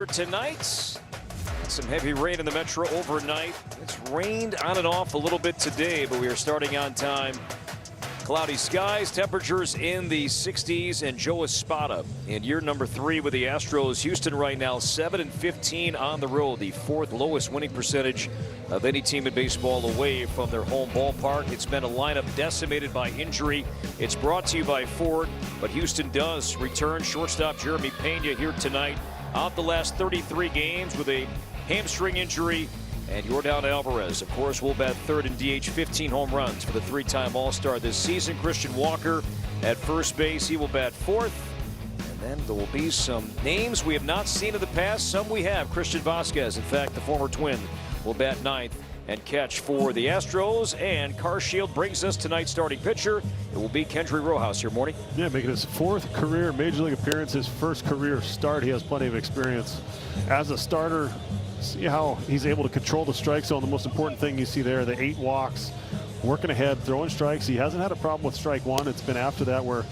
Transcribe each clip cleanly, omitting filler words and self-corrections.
Tonight, some heavy rain in the metro overnight. It's rained on and off a little bit today, but we are starting on time. Cloudy skies, temperatures in the 60s, and Joe Espada in year number 3 with the Astros. Houston right now 7-15 on the road, the 4th lowest winning percentage of any team in baseball away from their home ballpark. It's been a lineup decimated by injury. It's brought to you by Ford, but Houston does return shortstop Jeremy Pena here tonight. Out the last 33 games with a hamstring injury. And Yordan Alvarez, of course, will bat third in DH, 15 home runs for the 3-time All-Star this season. Christian Walker at first base. He will bat fourth. And then there will be some names we have not seen in the past. Some we have. Christian Vasquez, in fact, the former Twin, will bat ninth and catch for the Astros. And Car Shield brings us tonight's starting pitcher. It will be Kendry Rojas here morning. Yeah, making his 4th career Major League appearance, his 1st career start. He has plenty of experience as a starter. See how he's able to control the strike zone. The most important thing you see there, the 8 walks, working ahead, throwing strikes. He hasn't had a problem with strike one. It's been after that where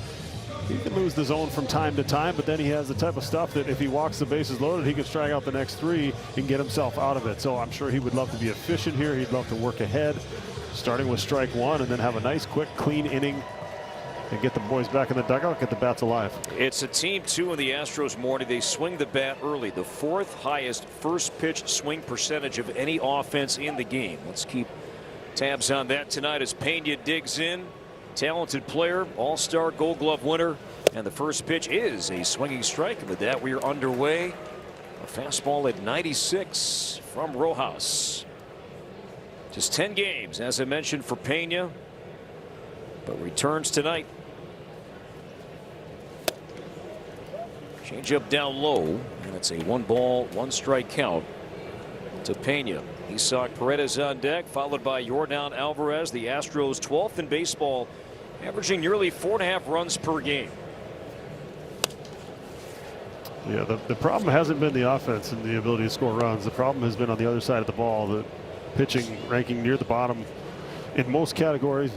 he can lose the zone from time to time, but then he has the type of stuff that if he walks the bases loaded, he can strike out the next 3 and get himself out of it. So I'm sure he would love to be efficient here. He'd love to work ahead, starting with strike one, and then have a nice, quick, clean inning and get the boys back in the dugout, get the bats alive. It's a team 2 in the Astros morning. They swing the bat early, the 4th highest first pitch swing percentage of any offense in the game. Let's keep tabs on that tonight as Pena digs in. Talented player, all-star Gold Glove winner, and the first pitch is a swinging strike. And with that, we are underway. A fastball at 96 from Rojas. Just 10 games, as I mentioned, for Pena, but returns tonight. Change up down low, and it's a 1-ball, 1-strike count to Pena. Isaac Paredes on deck, followed by Yordan Alvarez, the Astros 12th in baseball, averaging nearly 4.5 runs per game. Yeah, the problem hasn't been the offense and the ability to score runs. The problem has been on the other side of the ball, the pitching ranking near the bottom in most categories.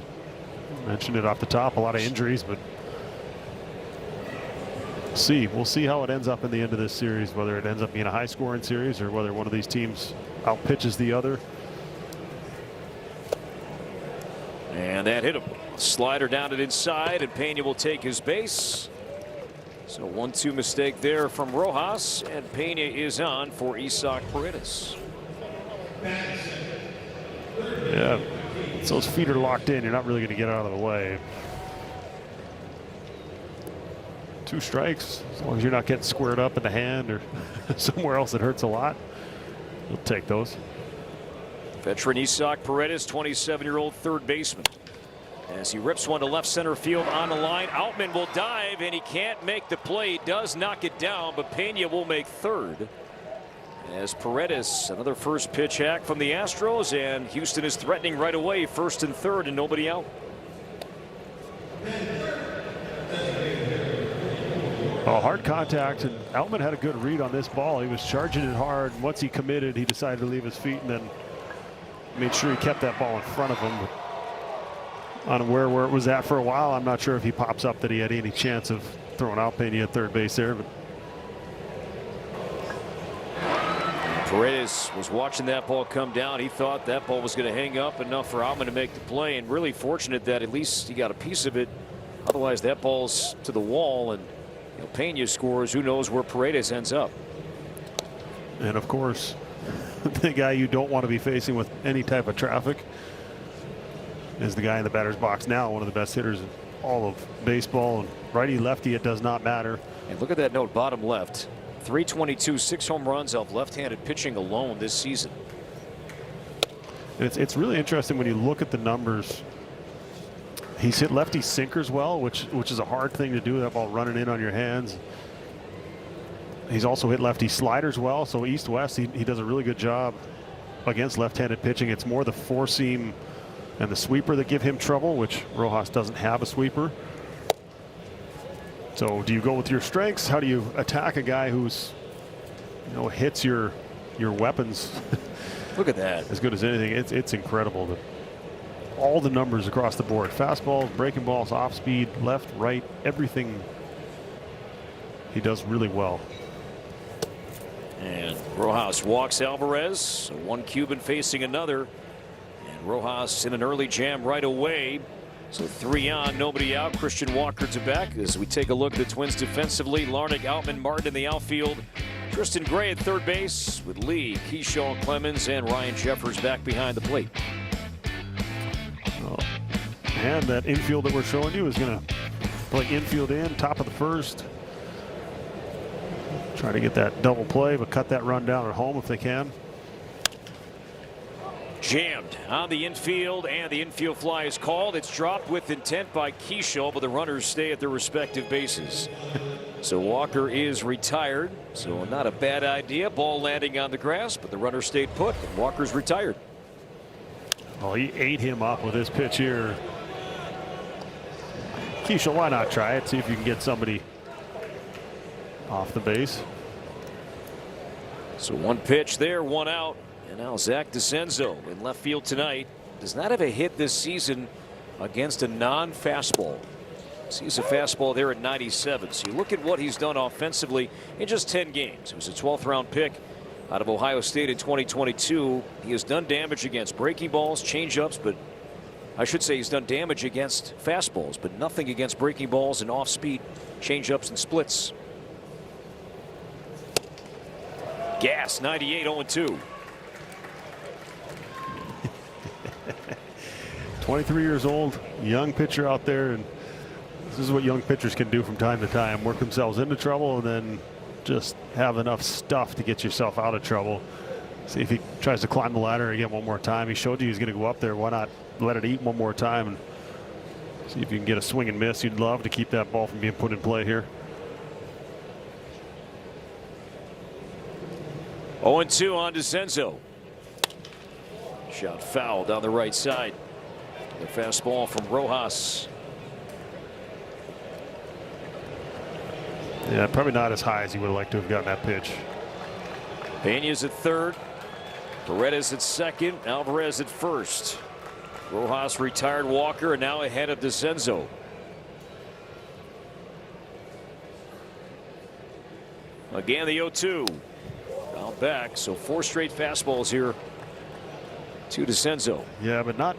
I mentioned it off the top, a lot of injuries, but we'll see how it ends up in the end of this series, whether it ends up being a high-scoring series or whether one of these teams outpitches the other. And that hit him. Slider down it inside, and Pena will take his base. So 1-2 mistake there from Rojas, and Pena is on for Isaac Paredes. Yeah, so those feet are locked in. You're not really going to get out of the way. 2 strikes, as long as you're not getting squared up in the hand or somewhere else that hurts a lot, you'll take those. Veteran Isaac Paredes, 27-year-old third baseman, as he rips one to left center field on the line. Outman will dive, and he can't make the play. He does knock it down, but Pena will make third. As Paredes, another first pitch hack from the Astros, and Houston is threatening right away, 1st and 3rd, and nobody out. Hard contact, and Outman had a good read on this ball. He was charging it hard. Once he committed, he decided to leave his feet and then made sure he kept that ball in front of him. On where it was at for a while, I'm not sure if he pops up that he had any chance of throwing out Pena at third base there. But Paredes was watching that ball come down. He thought that ball was going to hang up enough for Outman to make the play, and really fortunate that at least he got a piece of it. Otherwise, that ball's to the wall, and Pena scores. Who knows where Paredes ends up? And of course, the guy you don't want to be facing with any type of traffic is the guy in the batter's box now, one of the best hitters in all of baseball. And righty lefty, it does not matter. And look at that note, bottom left. 322, 6 home runs off left-handed pitching alone this season. And it's really interesting when you look at the numbers. He's hit lefty sinkers well, which is a hard thing to do, that ball running in on your hands. He's also hit lefty sliders well, so east-west, he does a really good job against left-handed pitching. It's more the four-seam and the sweeper that give him trouble, which Rojas doesn't have a sweeper. So do you go with your strengths? How do you attack a guy who's, hits your weapons? Look at that. As good as anything. It's incredible. All the numbers across the board. Fastballs, breaking balls, off speed, left, right, everything he does really well. Rojas walks Alvarez. So one Cuban facing another. And Rojas in an early jam right away. So 3 on, nobody out. Christian Walker to back as we take a look at the Twins defensively. Larnach, Outman, Martin in the outfield. Tristan Gray at third base with Lee, Keyshaw, Clemens, and Ryan Jeffers back behind the plate. Oh, and that infield that we're showing you is going to play infield in, top of the first. Try to get that double play, but cut that run down at home if they can. Jammed on the infield, and the infield fly is called. It's dropped with intent by Keyshaw, but the runners stay at their respective bases. So Walker is retired. So not a bad idea. Ball landing on the grass, but the runner stayed put, and Walker's retired. Well, he ate him up with this pitch here. Keyshaw, why not try it? See if you can get somebody off the base. So one pitch there, 1 out. And now Zach DeCenzo in left field tonight. Does not have a hit this season against a non-fastball. Sees a fastball there at 97. So you look at what he's done offensively in just 10 games. It was a 12th round pick out of Ohio State in 2022. He has done damage against breaking balls, changeups, but I should say he's done damage against fastballs, but nothing against breaking balls and off-speed changeups and splits. Gas 98, 0-2. 23 years old, young pitcher out there, and this is what young pitchers can do from time to time: work themselves into trouble and then just have enough stuff to get yourself out of trouble. See if he tries to climb the ladder again one more time. He showed you he's going to go up there. Why not let it eat one more time and see if you can get a swing and miss? You'd love to keep that ball from being put in play here. 0-2 on DeCenzo. Shot foul down the right side. The fastball from Rojas. Yeah, probably not as high as he would have liked to have gotten that pitch. Peña's at third. Paredes at second. Alvarez at first. Rojas retired Walker and now ahead of DeCenzo. Again, the 0-2. Out back, so 4 straight fastballs here to DeCenzo. Yeah, but not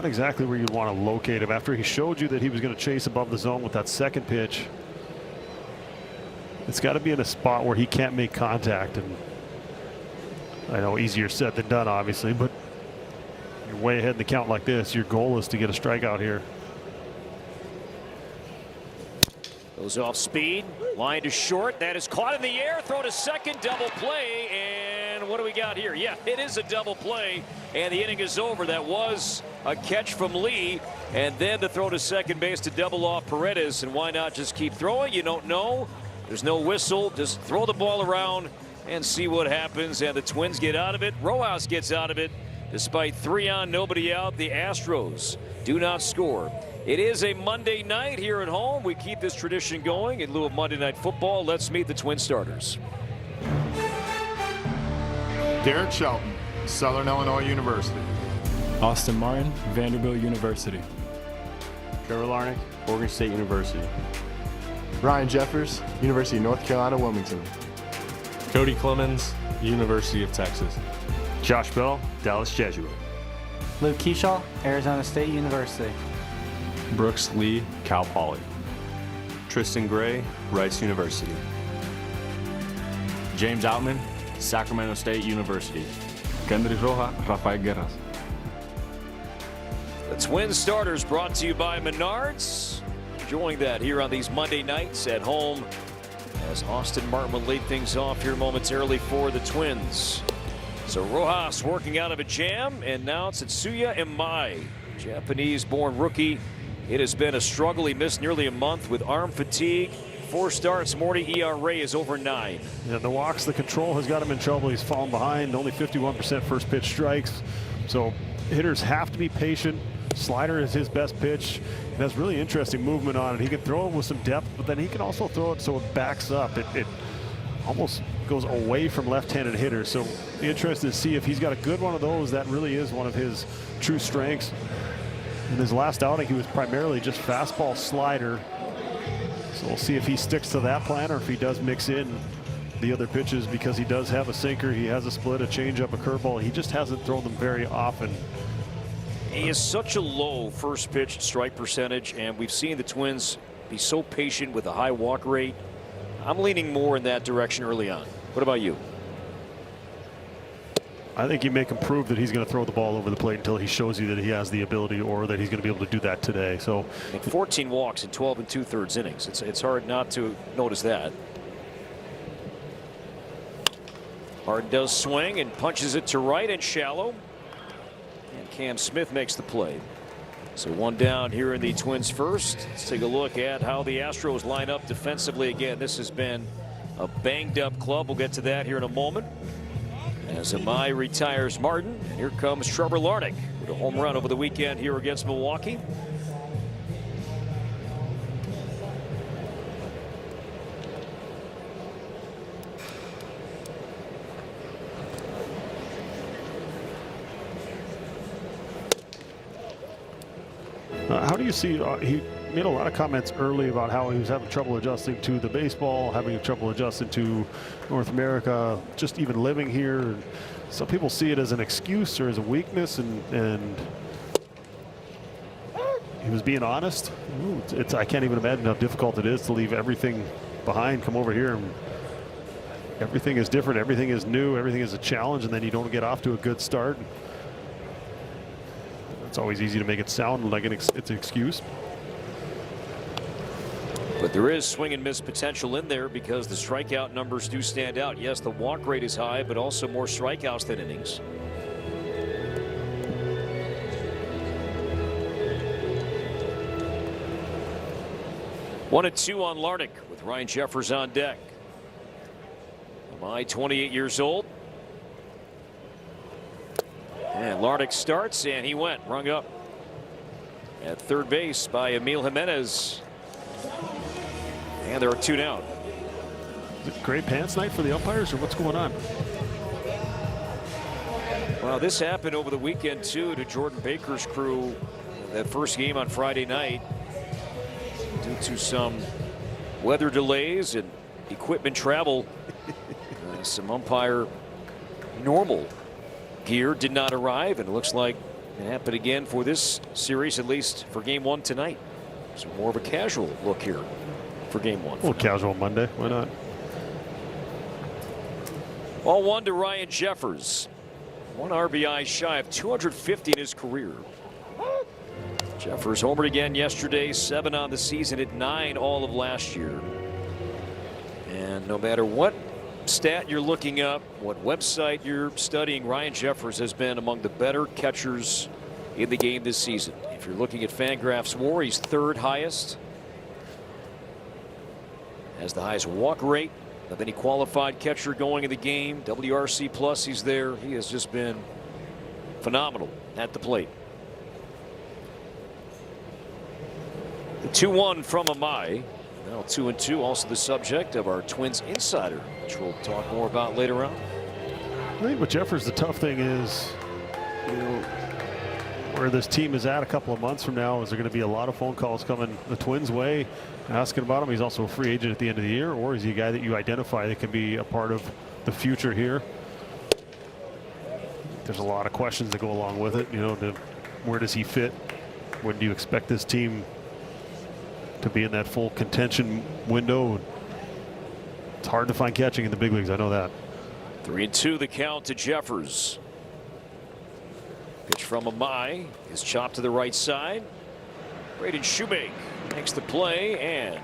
exactly where you'd want to locate him. After he showed you that he was going to chase above the zone with that second pitch, it's got to be in a spot where he can't make contact. And I know easier said than done, obviously, but you're way ahead in the count like this. Your goal is to get a strikeout here. Goes off speed, line to short. That is caught in the air. Throw to second, double play. And what do we got here? Yeah, it is a double play, and the inning is over. That was a catch from Lee, and then to throw to second base to double off Paredes. And why not just keep throwing? You don't know. There's no whistle. Just throw the ball around and see what happens. And the Twins get out of it. Rojas gets out of it. Despite 3 on, nobody out, the Astros do not score. It is a Monday night here at home. We keep this tradition going in lieu of Monday Night Football. Let's meet the Twin starters. Derek Shelton, Southern Illinois University. Austin Martin, Vanderbilt University. Trevor Larnach, Oregon State University. Ryan Jeffers, University of North Carolina, Wilmington. Cody Clemens, University of Texas. Josh Bell, Dallas Jesuit. Luke Keyshaw, Arizona State University. Brooks Lee, Cal Poly. Tristan Gray, Rice University. James Outman, Sacramento State University. Kendrick Roja, Rafael Guerras. The Twin starters brought to you by Menards. Enjoying that here on these Monday nights at home as Austin Martin will lead things off here momentarily for the Twins. So Rojas working out of a jam, and now it's Atsuya Imai, Japanese-born rookie. It has been a struggle. He missed nearly a month with arm fatigue. 4 starts, Morty. ERA is over 9. Yeah, the walks, the control has got him in trouble. He's fallen behind, only 51% first pitch strikes. So hitters have to be patient. Slider is his best pitch. It has really interesting movement on it. He can throw it with some depth, but then he can also throw it so it backs up. It almost goes away from left-handed hitters. So be interested to see if he's got a good one of those. That really is one of his true strengths. In his last outing, he was primarily just fastball slider. So we'll see if he sticks to that plan or if he does mix in the other pitches because he does have a sinker, he has a split, a changeup, a curveball. He just hasn't thrown them very often. He is such a low first pitch strike percentage, and we've seen the Twins be so patient with a high walk rate. I'm leaning more in that direction early on. What about you? I think you make him prove that he's going to throw the ball over the plate until he shows you that he has the ability or that he's going to be able to do that today. So, I think 14 walks in 12 2/3 innings. It's hard not to notice that. Harden does swing and punches it to right and shallow. And Cam Smith makes the play. So one down here in the Twins first. Let's take a look at how the Astros line up defensively again. This has been a banged up club. We'll get to that here in a moment. As Amai retires Martin, and here comes Trevor Larnach with a home run over the weekend here against Milwaukee. How do you see, he made a lot of comments early about how he was having trouble adjusting to the baseball, having trouble adjusting to North America, just even living here. Some people see it as an excuse or as a weakness, and he was being honest. I can't even imagine how difficult it is to leave everything behind, come over here, and everything is different, everything is new, everything is a challenge, and then you don't get off to a good start. It's always easy to make it sound like it's an excuse. But there is swing and miss potential in there because the strikeout numbers do stand out. Yes, the walk rate is high, but also more strikeouts than innings. One and two on Larnach with Ryan Jeffers on deck. Amai, 28 years old. And Larnach starts, and he went rung up at third base by Emil Jimenez. And there are two down. Is it gray pants night for the umpires, or what's going on? Well, this happened over the weekend too to Jordan Baker's crew. That first game on Friday night, due to some weather delays and equipment travel, some umpire normal gear did not arrive, and it looks like it happened again for this series, at least for game one tonight. So more of a casual look here for game one. A little casual Monday, why not? All one to Ryan Jeffers. One RBI shy of 250 in his career. Jeffers homered again yesterday, 7 on the season at 9 all of last year. And no matter what stat you're looking up, what website you're studying, Ryan Jeffers has been among the better catchers in the game this season. If you're looking at Fangraphs WAR, he's third highest. Has the highest walk rate of any qualified catcher going in the game. WRC plus, he's there. He has just been phenomenal at the plate. The 2-1 from Amai. Now 2-2, also the subject of our Twins Insider, which we'll talk more about later on. I think with Jeffers, the tough thing is, you know, where this team is at a couple of months from now, is there going to be a lot of phone calls coming the Twins' way asking about him? He's also a free agent at the end of the year, or is he a guy that you identify that can be a part of the future here? There's a lot of questions that go along with it. You know, where does he fit? When do you expect this team to be in that full contention window? It's hard to find catching in the big leagues, I know that. 3-2 the count to Jeffers. Pitch from Amai is chopped to the right side. Braden Shoemake makes the play, and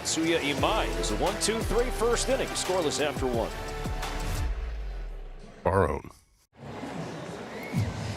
Tetsuya Imai is a 1-2-3 first inning, scoreless after 1. Our own.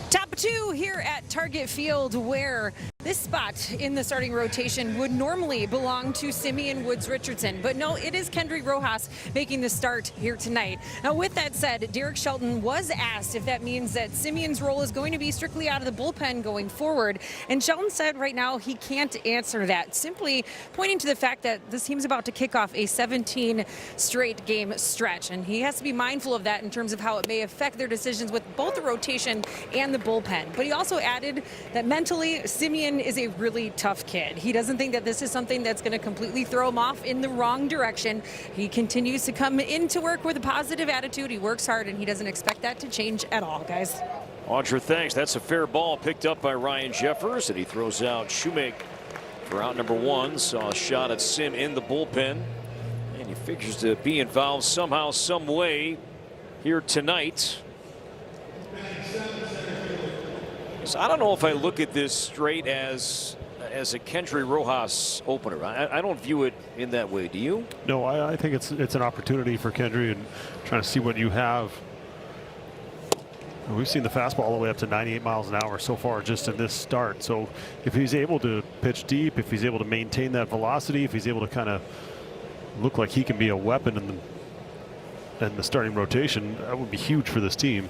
Top 2 here at Target Field, where this spot in the starting rotation would normally belong to Simeon Woods Richardson. But no, it is Kendry Rojas making the start here tonight. Now, with that said, Derek Shelton was asked if that means that Simeon's role is going to be strictly out of the bullpen going forward. And Shelton said right now he can't answer that, simply pointing to the fact that this team's about to kick off a 17 straight game stretch. And he has to be mindful of that in terms of how it may affect their decisions with both the rotation and the bullpen. bullpen. But he also added that mentally, Semien is a really tough kid. He doesn't think that this is something that's going to completely throw him off in the wrong direction. He continues to come into work with a positive attitude. He works hard, and he doesn't expect that to change at all, guys. Audra, thanks. That's a fair ball picked up by Ryan Jeffers, and he throws out Shoemake for out number 1. Saw a shot at Sim in the bullpen, and he figures to be involved somehow, some way here tonight. So I don't know if I look at this straight as a Kendry Rojas opener. I don't view it in that way. Do you? No, I think it's an opportunity for Kendry and trying to see what you have. We've seen the fastball all the way up to 98 miles an hour so far just in this start. So if he's able to pitch deep, if he's able to maintain that velocity, if he's able to kind of look like he can be a weapon in the starting rotation, that would be huge for this team.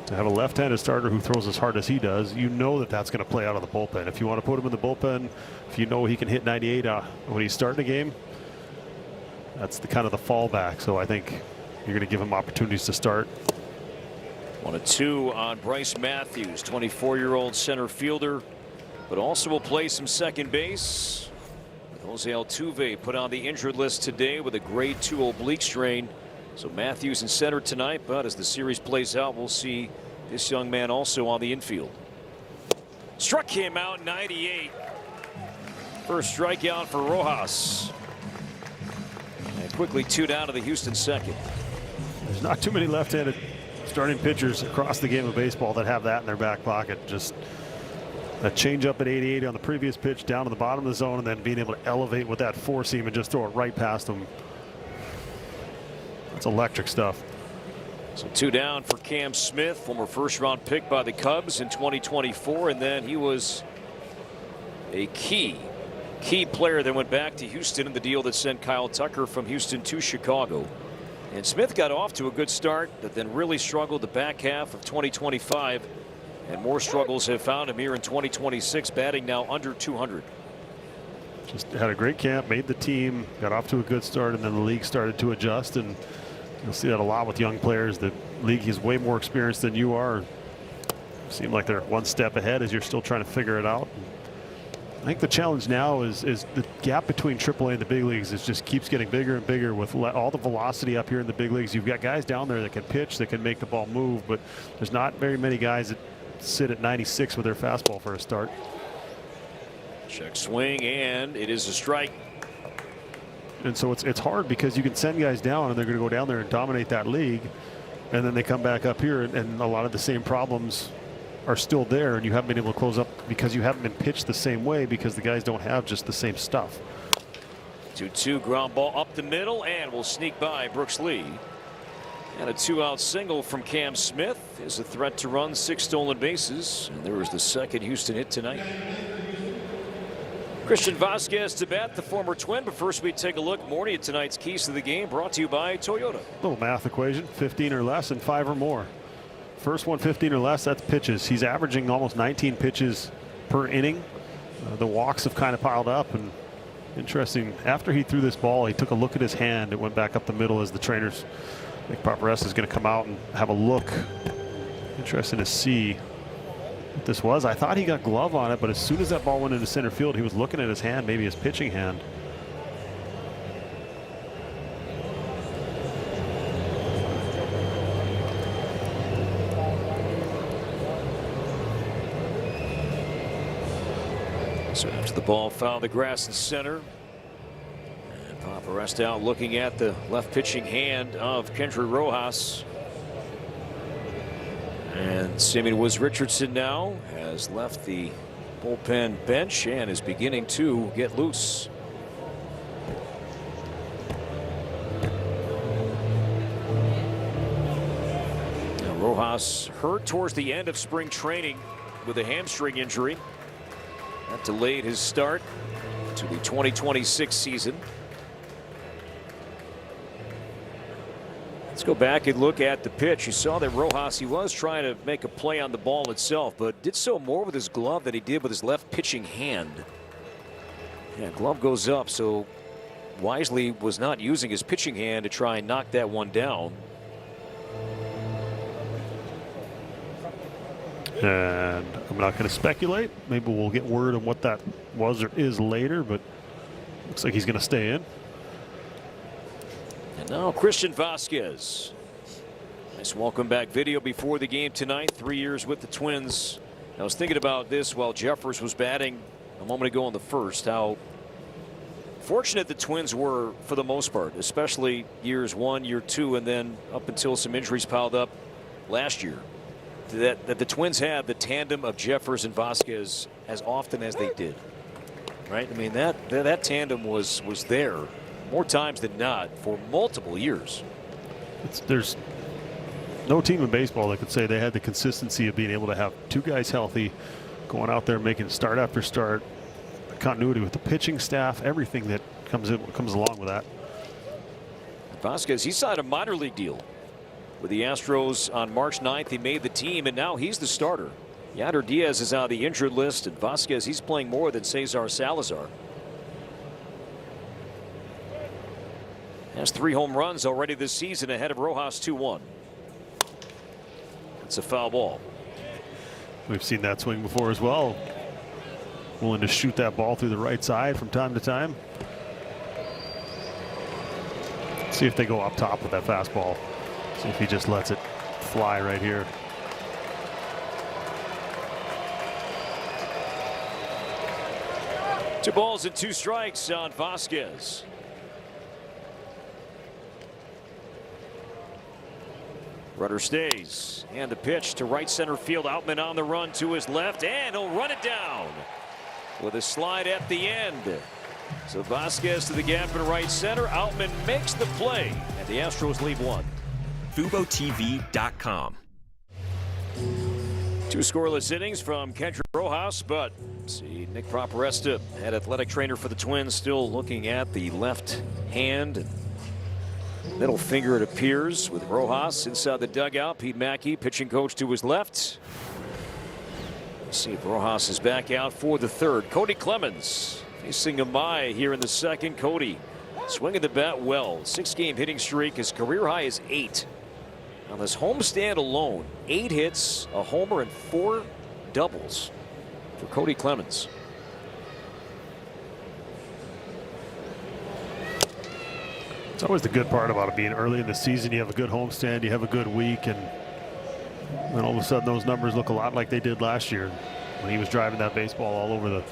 To have a left-handed starter who throws as hard as he does, you know that that's going to play out of the bullpen. If you want to put him in the bullpen, if you know he can hit 98 when he's starting a game, that's the kind of the fallback. So I think you're going to give him opportunities to start. 1-2 on Bryce Matthews, 24-year-old center fielder, but also will play some second base. Jose Altuve put on the injured list today with a grade 2 oblique strain. So Matthews in center tonight, but as the series plays out, we'll see this young man also on the infield. Struck him out, 98. First strikeout for Rojas. And quickly 2 down to the Houston second. There's not too many left-handed starting pitchers across the game of baseball that have that in their back pocket. Just a change up at 88 on the previous pitch down to the bottom of the zone, and then being able to elevate with that four seam and just throw it right past them. It's electric stuff. So 2 down for Cam Smith, former first-round pick by the Cubs in 2024, and then he was a key player that went back to Houston in the deal that sent Kyle Tucker from Houston to Chicago. And Smith got off to a good start, but then really struggled the back half of 2025, and more struggles have found him here in 2026, batting now under 200. Just had a great camp, made the team, got off to a good start, and then the league started to adjust. And you'll see that a lot with young players. The league is way more experienced than you are. Seem like they're one step ahead as you're still trying to figure it out. I think the challenge now is the gap between AAA and the big leagues just keeps getting bigger and bigger with all the velocity up here in the big leagues. You've got guys down there that can pitch, that can make the ball move, but there's not very many guys that sit at 96 with their fastball for a start. Check swing, and it is a strike. And so it's hard because you can send guys down and they're going to go down there and dominate that league, and then they come back up here and a lot of the same problems are still there, and you haven't been able to close up because you haven't been pitched the same way because the guys don't have just the same stuff. 2-2 ground ball up the middle and will sneak by Brooks Lee. And a 2-out single from Cam Smith is a threat to run 6 stolen bases, and there was the second Houston hit tonight. Christian Vasquez to bat, the former Twin. But first we take a look morning at tonight's keys to the game, brought to you by Toyota. Little math equation: 15 or less and 5 or more. First one, 15 or less, that's pitches. He's averaging almost 19 pitches per inning. The walks have kind of piled up, and interesting, after he threw this ball, he took a look at his hand. It went back up the middle as the trainers. Nick Paparessa is going to come out and have a look. Interesting to see what this was. I thought he got glove on it, but as soon as that ball went into center field, he was looking at his hand, maybe his pitching hand. So after the ball fouled the grass in center, and Paparessa out looking at the left pitching hand of Kendry Rojas. And Semien Woods-Richardson now has left the bullpen bench and is beginning to get loose. Now Rojas hurt towards the end of spring training with a hamstring injury. That delayed his start to the 2026 season. Let's go back and look at the pitch. You saw that Rojas, he was trying to make a play on the ball itself, but did so more with his glove than he did with his left pitching hand. Yeah, glove goes up, so wisely was not using his pitching hand to try and knock that one down. And I'm not going to speculate. Maybe we'll get word on what that was or is later, but looks like he's going to stay in. And now Christian Vasquez. Nice welcome back video before the game tonight. 3 years with the Twins. I was thinking about this while Jeffers was batting a moment ago in the first, how fortunate the Twins were for the most part, especially years 1, year 2, and then up until some injuries piled up last year. That the Twins had the tandem of Jeffers and Vasquez as often as they did. Right? I mean, that tandem was there more times than not for multiple years. There's no team in baseball that could say they had the consistency of being able to have 2 guys healthy, going out there making start after start, continuity with the pitching staff, everything that comes along with that. Vasquez, he signed a minor league deal with the Astros on March 9th. He made the team, and now he's the starter. Yadier Diaz is on the injured list, and Vasquez, he's playing more than Cesar Salazar. Has 3 home runs already this season ahead of Rojas 2-1. It's a foul ball. We've seen that swing before as well. Willing to shoot that ball through the right side from time to time. See if they go up top with that fastball. See if he just lets it fly right here. Two balls and 2 strikes on Vasquez. Runner stays, and the pitch to right center field. Outman on the run to his left, and he'll run it down with a slide at the end. So Vasquez to the gap in right center. Outman makes the play, and the Astros lead 1. FuboTV.com. 2 scoreless innings from Kendrick Rojas, but see Nick Proporesta, head athletic trainer for the Twins, still looking at the left hand. Middle finger, it appears, with Rojas inside the dugout. Pete Mackey, pitching coach, to his left. Let's see if Rojas is back out for the 3rd. Cody Clemens facing Amaya here in the 2nd. Cody swinging the bat well. 6-game hitting streak. His career high is 8. On this homestand alone, 8 hits, a homer, and 4 doubles for Cody Clemens. It's always the good part about it being early in the season. You have a good homestand, you have a good week, and then all of a sudden those numbers look a lot like they did last year when he was driving that baseball all over the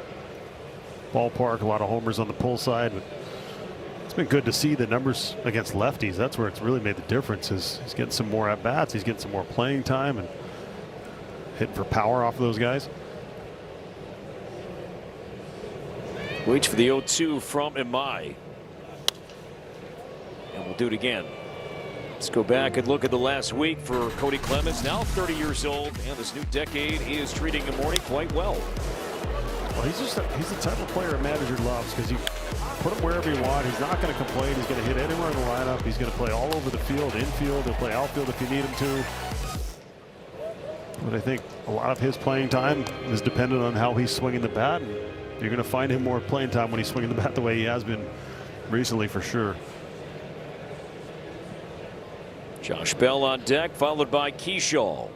ballpark. A lot of homers on the pull side, but it's been good to see the numbers against lefties. That's where it's really made the difference. Is he's getting some more at bats, he's getting some more playing time, and hitting for power off of those guys. Waits for the 0-2 from Imai. And we'll do it again. Let's go back and look at the last week for Cody Clemens, now 30 years old, and this new decade is treating him quite well. Well, he's the type of player a manager loves, because you put him wherever you want. He's not going to complain. He's going to hit anywhere in the lineup. He's going to play all over the field, infield. He'll play outfield if you need him to. But I think a lot of his playing time is dependent on how he's swinging the bat. And you're going to find him more playing time when he's swinging the bat the way he has been recently, for sure. Josh Bell on deck, followed by Keyshaw.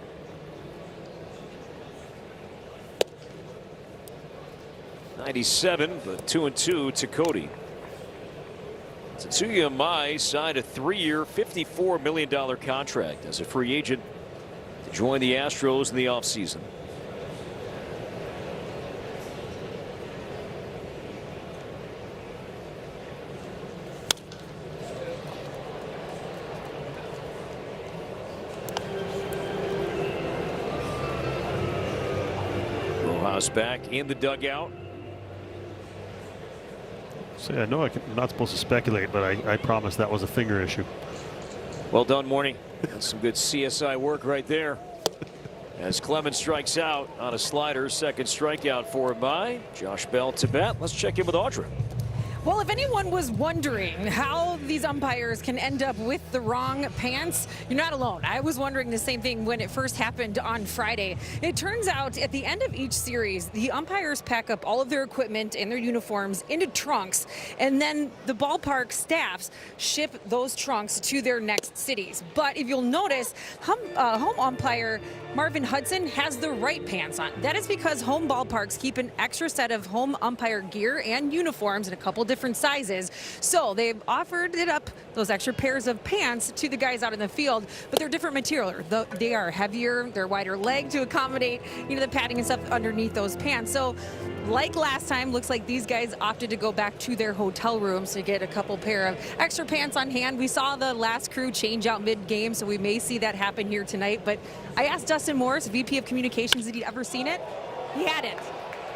'97, but 2-2 to Cody. Tetsuya Imai signed a 3-year, $54 million contract as a free agent to join the Astros in the offseason. Rojas back in the dugout. So I know I'm not supposed to speculate, but I promise that was a finger issue. Well done, Morning. That's some good CSI work right there. As Clemens strikes out on a slider, 2nd strikeout for Imai. Josh Bell to bat. Let's check in with Audra. Well, if anyone was wondering how that these umpires can end up with the wrong pants, you're not alone. I was wondering the same thing when it first happened on Friday. It turns out at the end of each series, the umpires pack up all of their equipment and their uniforms into trunks, and then the ballpark staffs ship those trunks to their next cities. But if you'll notice, home umpire Marvin Hudson has the right pants on. That is because home ballparks keep an extra set of home umpire gear and uniforms in a couple different sizes. So they've offered it up, those extra pairs of pants, to the guys out in the field, but they're different material. They are heavier, they're wider leg to accommodate, the padding and stuff underneath those pants. So like last time, looks like these guys opted to go back to their hotel rooms to get a couple pair of extra pants on hand. We saw the last crew change out mid-game, so we may see that happen here tonight. But I asked Dustin Morris, VP of Communications, had he ever seen it? He hadn't.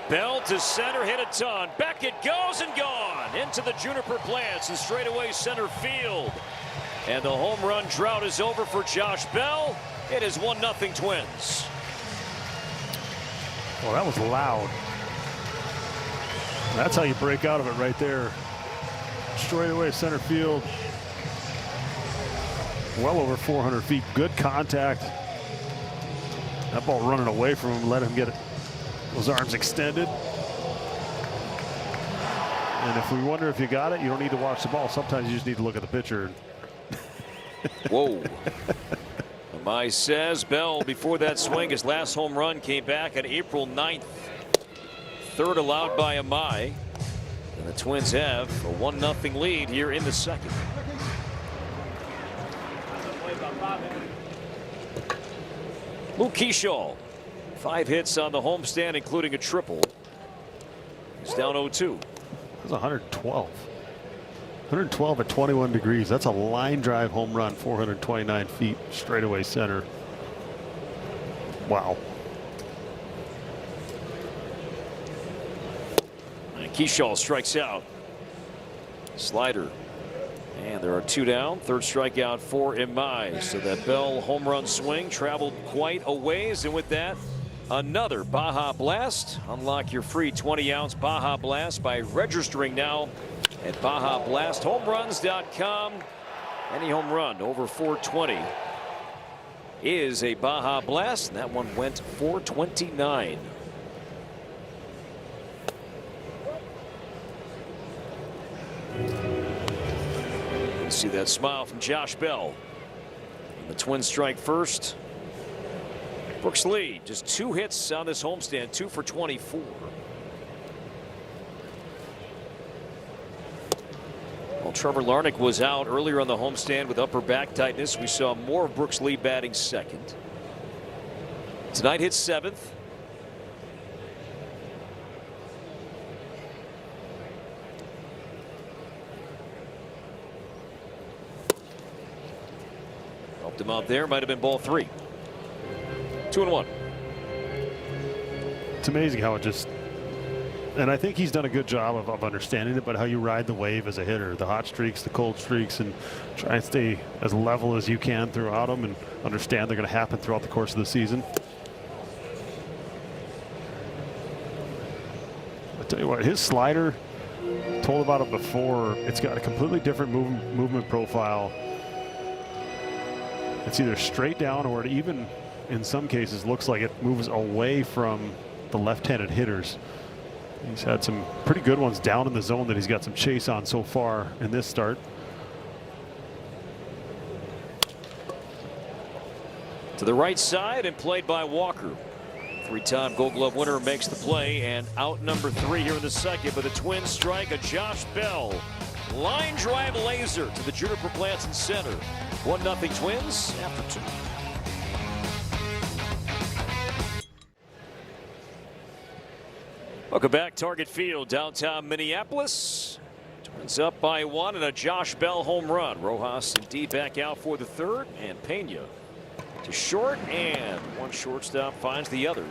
Bell to center, hit a ton. Back it goes and gone into the Juniper Plants and straightaway center field. And the home run drought is over for Josh Bell. It is 1-0 Twins. Well, that was loud. That's how you break out of it right there. Straight away center field. Well over 400 feet. Good contact. That ball running away from him. Let him get those arms extended. And if we wonder if you got it, you don't need to watch the ball. Sometimes you just need to look at the pitcher. Whoa. Amai says Bell, before that swing, his last home run came back on April 9th. Third allowed by Amai. And the Twins have a 1-0 lead here in the second. Luke Kershaw, 5 hits on the homestand, including a triple. He's down 0-2. That's 112. 112 at 21 degrees. That's a line drive home run, 429 feet, straightaway center. Wow. And Kershaw strikes out. Slider. And there are 2 down. Third strikeout for Imai. So that Bell home run swing traveled quite a ways. And with that, another Baja Blast. Unlock your free 20-ounce Baja Blast by registering now at BajaBlastHomeruns.com. Any home run over 420 is a Baja Blast. And that one went 429. See that smile from Josh Bell. And the Twins strike first. Brooks Lee, just 2 hits on this homestand, 2 for 24. Well, Trevor Larnach was out earlier on the homestand with upper back tightness. We saw more of Brooks Lee batting second. Tonight hits 7th. Helped him out there. Might have been ball 3. 2-1. It's amazing how it just, and I think he's done a good job of understanding it, but how you ride the wave as a hitter, the hot streaks, the cold streaks, and try and stay as level as you can throughout them and understand they're going to happen throughout the course of the season. I tell you what, his slider, told about it before, it's got a completely different movement profile. It's either straight down or it even in some cases looks like it moves away from the left-handed hitters. He's had some pretty good ones down in the zone that he's got some chase on so far in this start. To the right side and played by Walker. 3-time Gold Glove winner makes the play, and out number 3 here in the second. But the Twins strike a Josh Bell line drive laser to the Juniper Plants in center. 1-0 Twins after 2. Welcome back. Target Field, downtown Minneapolis. Twins up by 1 and a Josh Bell home run. Rojas indeed back out for the third, and Pena to short, and one shortstop finds the other.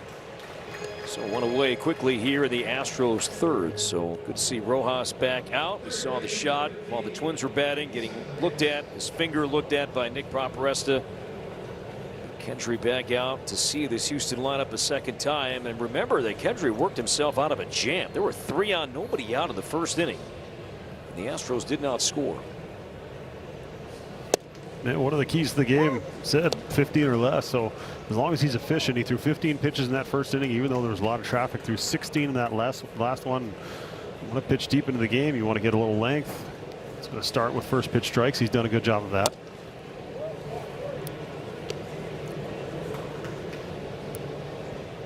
So one away quickly here in the Astros third. So good to see Rojas back out. We saw the shot while the Twins were batting, getting looked at, his finger looked at by Nick Paparesta. Kendry back out to see this Houston lineup a second time. And remember that Kendry worked himself out of a jam. There were 3 on, nobody out in the first inning. And the Astros did not score. Man, one of the keys to the game said 15 or less. So as long as he's efficient, he threw 15 pitches in that first inning, even though there was a lot of traffic. Threw 16 in that last one. You want to pitch deep into the game. You want to get a little length. It's going to start with first pitch strikes. He's done a good job of that.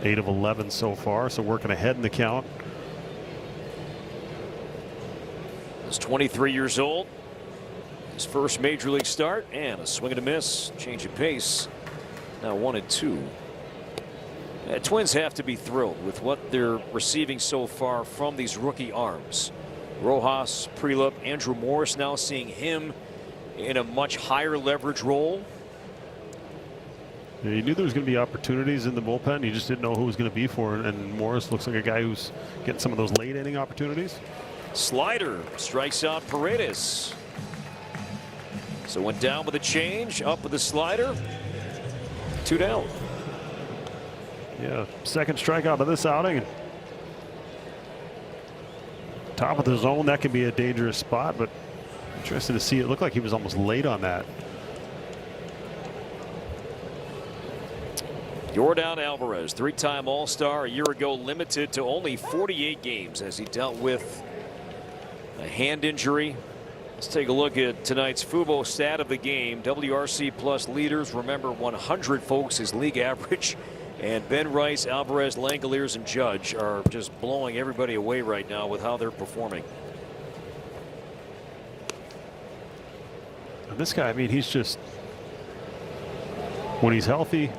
Eight of 11 so far, so working ahead in the count. He's 23 years old. His first major league start, and a swing and a miss. Change of pace. Now 1-2. Twins have to be thrilled with what they're receiving so far from these rookie arms. Rojas, Prelup, Andrew Morris, now seeing him in a much higher leverage role. Yeah, you knew there was going to be opportunities in the bullpen. You just didn't know who was going to be for it. And Morris looks like a guy who's getting some of those late inning opportunities. Slider strikes out Paredes. So went down with a change, up with a slider. 2 down. Yeah, second strikeout of this outing. Top of the zone, that can be a dangerous spot, but interested to see. It looked like he was almost late on that. Yordan Alvarez, 3-time All-Star, a year ago, limited to only 48 games as he dealt with a hand injury. Let's take a look at tonight's Fubo stat of the game. WRC plus leaders, remember 100 folks is league average, and Ben Rice, Alvarez, Langoliers, and Judge are just blowing everybody away right now with how they're performing. And this guy, I mean, he's just, when he's healthy,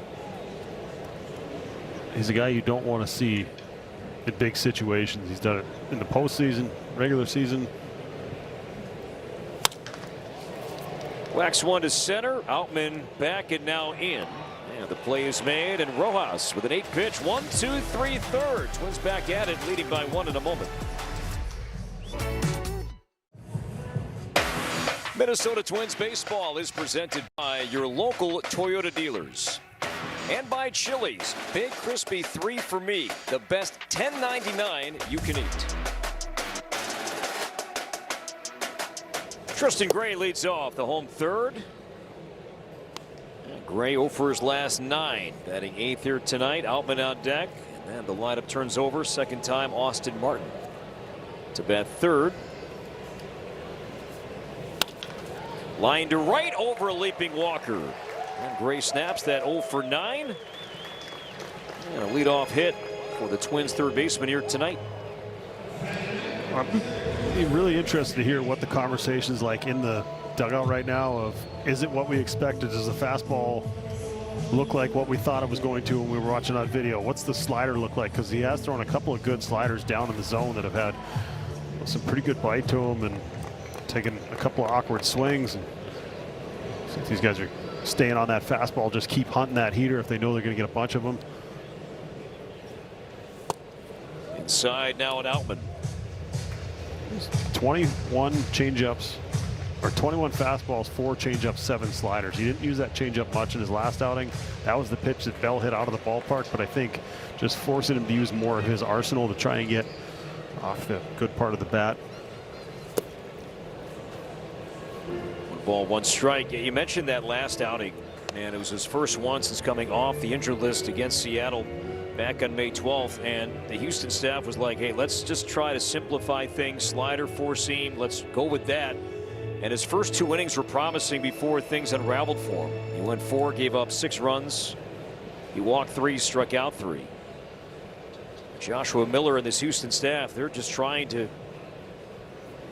he's a guy you don't want to see in big situations. He's done it in the postseason, regular season. Wax one to center. Outman back and now in. And the play is made, and Rojas with an 8-pitch 1-2-3 third. Twins back at it, leading by 1 in a moment. Minnesota Twins baseball is presented by your local Toyota dealers. And by Chili's. Big Crispy 3 for me. The best $10.99 you can eat. Tristan Gray leads off the home third. And Gray 0 for his last 9. Batting 8th here tonight. Outman on deck. And then the lineup turns over. Second time Austin Martin to bat third. Line to right over a leaping Walker. And Gray snaps that 0 for 9. And a leadoff hit for the Twins third baseman here tonight. I'm really interested to hear what the conversation's like in the dugout right now of, is it what we expected? Does the fastball look like what we thought it was going to when we were watching on video? What's the slider look like? Because he has thrown a couple of good sliders down in the zone that have had some pretty good bite to him and taken a couple of awkward swings. And see if these guys are staying on that fastball, just keep hunting that heater if they know they're going to get a bunch of them. Inside now at Outman. 21 changeups, or 21 fastballs, 4 changeups, 7 sliders. He didn't use that changeup much in his last outing. That was the pitch that Bell hit out of the ballpark, but I think just forcing him to use more of his arsenal to try and get off the good part of the bat. 1 ball, 1 strike. You mentioned that last outing, and it was his first one since coming off the injured list against Seattle back on May 12th, and the Houston staff was like, hey, let's just try to simplify things. Slider, 4-seam, let's go with that. And his first 2 innings were promising before things unraveled for him. He went 4, gave up 6 runs. He walked 3, struck out 3. Joshua Miller and this Houston staff, they're just trying to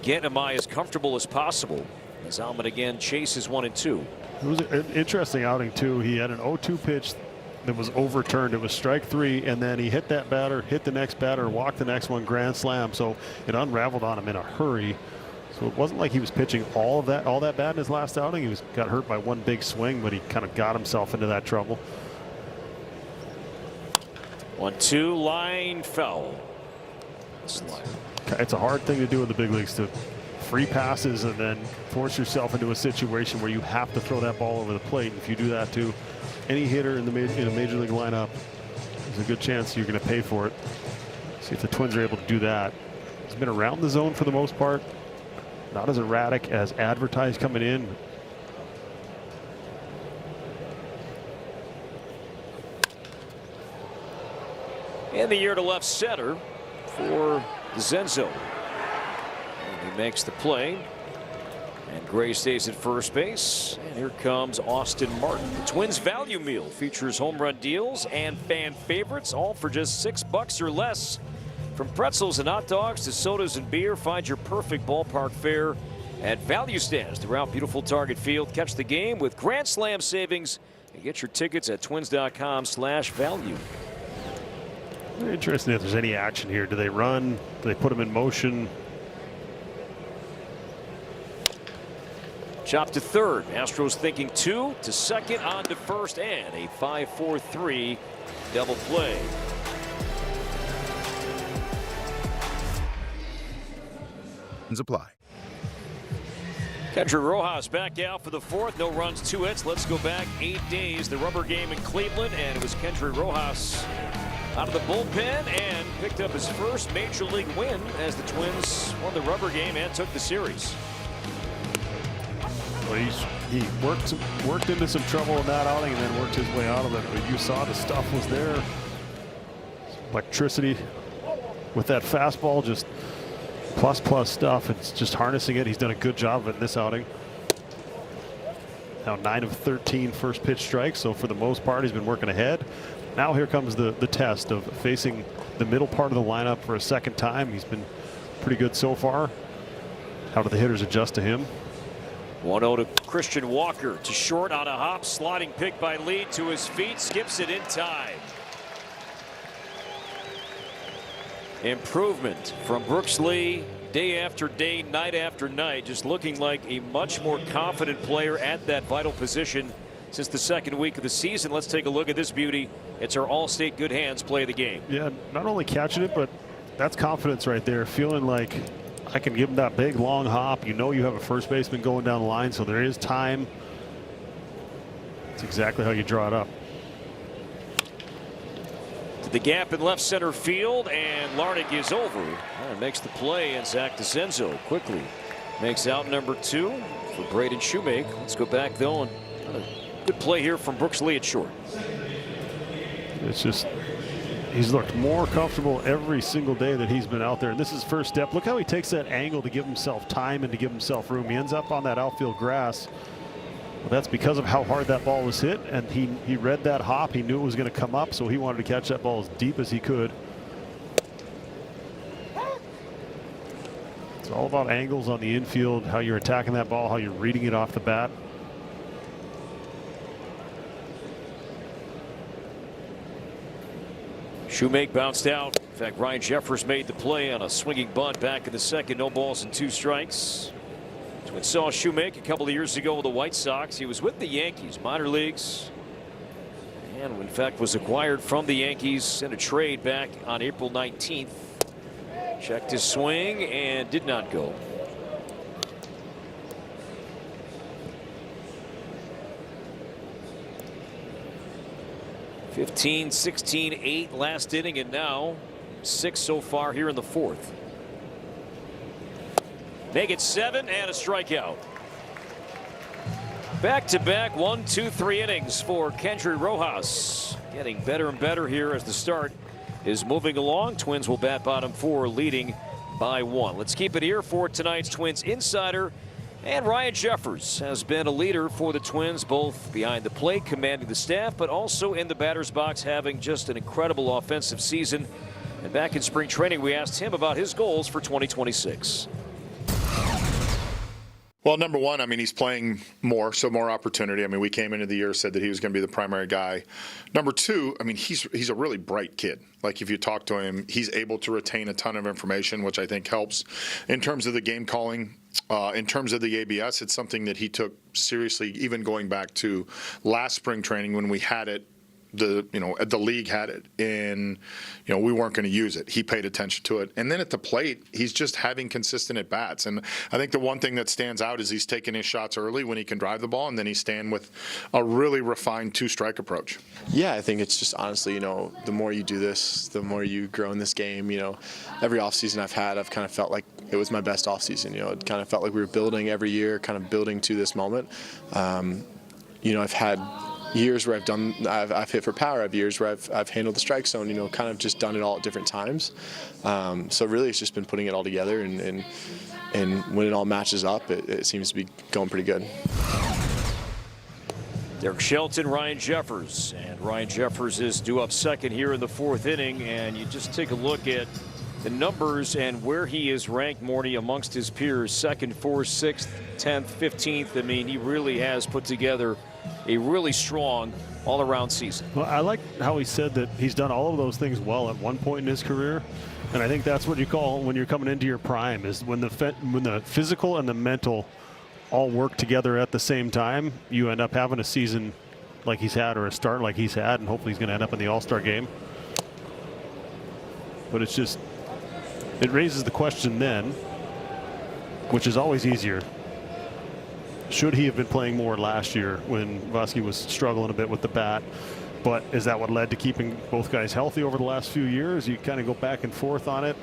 get Amaya as comfortable as possible. As Alman again chases 1 and 2. It was an interesting outing too. He had an 0-2 pitch that was overturned. It was strike 3, and then he hit that batter, hit the next batter, walked the next one, grand slam. So it unraveled on him in a hurry. So it wasn't like he was pitching all that bad in his last outing. He got hurt by 1 big swing, but he kind of got himself into that trouble. 1-2, line foul. Slider. It's a hard thing to do in the big leagues, to free passes and then force yourself into a situation where you have to throw that ball over the plate. If you do that to any hitter in a major league lineup, there's a good chance you're going to pay for it. See if the Twins are able to do that. He's been around the zone for the most part, not as erratic as advertised coming in. In the year to left center for Zenzo. And he makes the play. And Gray stays at first base. And here comes Austin Martin. The Twins value meal features home run deals and fan favorites, all for just $6 or less. From pretzels and hot dogs to sodas and beer, find your perfect ballpark fare at value stands throughout beautiful Target Field. Catch the game with Grand Slam savings and get your tickets at twins.com/value. Very interesting if there's any action here. Do they run? Do they put him in motion? Chop to third. Astros thinking 2 to second, on to first, and a 5-4-3 double play. Apply. Kendry Rojas back out for the fourth. No runs, 2 hits. Let's go back 8 days. The rubber game in Cleveland, and it was Kendry Rojas out of the bullpen and picked up his first major league win as the Twins won the rubber game and took the series. Well, he worked into some trouble in that outing and then worked his way out of it. But you saw the stuff was there. Electricity with that fastball, just plus stuff. It's just harnessing it. He's done a good job of it in this outing. Now 9 of 13 first pitch strikes, so for the most part he's been working ahead. Now here comes the test of facing the middle part of the lineup for a second time. He's been pretty good so far. How do the hitters adjust to him? 1-0 to Christian Walker, to short on a hop, sliding pick by Lee to his feet, skips it in time. Improvement from Brooks Lee day after day, night after night, just looking like a much more confident player at that vital position since the second week of the season. Let's take a look at this beauty. It's our All-State good hands play of the game. Yeah, not only catching it, but that's confidence right there, feeling like I can give him that big long hop. You know you have a first baseman going down the line, so there is time. That's exactly how you draw it up. The gap in left center field, and Larnach is over and makes the play, and Zach DeCenzo quickly makes out number 2 for Braden Shoemake. Let's go back though, and a good play here from Brooks Lee at short. It's just he's looked more comfortable every single day that he's been out there, and this is his first step. Look how he takes that angle to give himself time and to give himself room. He ends up on that outfield grass. Well, that's because of how hard that ball was hit, and he read that hop. He knew it was going to come up, so he wanted to catch that ball as deep as he could. It's all about angles on the infield, how you're attacking that ball, how you're reading it off the bat. Shoemake bounced out. In fact, Ryan Jeffers made the play on a swinging bunt back in the second. No balls and 2 strikes. Twins saw Shoemake a couple of years ago with the White Sox. He was with the Yankees minor leagues, and in fact was acquired from the Yankees in a trade back on April 19th. Checked his swing and did not go. (15, 16, 8 last inning, and now 6 so far here in the fourth. Make it 7 and a strikeout. Back-to-back 1, 2, 3 innings for Kendry Rojas. Getting better and better here as the start is moving along. Twins will bat bottom 4, leading by 1. Let's keep it here for tonight's Twins Insider. And Ryan Jeffers has been a leader for the Twins, both behind the plate, commanding the staff, but also in the batter's box, having just an incredible offensive season. And back in spring training, we asked him about his goals for 2026. Well, number one, I mean, he's playing more, so more opportunity. I mean, we came into the year, said that he was going to be the primary guy. Number two, I mean, he's a really bright kid. Like, if you talk to him, he's able to retain a ton of information, which I think helps. In terms of the game calling, in terms of the ABS, it's something that he took seriously, even going back to last spring training when we had it. The league had it, and we weren't going to use it. He paid attention to it, and then at the plate, he's just having consistent at bats. And I think the one thing that stands out is he's taking his shots early when he can drive the ball, and then he's staying with a really refined 2-strike approach. Yeah, I think it's just honestly, the more you do this, the more you grow in this game. Every offseason I've had, I've kind of felt like it was my best offseason. It kind of felt like we were building every year, kind of building to this moment. I've had years where I've hit for power. I have years where I've handled the strike zone. You know, kind of just done it all at different times. So really, it's just been putting it all together, and when it all matches up, it seems to be going pretty good. Derek Shelton, Ryan Jeffers, and Ryan Jeffers is due up second here in the 4th inning, and you just take a look at the numbers and where he is ranked, Morty, amongst his peers: 2nd, 4th, 6th, 10th, 15th. I mean, he really has put together a really strong all-around season. Well, I like how he said that he's done all of those things well at one point in his career, and I think that's what you call when you're coming into your prime, is when the physical and the mental all work together at the same time. You end up having a season like he's had, or a start like he's had, and hopefully he's going to end up in the All-Star game. But it's just, it raises the question then, which is always easier: should he have been playing more last year when Vasquez was struggling a bit with the bat? But is that what led to keeping both guys healthy over the last few years? You kind of go back and forth on it.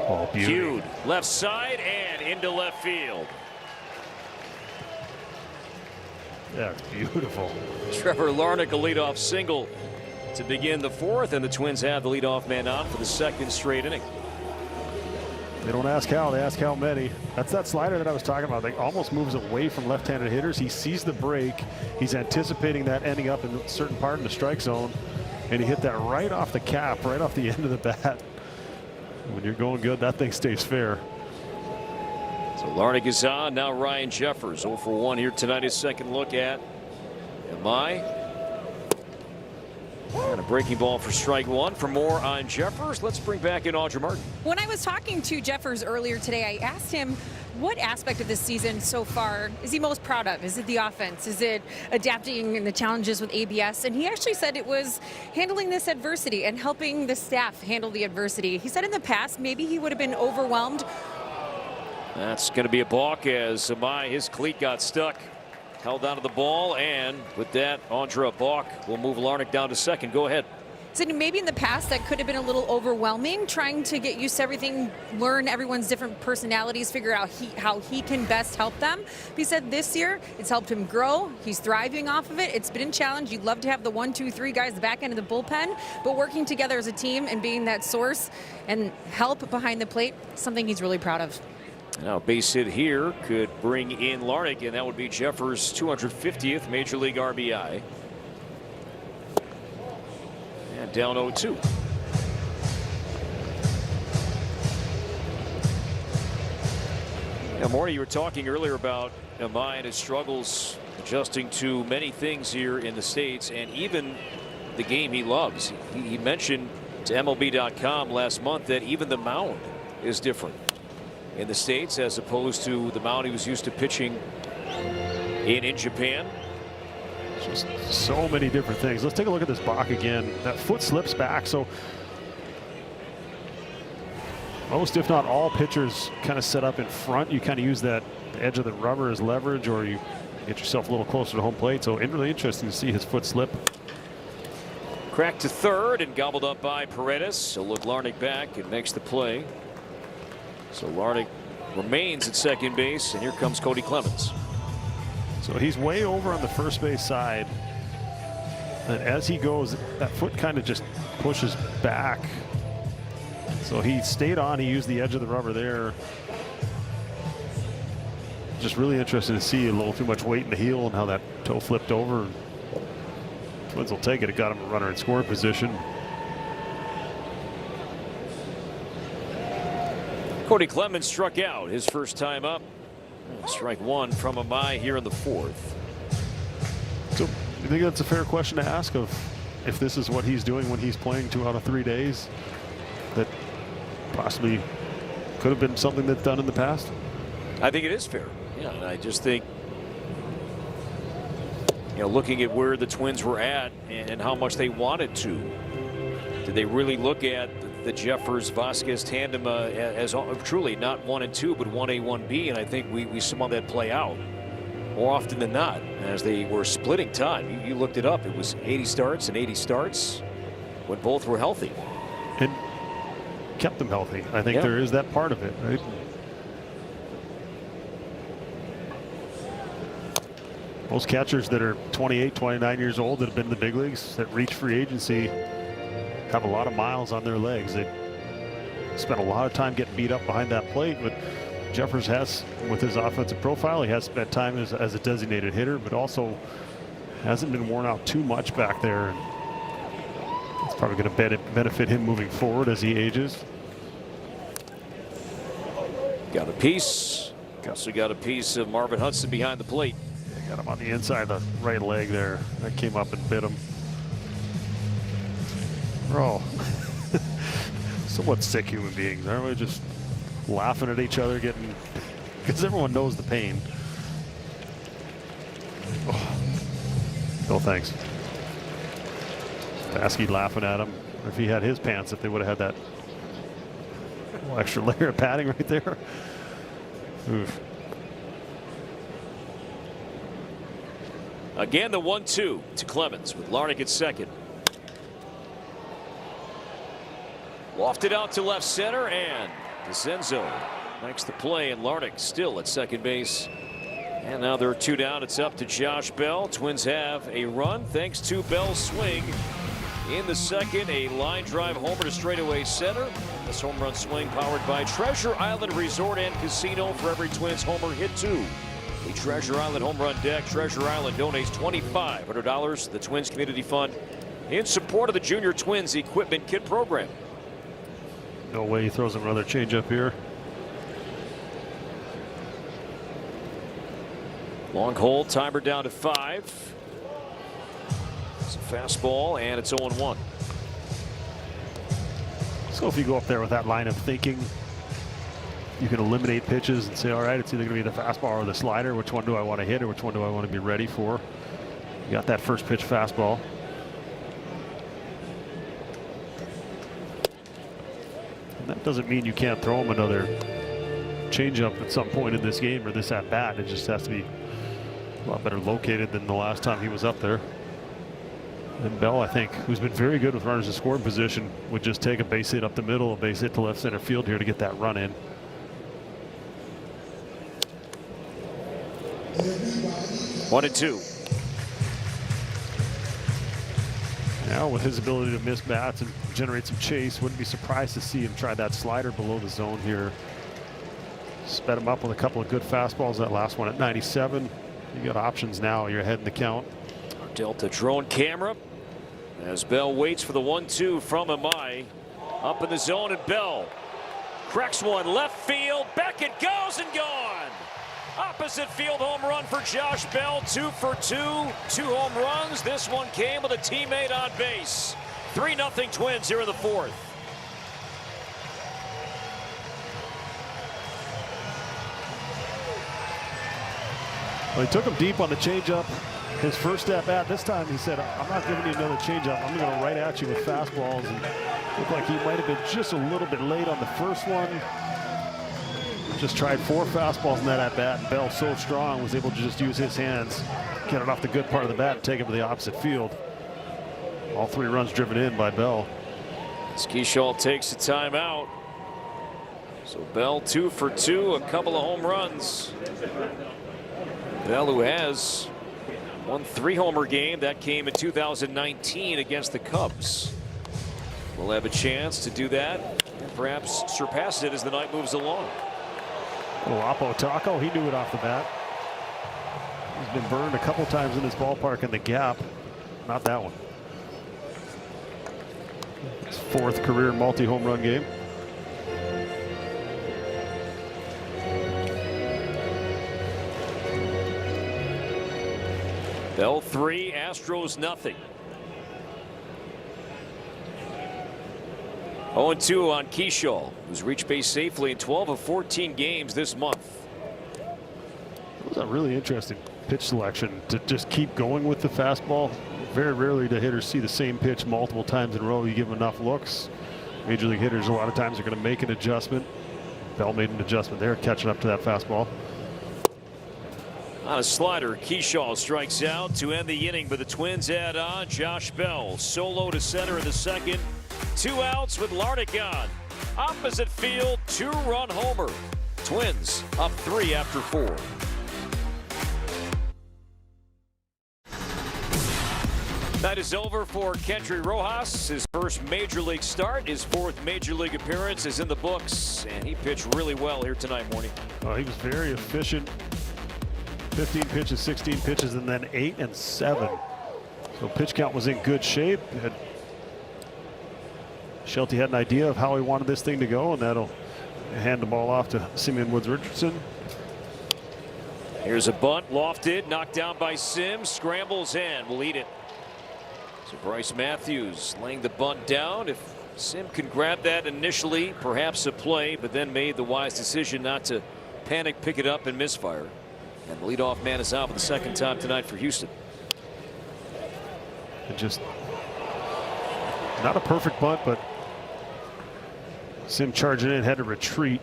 Oh, Huge left side and into left field. That's beautiful. Trevor Larnach, a leadoff single to begin the 4th, and the Twins have the leadoff man on for the 2nd straight inning. They don't ask how, they ask how many. That's that slider that I was talking about. They almost moves away from left-handed hitters. He sees the break. He's anticipating that ending up in a certain part in the strike zone, and he hit that right off the cap, right off the end of the bat. When you're going good, that thing stays fair. So Larnach is on. Now Ryan Jeffers, 0 for 1 here tonight. His second look at MI. And a breaking ball for strike 1. For more on Jeffers, let's bring back in Audra Martin. When I was talking to Jeffers earlier today, I asked him what aspect of this season so far is he most proud of? Is it the offense? Is it adapting in the challenges with ABS? And he actually said it was handling this adversity and helping the staff handle the adversity. He said in the past maybe he would have been overwhelmed. That's going to be a balk as his cleat got stuck. Held onto the ball, and with that, Andra balk will move Larnach down to second. Go ahead. So maybe in the past that could have been a little overwhelming, trying to get used to everything, learn everyone's different personalities, figure out how he can best help them. He said this year it's helped him grow. He's thriving off of it. It's been a challenge. You'd love to have the 1, 2, 3 guys, the back end of the bullpen, but working together as a team and being that source and help behind the plate, something he's really proud of. Now, base hit here could bring in Larnach, and that would be Jeffers' 250th Major League RBI. And down 0-2. Now, Morty, you were talking earlier about MI and his struggles adjusting to many things here in the States, and even the game he loves. He mentioned to MLB.com last month that even the mound is different in the States as opposed to the mound he was used to pitching in Japan. Just so many different things. Let's take a look at this Bach again. That foot slips back, so most, if not all, pitchers kind of set up in front. You kind of use that edge of the rubber as leverage, or you get yourself a little closer to home plate. So really interesting to see his foot slip. Cracked to third and gobbled up by Paredes. So look, Larnach back and makes the play. So Larnach remains at second base, and here comes Cody Clemens. So he's way over on the first base side, and as he goes, that foot kind of just pushes back. So he stayed on. He used the edge of the rubber there. Just really interesting to see a little too much weight in the heel and how that toe flipped over. Twins will take it. It got him a runner in scoring position. Cody Clemens struck out his first time up. Strike 1 from Amai here in the 4th. So you think that's a fair question to ask, of if this is what he's doing when he's playing 2 out of 3 days, that possibly could have been something that's done in the past? I think it is fair. Yeah, and I just think, you know, looking at where the Twins were at and how much they wanted to, did they really look at the Jeffers Vasquez tandem as truly not 1 and 2, but 1A, 1B? And I think we saw that play out more often than not as they were splitting time. You looked it up. It was 80 starts and 80 starts when both were healthy. And kept them healthy. I think there is that part of it, right? Most catchers that are 28, 29 years old that have been in the big leagues that reach free agency have a lot of miles on their legs. They spent a lot of time getting beat up behind that plate, but Jeffers has, with his offensive profile, he has spent time as a designated hitter, but also hasn't been worn out too much back there. And it's probably going to benefit him moving forward as he ages. Got a piece. Also got a piece of Marvin Hudson behind the plate. Got him on the inside of the right leg there. That came up and bit him. We're all somewhat sick human beings, aren't we? Just laughing at each other, because everyone knows the pain. Oh. No thanks. Baskey laughing at him. If he had his pants, if they would have had that little extra layer of padding right there. Oof. Again, the 1-2 to Clemens with Larnach at second. Lofted out to left center, and DeCenzo makes the play, and Larnach still at second base. And now there are 2 down. It's up to Josh Bell. Twins have a run thanks to Bell's swing. In the second, a line drive homer to straightaway center. This home run swing powered by Treasure Island Resort and Casino. For every Twins homer, hit 2. The Treasure Island home run deck. Treasure Island donates $2,500 to the Twins Community Fund in support of the Junior Twins Equipment Kit program. No way he throws him another changeup here. Long hold, timer down to 5. It's a fastball, and it's 0-1. So if you go up there with that line of thinking, you can eliminate pitches and say, all right, it's either going to be the fastball or the slider. Which one do I want to hit, or which one do I want to be ready for? You got that first pitch fastball. And that doesn't mean you can't throw him another changeup at some point in this game or this at bat. It just has to be a lot better located than the last time he was up there. And Bell, I think, who's been very good with runners in scoring position, would just take a base hit up the middle, a base hit to left center field here to get that run in. One and 2. Now with his ability to miss bats and generate some chase, wouldn't be surprised to see him try that slider below the zone here. Sped him up with a couple of good fastballs. That last one at 97. You got options now. You're ahead in the count. Delta drone camera as Bell waits for the 1-2 from Amai. Up in the zone, and Bell cracks one left field. Back it goes and gone. Opposite field home run for Josh Bell. 2 for 2. 2 home runs. This one came with a teammate on base. 3-0 Twins here in the 4th. Well, he took him deep on the changeup. His first at bat. This time he said, I'm not giving you another changeup. I'm going to go right at you with fastballs. And looked like he might have been just a little bit late on the first one. Just tried 4 fastballs in that at bat. And Bell, so strong, was able to just use his hands, get it off the good part of the bat, and take him to the opposite field. All 3 runs driven in by Bell. Keyshaw takes a timeout. So Bell 2 for 2, a couple of home runs. Bell, who has won 3 homer game, that came in 2019 against the Cubs. Will have a chance to do that and perhaps surpass it as the night moves along. Oppo Taco, he knew it off the bat. He's been burned a couple times in this ballpark in the gap. Not that one. His 4th career multi-home run game. Bell 3, Astros nothing. 0-2 on Keyshaw, who's reached base safely in 12 of 14 games this month. It was a really interesting pitch selection to just keep going with the fastball. Very rarely do hitters see the same pitch multiple times in a row. You give them enough looks. Major league hitters a lot of times are going to make an adjustment. Bell made an adjustment there, catching up to that fastball. On a slider, Keyshaw strikes out to end the inning, but the Twins add on. Josh Bell solo to center in the second. 2 outs with Larnach on. Opposite field, 2-run homer. Twins up 3 after 4. Night is over for Kendry Rojas. His first major league start, his fourth major league appearance is in the books, and he pitched really well here tonight, Morning. He was very efficient. 15 pitches, 16 pitches, and then 8 and 7. So pitch count was in good shape. Shelty had an idea of how he wanted this thing to go, and that'll hand the ball off to Simeon Woods Richardson. Here's a bunt, lofted, knocked down by Sims, scrambles in, will eat it. So Bryce Matthews laying the bunt down. If Sim can grab that initially, perhaps a play, but then made the wise decision not to panic, pick it up, and misfire. And the leadoff man is out for the second time tonight for Houston. And just not a perfect bunt, but Sim charging in, had to retreat.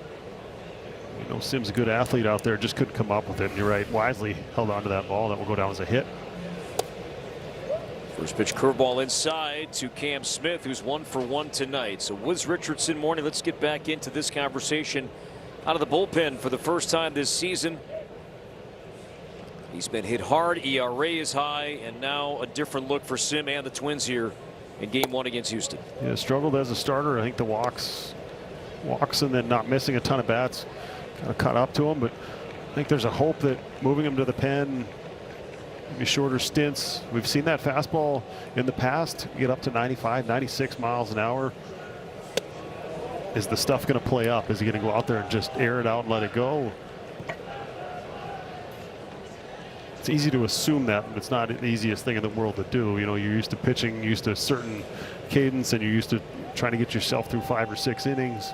You know, Sim's a good athlete out there, just couldn't come up with it. And you're right, wisely held on to that ball. That will go down as a hit. First pitch curveball inside to Cam Smith, who's 1 for 1 tonight. So Woods Richardson, Morning, let's get back into this conversation out of the bullpen for the first time this season. He's been hit hard, ERA is high, and now a different look for Sim and the Twins here in game 1 against Houston. Yeah, struggled as a starter. I think the walks and then not missing a ton of bats kind of caught up to him, but I think there's a hope that moving him to the pen, maybe shorter stints. We've seen that fastball in the past get up to 95, 96 miles an hour. Is the stuff going to play up? Is he going to go out there and just air it out and let it go? It's easy to assume that, but it's not the easiest thing in the world to do. You know, you're used to pitching, used to a certain cadence, and you're used to trying to get yourself through 5 or 6 innings.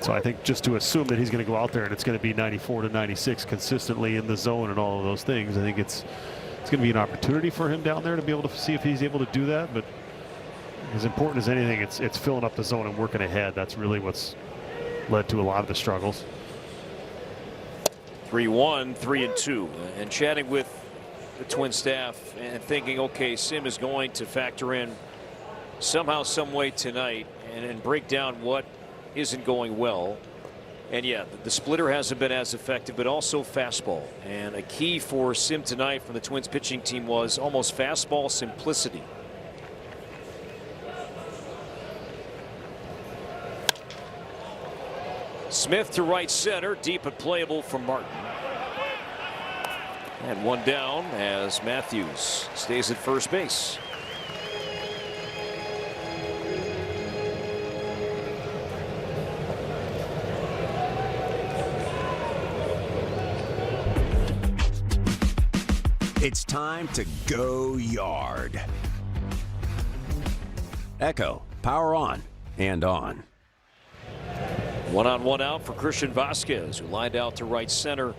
So I think just to assume that he's going to go out there and it's going to be 94 to 96 consistently in the zone and all of those things, I think it's going to be an opportunity for him down there to be able to see if he's able to do that. But as important as anything, it's filling up the zone and working ahead. That's really what's led to a lot of the struggles. 3-1, 3-2, and chatting with the Twin staff and thinking, okay, Sim is going to factor in somehow, some way tonight and break down what isn't going well. And yeah, the splitter hasn't been as effective, but also fastball. And a key for Sim tonight from the Twins pitching team was almost fastball simplicity. Smith to right center, deep and playable for Martin. And one down as Matthews stays at first base. It's time to go yard. Echo, power on and on. 1-on-1 out for Christian Vasquez, who lined out to right center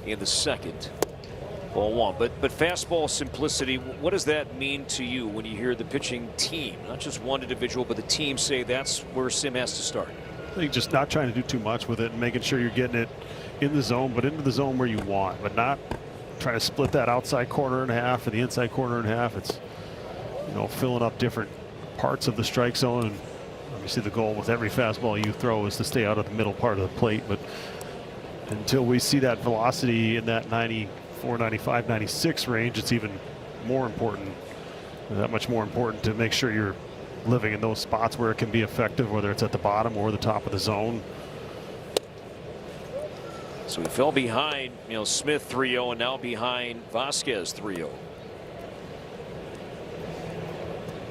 in the second. Ball 1. But fastball simplicity, what does that mean to you when you hear the pitching team, not just one individual, but the team say that's where Sim has to start? I think just not trying to do too much with it and making sure you're getting it in the zone, but into the zone where you want, but not trying to split that outside corner in half or the inside corner in half. It's, you know, filling up different parts of the strike zone. And obviously the goal with every fastball you throw is to stay out of the middle part of the plate, but until we see that velocity in that 94, 95, 96 range, it's even more important, that much more important to make sure you're living in those spots where it can be effective, whether it's at the bottom or the top of the zone. So he fell behind, you know, Smith 3-0 and now behind Vasquez 3-0.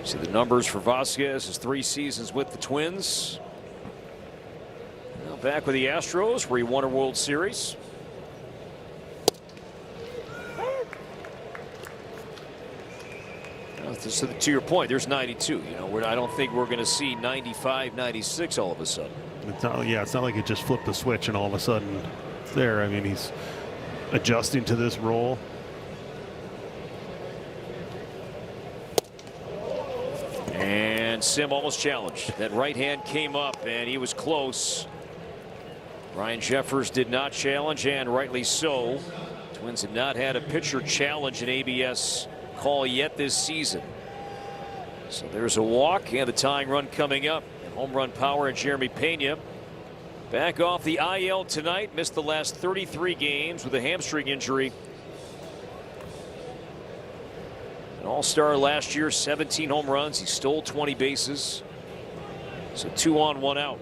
See the numbers for Vasquez, his 3 seasons with the Twins. Now back with the Astros, where he won a World Series. So to your point, there's 92. You know, I don't think we're going to see 95, 96 all of a sudden. It's not, yeah, it's not like it just flipped the switch and all of a sudden it's there. I mean, he's adjusting to this role. And Sim almost challenged. That right hand came up and he was close. Ryan Jeffers did not challenge, and rightly so. Twins have not had a pitcher challenge an ABS call yet this season. So there's a walk and the tying run coming up. And home run power and Jeremy Pena back off the IL tonight. Missed the last 33 games with a hamstring injury. An all-star last year, 17 home runs. He stole 20 bases. So 2 on, 1 out.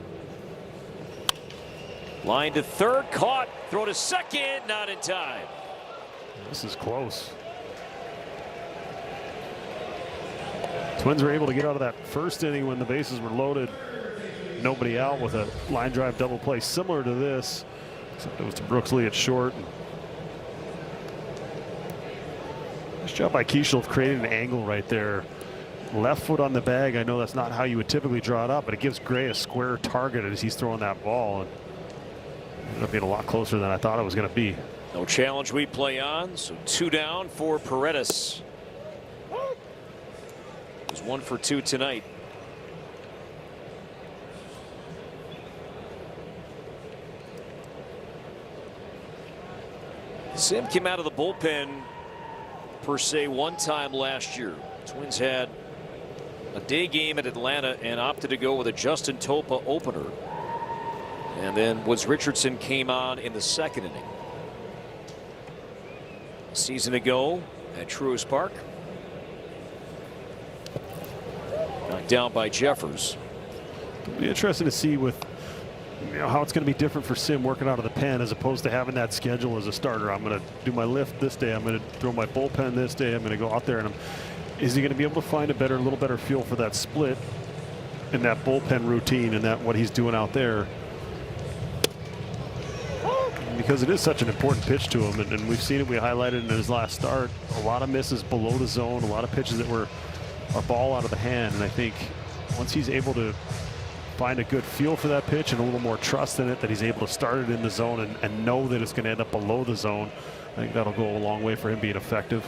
Line to third, caught. Throw to second, not in time. This is close. Twins were able to get out of that first inning when the bases were loaded, nobody out, with a line drive double play similar to this, except it was to Brooks Lee at short. Nice job by Keishel of creating an angle right there. Left foot on the bag. I know that's not how you would typically draw it up, but it gives Gray a square target as he's throwing that ball. And ended up being a lot closer than I thought it was going to be. No challenge, we play on, so 2 down for Paredes. He's 1 for 2 tonight. Sim came out of the bullpen per se one time last year. Twins had a day game at Atlanta and opted to go with a Justin Topa opener. And then Woods Richardson came on in the second inning. A season ago at Truist Park. Knocked down by Jeffers. It'll be interesting to see with how it's going to be different for Sim working out of the pen as opposed to having that schedule as a starter. I'm going to do my lift this day. I'm going to throw my bullpen this day. I'm going to go out there and is he going to be able to find a little better feel for that split in that bullpen routine and that what he's doing out there? Because it is such an important pitch to him, and we've seen it. We highlighted in his last start. A lot of misses below the zone, a lot of pitches that were a ball out of the hand. And I think once he's able to find a good feel for that pitch and a little more trust in it, that he's able to start it in the zone and know that it's going to end up below the zone, I think that'll go a long way for him being effective.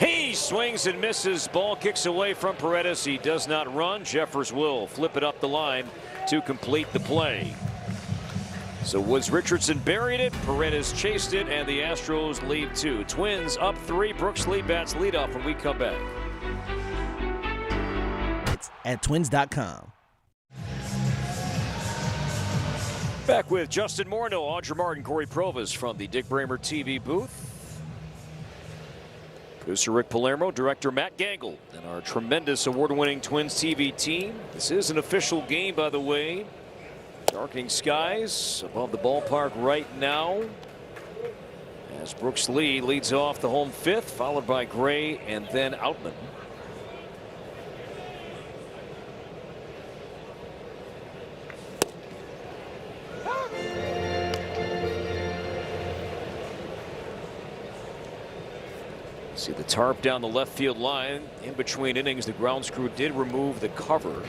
He swings and misses. Ball kicks away from Paredes. He does not run. Jeffers will flip it up the line to complete the play. So Woods Richardson buried it, Paredes chased it, and the Astros lead 2. Twins up 3. Brooks Lee bats leadoff when we come back. It's at twins.com. Back with Justin Morneau, Audra Martin, Corey Provas from the Dick Bramer TV booth. Producer Rick Palermo, director Matt Gangle, and our tremendous award-winning Twins TV team. This is an official game, by the way. Darkening skies above the ballpark right now as Brooks Lee leads off the home 5th, followed by Gray and then Outman. See the tarp down the left field line. In between innings, the grounds crew did remove the cover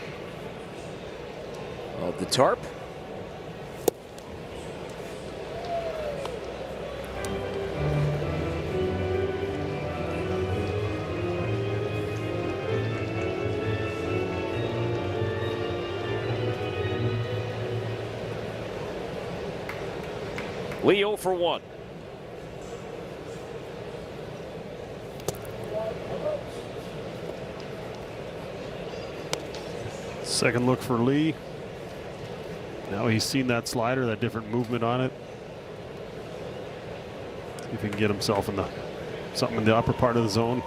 of the tarp. Leo for 1. Second look for Lee. Now he's seen that slider, that different movement on it. See if he can get himself in something in the upper part of the zone.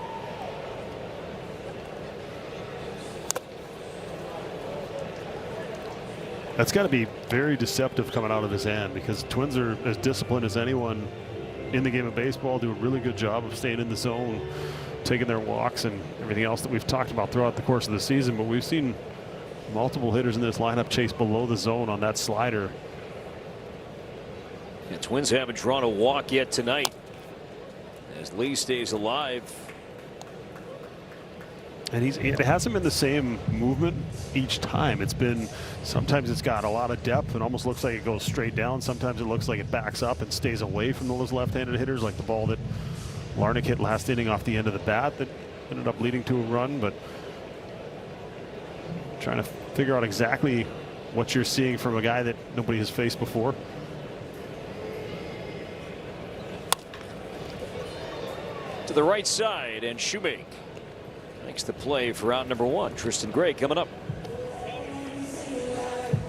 That's got to be very deceptive coming out of his hand, because Twins are as disciplined as anyone in the game of baseball, do a really good job of staying in the zone, taking their walks and everything else that we've talked about throughout the course of the season. But we've seen multiple hitters in this lineup chase below the zone on that slider. The Twins haven't drawn a walk yet tonight as Lee stays alive. And it hasn't been the same movement each time. It's been, sometimes it's got a lot of depth and almost looks like it goes straight down. Sometimes it looks like it backs up and stays away from those left-handed hitters, like the ball that Larnach hit last inning off the end of the bat that ended up leading to a run. But trying to figure out exactly what you're seeing from a guy that nobody has faced before. To the right side, and Shoemake makes the play for out number 1. Tristan Gray coming up.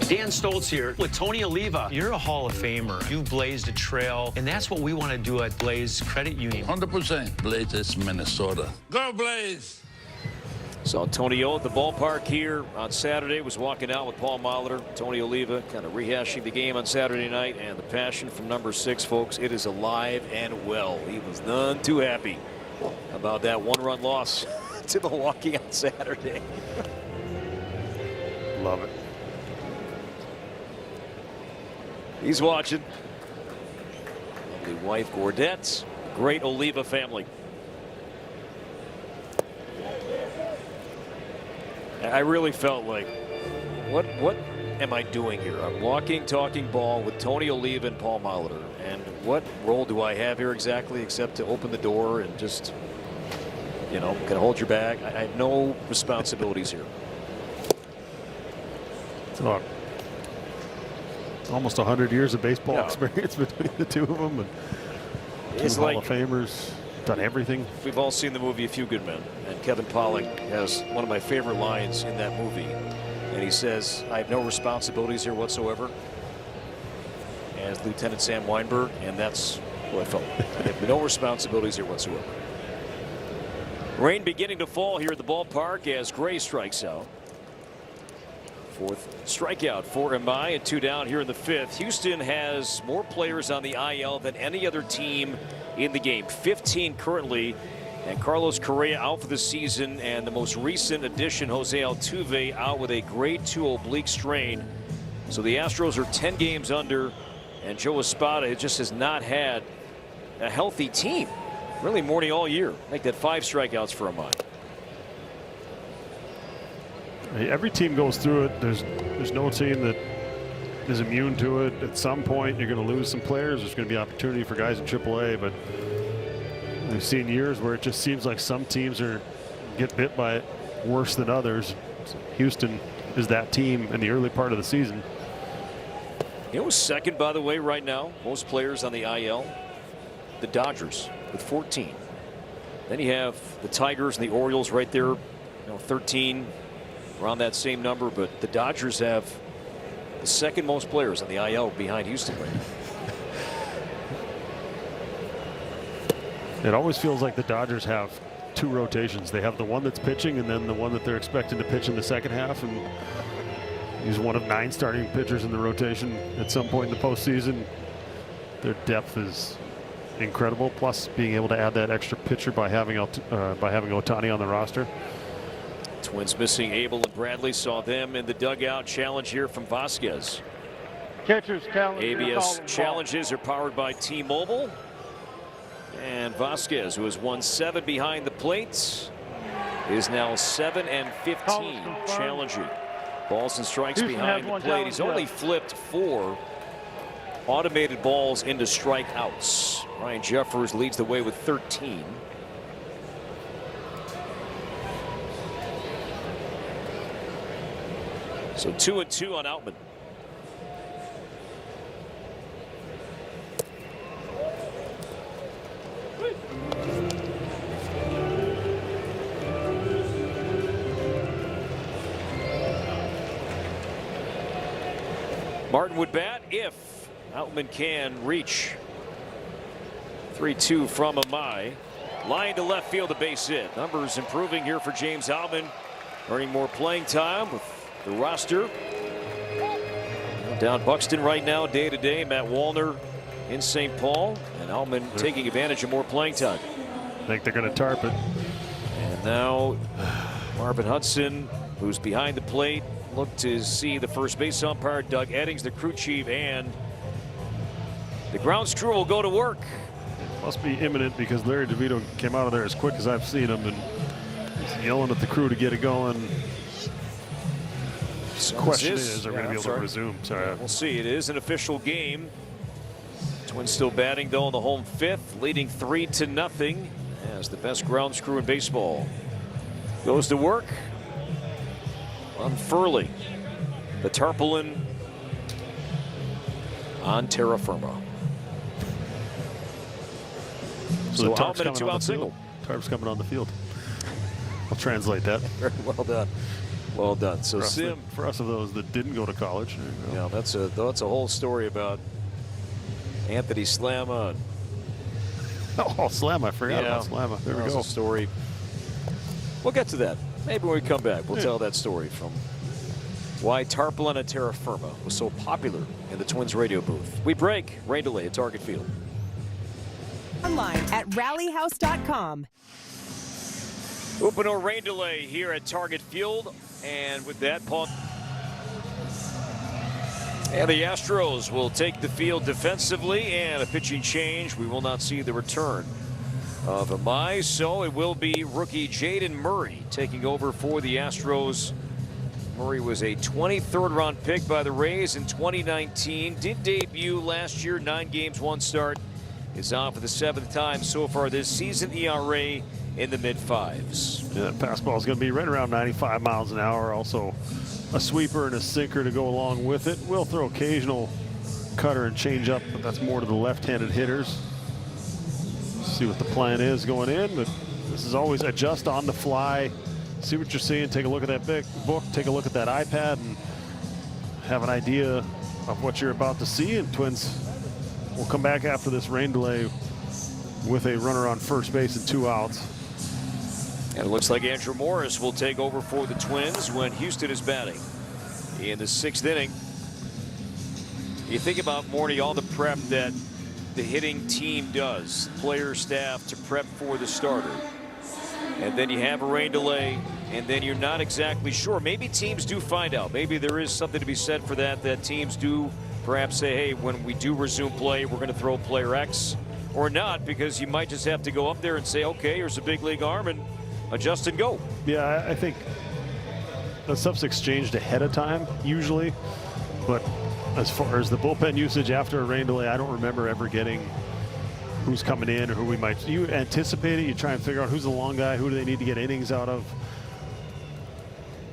Dan Stoltz here with Tony Oliva. You're a Hall of Famer. You blazed a trail, and that's what we want to do at Blaze Credit Union. 100% Blaze, Minnesota. Go Blaze! Saw Tony O at the ballpark here on Saturday, was walking out with Paul Molitor. Tony Oliva kind of rehashing the game on Saturday night, and the passion from number 6, folks, it is alive and well. He was none too happy about that one-run loss to Milwaukee on Saturday. Love it. He's watching. Lovely wife Gordette. Great Oliva family. I really felt like, what am I doing here? I'm walking, talking ball with Tony Oliva and Paul Molitor. And what role do I have here exactly except to open the door and just, you know, kind of hold your bag? I have no responsibilities here. It's about almost 100 years of baseball experience between the two of them, and It's two like Hall of Famers, done everything. We've all seen the movie A Few Good Men, and Kevin Pollak has one of my favorite lines in that movie, and he says, "I have no responsibilities here whatsoever," as Lieutenant Sam Weinberg, and that's what I felt. I have no responsibilities here whatsoever. Rain beginning to fall here at the ballpark as Gray strikes out. 4th strikeout for MI, and 2 down here in the 5th. Houston has more players on the IL than any other team in the game. 15 currently, and Carlos Correa out for the season, and the most recent addition, Jose Altuve, out with a grade 2 oblique strain. So the Astros are 10 games under, and Joe Espada just has not had a healthy team. Really morning all year. Make that 5 strikeouts for MI. Every team goes through it. There's no team that is immune to it. At some point, you're going to lose some players. There's going to be opportunity for guys in AAA, but we've seen years where it just seems like some teams get bit by it worse than others. Houston is that team in the early part of the season. It was second, by the way, right now. Most players on the IL. The Dodgers with 14. Then you have the Tigers and the Orioles right there, 13. Around that same number, but the Dodgers have the second most players on the IL behind Houston right now. It always feels like the Dodgers have 2 rotations. They have the one that's pitching and then the one that they're expecting to pitch in the second half, and he's one of 9 starting pitchers in the rotation at some point in the postseason. Their depth is incredible, plus being able to add that extra pitcher by having Ohtani on the roster. Twins missing Abel and Bradley. Saw them in the dugout. Challenge here from Vasquez. Catcher's challenge. ABS challenges are powered by T-Mobile. And Vasquez, who has won 7 behind the plate, is now 7 and 15 challenging. Balls and strikes behind the plate. He's only flipped 4 automated balls into strikeouts. Ryan Jeffers leads the way with 13. So 2-2 on Outman. Martin would bat if Outman can reach. 3-2 from Amai. Line to left field, a base hit. Numbers improving here for James Outman, earning more playing time with the roster. Down Buxton right now, day to day. Matt Wallner in St. Paul, and Outman taking advantage of more playing time. I think they're going to tarp it. And now Marvin Hudson, who's behind the plate, look to see the first base umpire, Doug Eddings, the crew chief, and the grounds crew will go to work. It must be imminent because Larry DeVito came out of there as quick as I've seen him, and he's yelling at the crew to get it going. Question is, are we going to be able to resume? Sorry. We'll see. It is an official game. Twins still batting though in the home 5th, leading 3-0 as the best grounds crew in baseball goes to work, unfurling the tarpaulin on terra firma. So the Outman a 2-out single. Tarp's coming on the field. I'll translate that. Very well done. Well done. So Sim, for us of those that didn't go to college. Yeah, that's a whole story about Anthony Slamma. Oh, Slamma! I forgot about Slamma. There we go. A story. We'll get to that. Maybe when we come back, we'll tell that story from why Tarpaulin and Terra Firma was so popular in the Twins radio booth. We break. Rain delay at Target Field. Online at rallyhouse.com. Open rain delay here at Target Field. And with that, Paul. And the Astros will take the field defensively, and a pitching change. We will not see the return of Amai, so it will be rookie Jaden Murray taking over for the Astros. Murray was a 23rd round pick by the Rays in 2019. Did debut last year, 9 games, 1 start. Is on for the 7th time so far this season. ERA in the mid-5s. Yeah, that fastball is going to be right around 95 miles an hour. Also a sweeper and a sinker to go along with it. We'll throw occasional cutter and change up, but that's more to the left-handed hitters. See what the plan is going in, but this is always adjust on the fly. See what you're seeing, take a look at that big book, take a look at that iPad, and have an idea of what you're about to see. And Twins will come back after this rain delay with a runner on first base and 2 outs. And it looks like Andrew Morris will take over for the Twins when Houston is batting in the 6th inning. You think about, Morty, all the prep that the hitting team does, player staff to prep for the starter. And then you have a rain delay, and then you're not exactly sure. Maybe teams do find out. Maybe there is something to be said for that, that teams do perhaps say, hey, when we do resume play, we're going to throw player X, or not, because you might just have to go up there and say, okay, here's a big league arm, and adjust and go. Yeah, I think the stuff's exchanged ahead of time usually, but as far as the bullpen usage after a rain delay, I don't remember ever getting who's coming in or who we might. You anticipate it, you try and figure out who's the long guy, who do they need to get innings out of,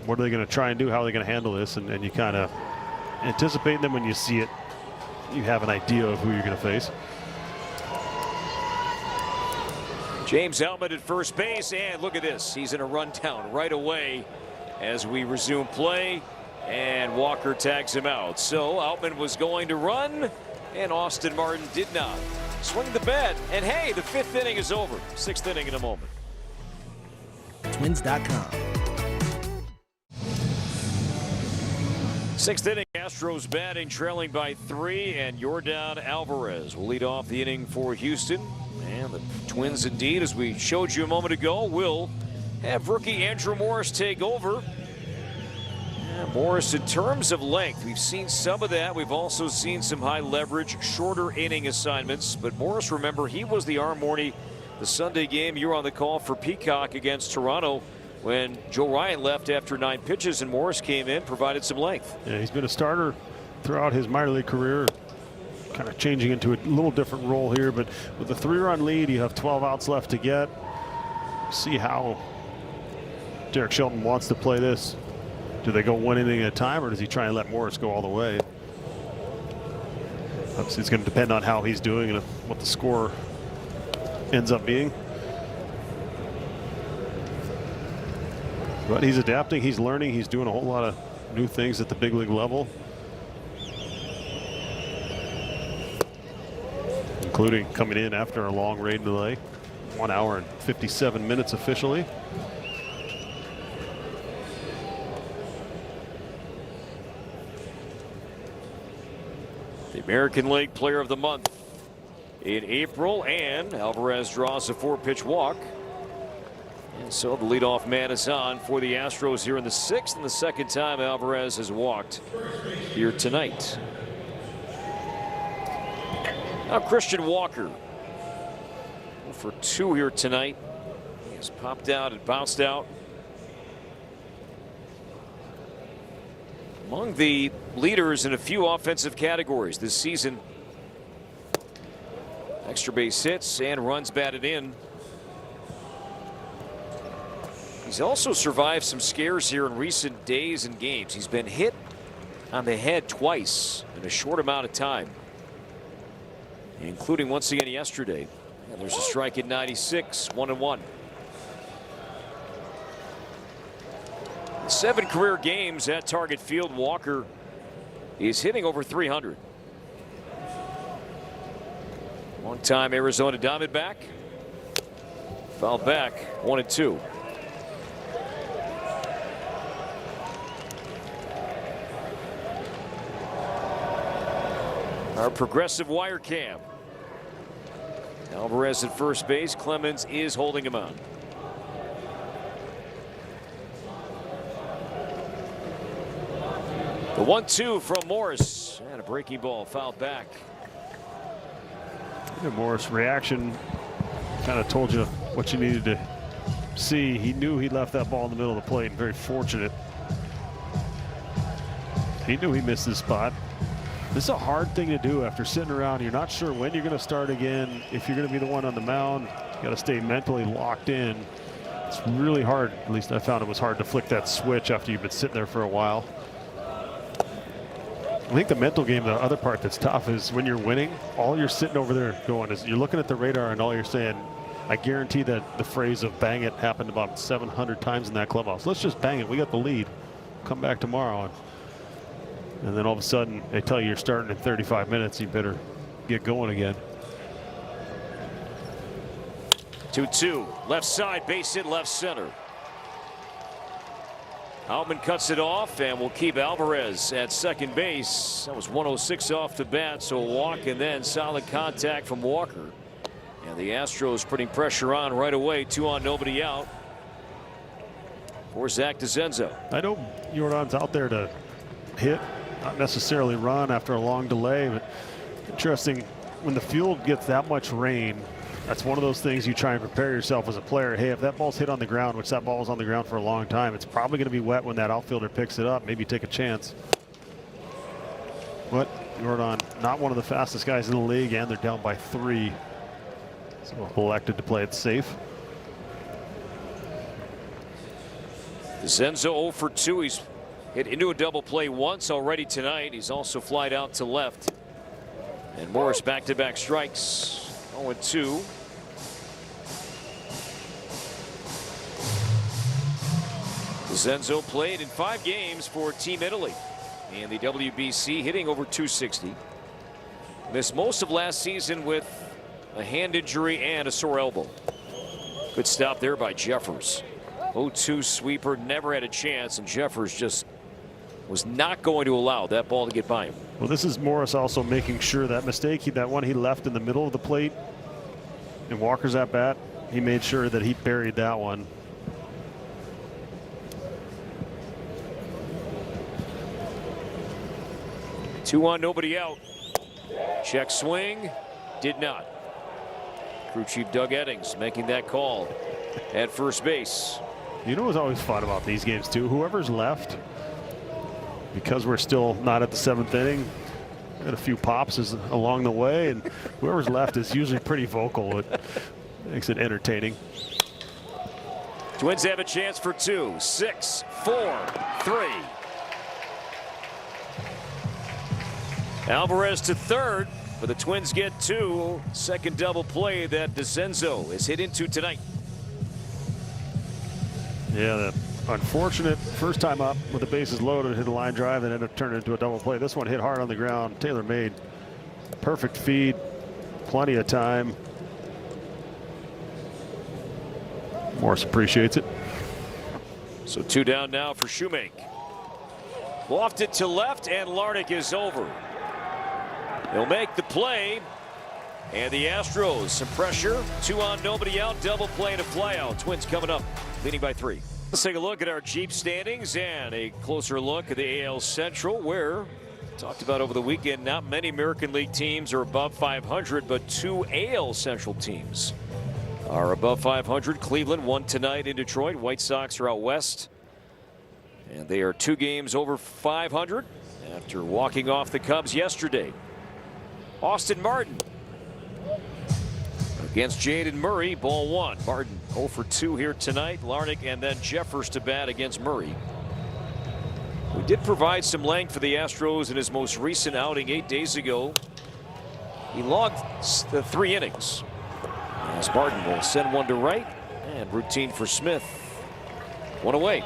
what are they going to try and do, how are they going to handle this, and you kind of anticipate them. When you see it, you have an idea of who you're going to face. James Outman at first base, and look at this. He's in a rundown right away as we resume play, and Walker tags him out. So Outman was going to run, and Austin Martin did not. Swing the bat, and hey, the 5th inning is over. 6th inning in a moment. Twins.com. 6th inning, Astros batting, trailing by 3, and Yordan Alvarez will lead off the inning for Houston. And the Twins, indeed, as we showed you a moment ago, will have rookie Andrew Morris take over. And Morris, in terms of length, we've seen some of that. We've also seen some high leverage, shorter inning assignments. But Morris, remember, he was the arm, Morty, the Sunday game. You were on the call for Peacock against Toronto when Joe Ryan left after 9 pitches, and Morris came in, provided some length. Yeah, he's been a starter throughout his minor league career. Kind of changing into a little different role here, but with a 3-run lead, you have 12 outs left to get. See how Derek Shelton wants to play this. Do they go 1 inning at a time, or does he try and let Morris go all the way? Obviously, it's going to depend on how he's doing and what the score ends up being. But he's adapting, he's learning, he's doing a whole lot of new things at the big league level, including coming in after a long rain delay. 1 hour and 57 minutes officially. The American League Player of the Month in April, and Alvarez draws a 4-pitch walk. And so the leadoff man is on for the Astros here in the 6th, and the 2nd time Alvarez has walked here tonight. Now Christian Walker for 2 here tonight. He has popped out and bounced out. Among the leaders in a few offensive categories this season. Extra base hits and runs batted in. He's also survived some scares here in recent days and games. He's been hit on the head twice in a short amount of time, including once again yesterday. And there's a strike at 96, 1-1. 7 career games at Target Field. Walker is hitting over 300. Long-time Arizona Diamondback. Fouled back, 1-2. Our progressive wire cam. Alvarez at first base. Clemens is holding him on. The 1-2 from Morris, and a breaking ball fouled back. Morris' reaction kind of told you what you needed to see. He knew he left that ball in the middle of the plate, and very fortunate. He knew he missed his spot. This is a hard thing to do after sitting around. You're not sure when you're going to start again. If you're going to be the one on the mound, you got to stay mentally locked in. It's really hard. At least I found it was hard to flick that switch after you've been sitting there for a while. I think the mental game, the other part that's tough, is when you're winning, all you're sitting over there going is you're looking at the radar and all you're saying, I guarantee that the phrase of bang it happened about 700 times in that clubhouse. Let's just bang it. We got the lead. Come back tomorrow. And then all of a sudden they tell you you're starting in 35 minutes. You better get going again. 2-2. Left side, base hit left center. Altman cuts it off, and will keep Alvarez at second base. That was 106 off the bat, so a walk and then solid contact from Walker. And the Astros putting pressure on right away. 2 on, nobody out for Zach DeZenzo. I know Jordan's out there to hit, not necessarily run after a long delay, but interesting, when the field gets that much rain, that's one of those things you try and prepare yourself as a player. Hey, if that ball's hit on the ground, which that ball was on the ground for a long time, it's probably going to be wet when that outfielder picks it up. Maybe take a chance. But Jordan, not one of the fastest guys in the league, and they're down by 3. So elected to play it safe. DeZenzo 0 for 2. He's hit into a double play once already tonight. He's also flied out to left. And Morris back-to-back strikes. 0-2. DeZenzo played in 5 games for Team Italy in the WBC, hitting over 260. Missed most of last season with a hand injury and a sore elbow. Good stop there by Jeffers. 0-2 sweeper, never had a chance, and Jeffers just was not going to allow that ball to get by him. Well, this is Morris also making sure that mistake, that one he left in the middle of the plate in Walker's at bat, he made sure that he buried that one. Two on, nobody out. Check swing, did not. Crew chief Doug Eddings making that call at first base. You know what's always fun about these games too? Whoever's left, because we're still not at the 7th inning, got a few pops along the way, and whoever's left is usually pretty vocal. It makes it entertaining. Twins have a chance for 2. 6, 4, 3. Alvarez to third, but the Twins get 2. Second double play that DeZenzo is hit into tonight. Yeah, the unfortunate first time up with the bases loaded, hit a line drive, and ended up turning into a double play. This one hit hard on the ground. Taylor made perfect feed, plenty of time. Morris appreciates it. So 2 down now for Shoemake. Lofted to left, and Larnach is over. He'll make the play, and the Astros some pressure. 2 on, nobody out. Double play and a fly out. Twins coming up, leading by 3. Let's take a look at our Jeep standings and a closer look at the AL Central, where talked about over the weekend, not many American League teams are above 500, but 2 AL Central teams are above 500. Cleveland won tonight in Detroit. White Sox are out west, and they are 2 games over 500 after walking off the Cubs yesterday. Austin Martin against Jaden Murray, ball 1. Martin 0 for 2 here tonight. Larnach and then Jeffers to bat against Murray. We did provide some length for the Astros in his most recent outing 8 days ago. He logged the 3 innings. As Martin will send one to right, and routine for Smith. 1 away.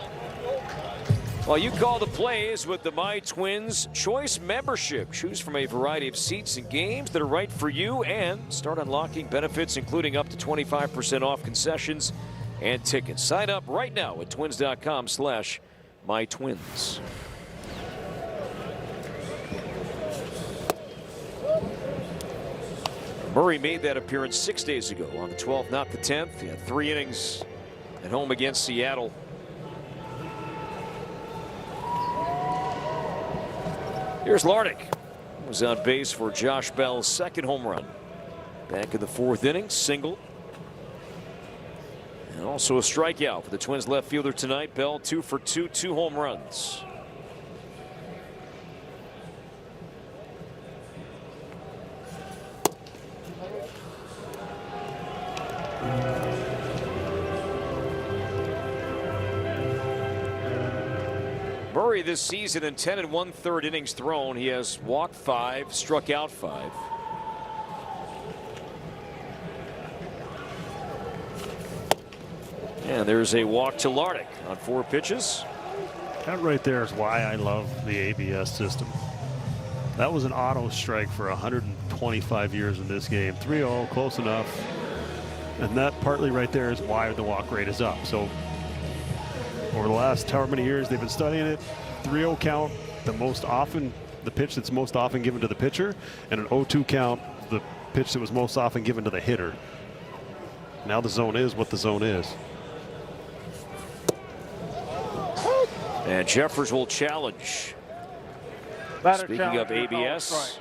Well, you call the plays with the My Twins Choice membership. Choose from a variety of seats and games that are right for you and start unlocking benefits, including up to 25% off concessions and tickets. Sign up right now at twins.com/mytwins. Murray made that appearance 6 days ago on the 12th, not the 10th. He had 3 innings at home against Seattle. Here's Larnach. He was on base for Josh Bell's 2nd home run. Back in the 4th inning, single. And also a strikeout for the Twins left fielder tonight. Bell 2 for 2, 2 home runs. Murray this season in 10 1/3 innings thrown. He has walked 5, struck out 5. And there's a walk to Larnach on 4 pitches. That right there is why I love the ABS system. That was an auto strike for 125 years in this game. 3-0, close enough. And that partly right there is why the walk rate is up. So over the last however many years they've been studying it, 3-0 count, the pitch that's most often given to the pitcher, and an 0-2 count, the pitch that was most often given to the hitter. Now the zone is what the zone is. And Jeffers will challenge. Speaking of ABS,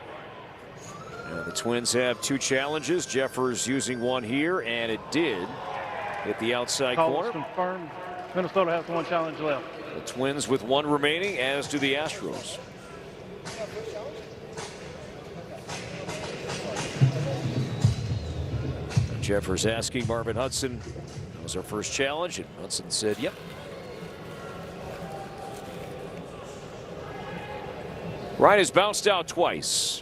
the Twins have 2 challenges. Jeffers using one here, and it did hit the outside corner. Confirmed. Minnesota has 1 challenge left. The Twins with 1 remaining, as do the Astros. Jeffers asking Marvin Hudson, that was our first challenge, and Hudson said, yep. Ryan has bounced out twice.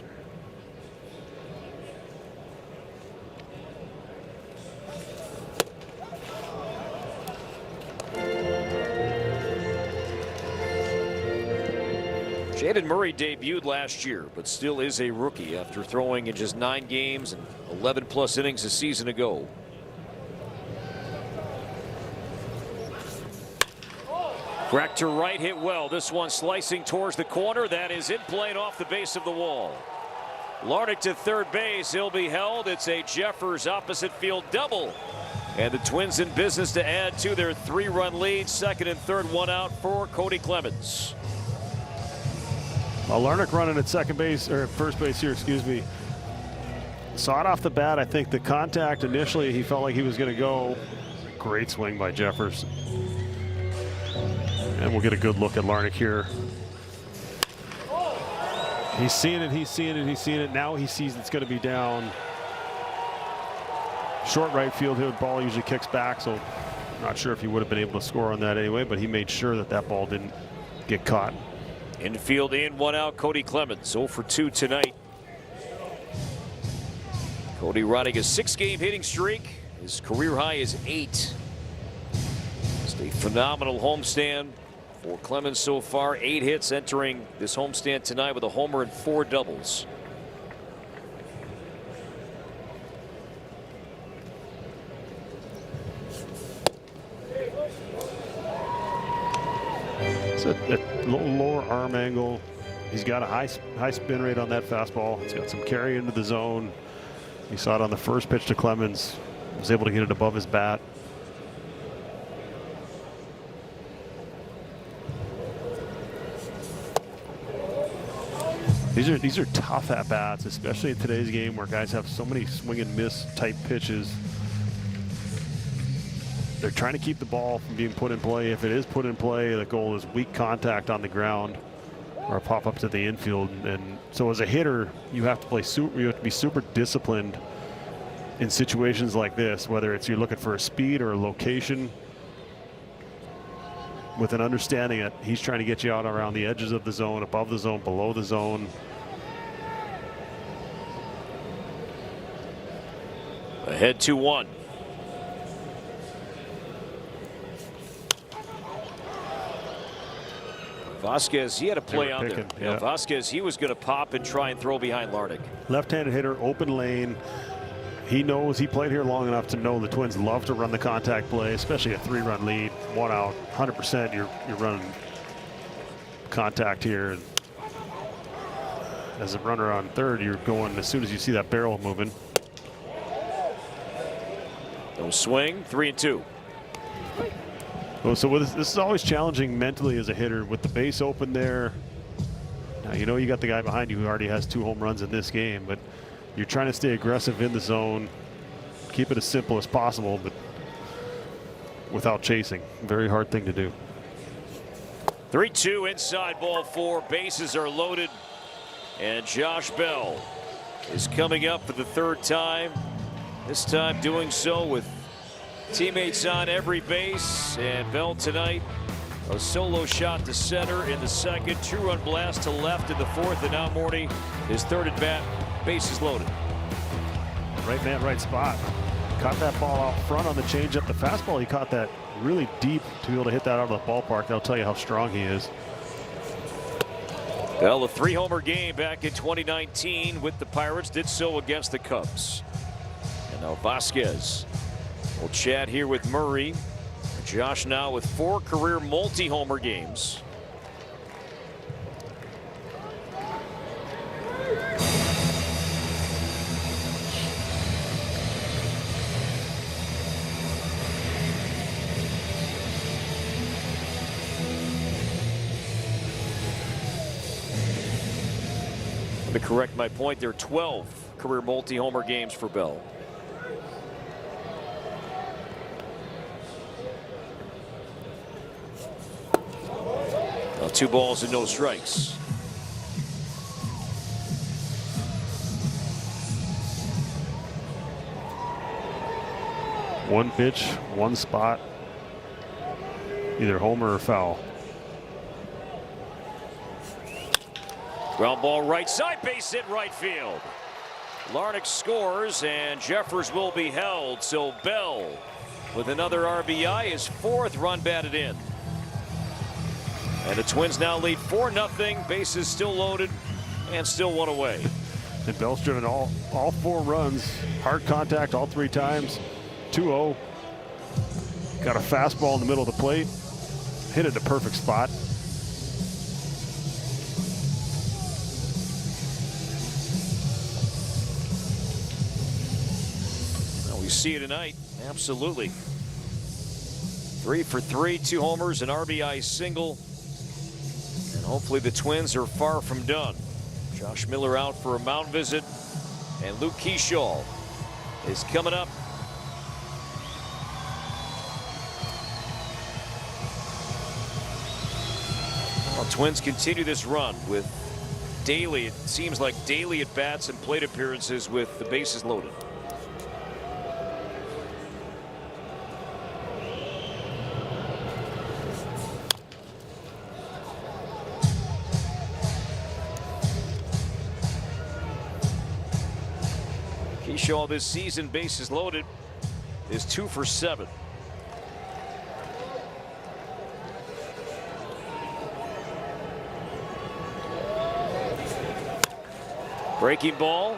Jaden Murray debuted last year, but still is a rookie after throwing in just 9 games and 11+ innings a season ago. Crack to right, hit well. This one slicing towards the corner. That is in play and off the base of the wall. Larnach to third base. He'll be held. It's a Jeffers opposite field double. And the Twins in business to add to their 3-run lead. 2nd and 3rd, 1 out for Cody Clemens. Well, Larnach running at second base, or first base here, excuse me. Saw it off the bat. I think the contact initially, he felt like he was going to go. Great swing by Jeffers. And we'll get a good look at Larnach here. He's seeing it, he's seeing it, he's seeing it. Now he sees it's going to be down. Short right field, the ball usually kicks back, so not sure if he would have been able to score on that anyway, but he made sure that that ball didn't get caught. Infield in, 1 out, Cody Clemens, 0 for 2 tonight. Cody riding a 6-game hitting streak. His career high is 8. It's a phenomenal homestand for Clemens so far. 8 hits entering this homestand tonight with a homer and 4 doubles. It's a little lower arm angle. He's got a high spin rate on that fastball. He's got some carry into the zone. You saw it on the first pitch to Clemens. Was able to get it above his bat. These are tough at bats, especially in today's game where guys have so many swing and miss type pitches. They're trying to keep the ball from being put in play. If it is put in play, the goal is weak contact on the ground or a pop up to the infield. And so as a hitter, you have to be super disciplined in situations like this, whether it's you're looking for a speed or a location, with an understanding that he's trying to get you out around the edges of the zone, above the zone, below the zone. Ahead 2-1. Vasquez, he had a play on there. Yeah. Vasquez, he was going to pop and try and throw behind Larnach. Left-handed hitter, open lane. He knows, he played here long enough to know the Twins love to run the contact play, especially a 3-run lead, 1 out, 100% you're running contact here. And as a runner on third, you're going as soon as you see that barrel moving. No swing, 3-2. Well, so this is always challenging mentally as a hitter with the base open there. Now, you know you got the guy behind you who already has 2 home runs in this game, but you're trying to stay aggressive in the zone, keep it as simple as possible, but without chasing. Very hard thing to do. 3-2 inside, ball 4. Bases are loaded, and Josh Bell is coming up for the 3rd time. This time doing so with teammates on every base, and Bell tonight a solo shot to center in the 2nd, 2-run blast to left in the 4th, and now Morty, his 3rd at bat, bases loaded. Right man, right spot. Caught that ball out front on the changeup. The fastball, he caught that really deep to be able to hit that out of the ballpark. That'll tell you how strong he is. Bell, a 3-homer game back in 2019 with the Pirates, did so against the Cubs. And now Vasquez will chat here with Murray. Josh now with 4 career multi-homer games. To correct my point, there are 12 career multi-homer games for Bell. Now 2 balls and no strikes. One pitch, one spot, either homer or foul. Ground ball right side, base hit right field. Larnach scores and Jeffers will be held. So Bell with another RBI, his 4th run batted in. And the Twins now lead 4-0. Bases still loaded and still 1 away. And Bell's driven all 4 runs, hard contact all 3 times. 2-0. Got a fastball in the middle of the plate. Hit it the perfect spot. We see it tonight. Absolutely. 3 for 3, 2 homers, an RBI single. And hopefully the Twins are far from done. Josh Miller out for a mound visit. And Luke Keyshaw is coming up. Well, Twins continue this run with daily, it seems like daily at bats and plate appearances with the bases loaded. Keyshaw this season, bases loaded, is 2 for 7. Breaking ball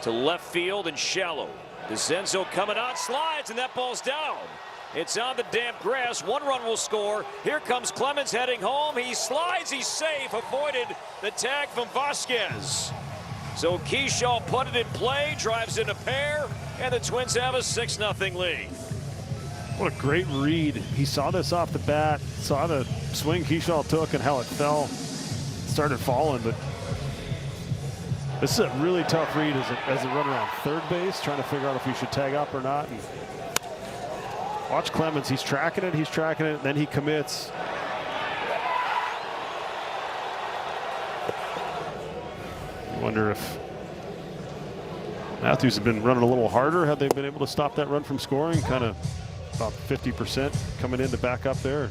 to left field and shallow. DeCenzo coming out, slides, and that ball's down. It's on the damp grass. 1 run will score. Here comes Clemens heading home. He slides, he's safe, avoided the tag from Vasquez. So Keyshaw put it in play, drives in a pair, and the Twins have a 6-0 lead. What a great read. He saw this off the bat, saw the swing Keyshaw took and how it fell. Started falling, but this is a really tough read as a runner on third base, trying to figure out if he should tag up or not. And watch Clemens, he's tracking it, and then he commits. I wonder if Matthews had been running a little harder. Had they been able to stop that run from scoring? Kind of about 50% coming in to back up there.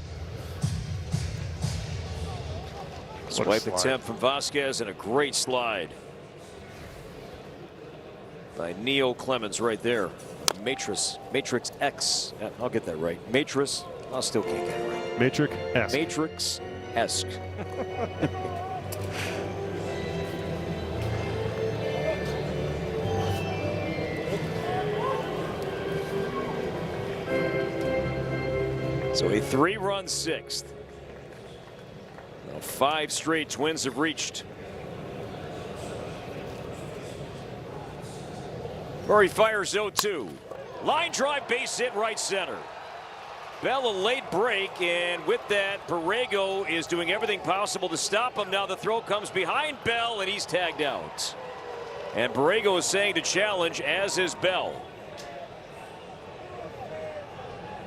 Swipe attempt from Vasquez and a great slide by Neo Clemens right there. Matrix X. I'll get that right. Matrix. I still can't get it right. Matrix S. Matrix Esque. So a 3-run sixth. Now 5 straight Twins have reached. Murray fires 0-2. Line drive, base hit, right center. Bell a late break, and with that, Borrego is doing everything possible to stop him. Now the throw comes behind Bell, and he's tagged out. And Borrego is saying to challenge, as is Bell.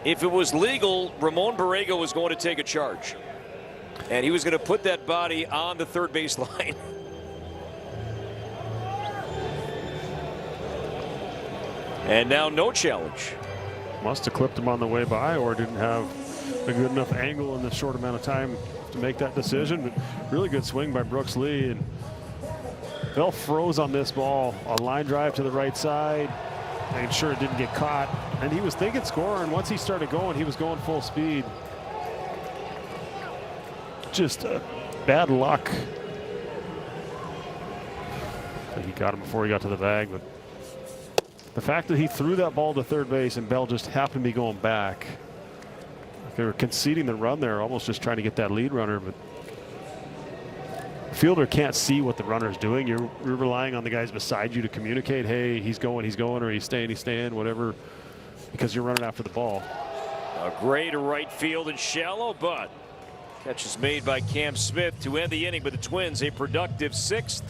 If it was legal, Ramon Borrego was going to take a charge. And he was going to put that body on the third base line. And now no challenge. Must have clipped him on the way by, or didn't have a good enough angle in the short amount of time to make that decision. But really good swing by Brooks Lee. And Bell froze on this ball. A line drive to the right side. Made sure it didn't get caught. And he was thinking score, and once he started going, he was going full speed. Just bad luck. He got him before he got to the bag, but the fact that he threw that ball to third base and Bell just happened to be going back. They were conceding the run there, almost just trying to get that lead runner, but the fielder can't see what the runner is doing. You're relying on the guys beside you to communicate, hey, he's going, or he's staying, whatever, because you're running after the ball. A great right field and shallow, but catch is made by Cam Smith to end the inning, but the Twins a productive 6th.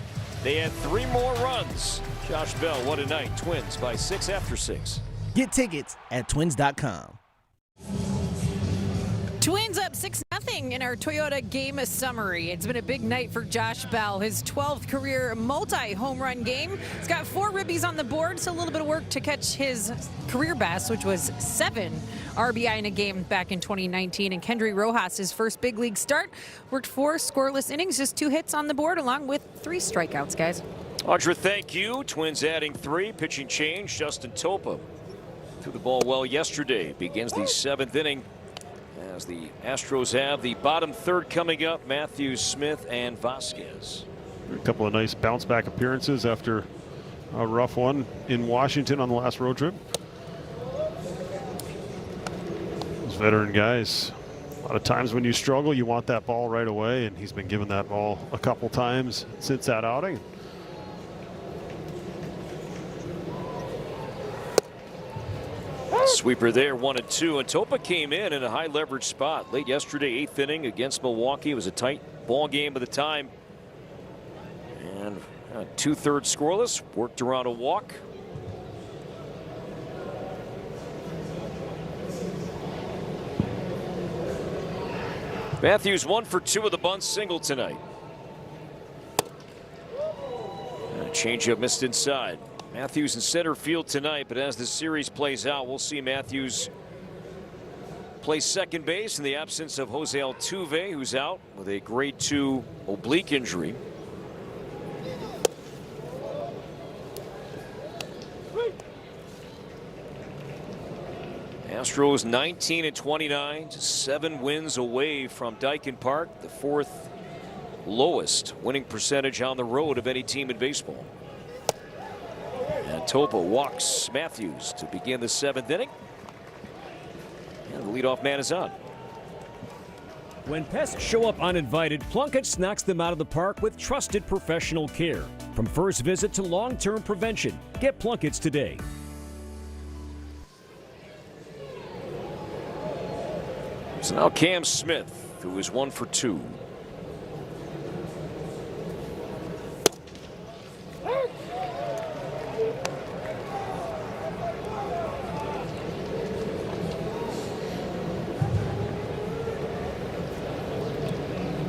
They had 3 more runs. Josh Bell, what a night. Twins by 6 after 6. Get tickets at twins.com. Twins up 6-0 in our Toyota game summary. It's been a big night for Josh Bell, his 12th career multi-home run game. He's got 4 ribbies on the board, so a little bit of work to catch his career best, which was 7 RBI in a game back in 2019. And Kendry Rojas, his first big league start, worked 4 scoreless innings, just 2 hits on the board, along with 3 strikeouts, guys. Audra, thank you. Twins adding 3. Pitching change. Justin Topa threw the ball well yesterday. Begins the 7th inning as the Astros have the bottom third coming up. Matthews, Smith, and Vasquez. A couple of nice bounce back appearances after a rough one in Washington on the last road trip. Those veteran guys, a lot of times when you struggle, you want that ball right away, and he's been given that ball a couple times since that outing. Sweeper there, 1-2, and Topa came in a high leverage spot late yesterday, 8th inning against Milwaukee. It was a tight ball game at the time, and 2/3 scoreless. Worked around a walk. Matthews 1 for 2 with a bunt single tonight. And a changeup missed inside. Matthews in center field tonight, but as the series plays out, we'll see Matthews play second base in the absence of Jose Altuve, who's out with a grade 2 oblique injury. Astros 19-29, 7 wins away from Dyken Park, the 4th lowest winning percentage on the road of any team in baseball. And Topa walks Matthews to begin the 7th inning. And the leadoff man is on. When pests show up uninvited, Plunkett knocks them out of the park with trusted professional care. From first visit to long-term prevention, get Plunkett's today. So now Cam Smith, who is 1 for 2.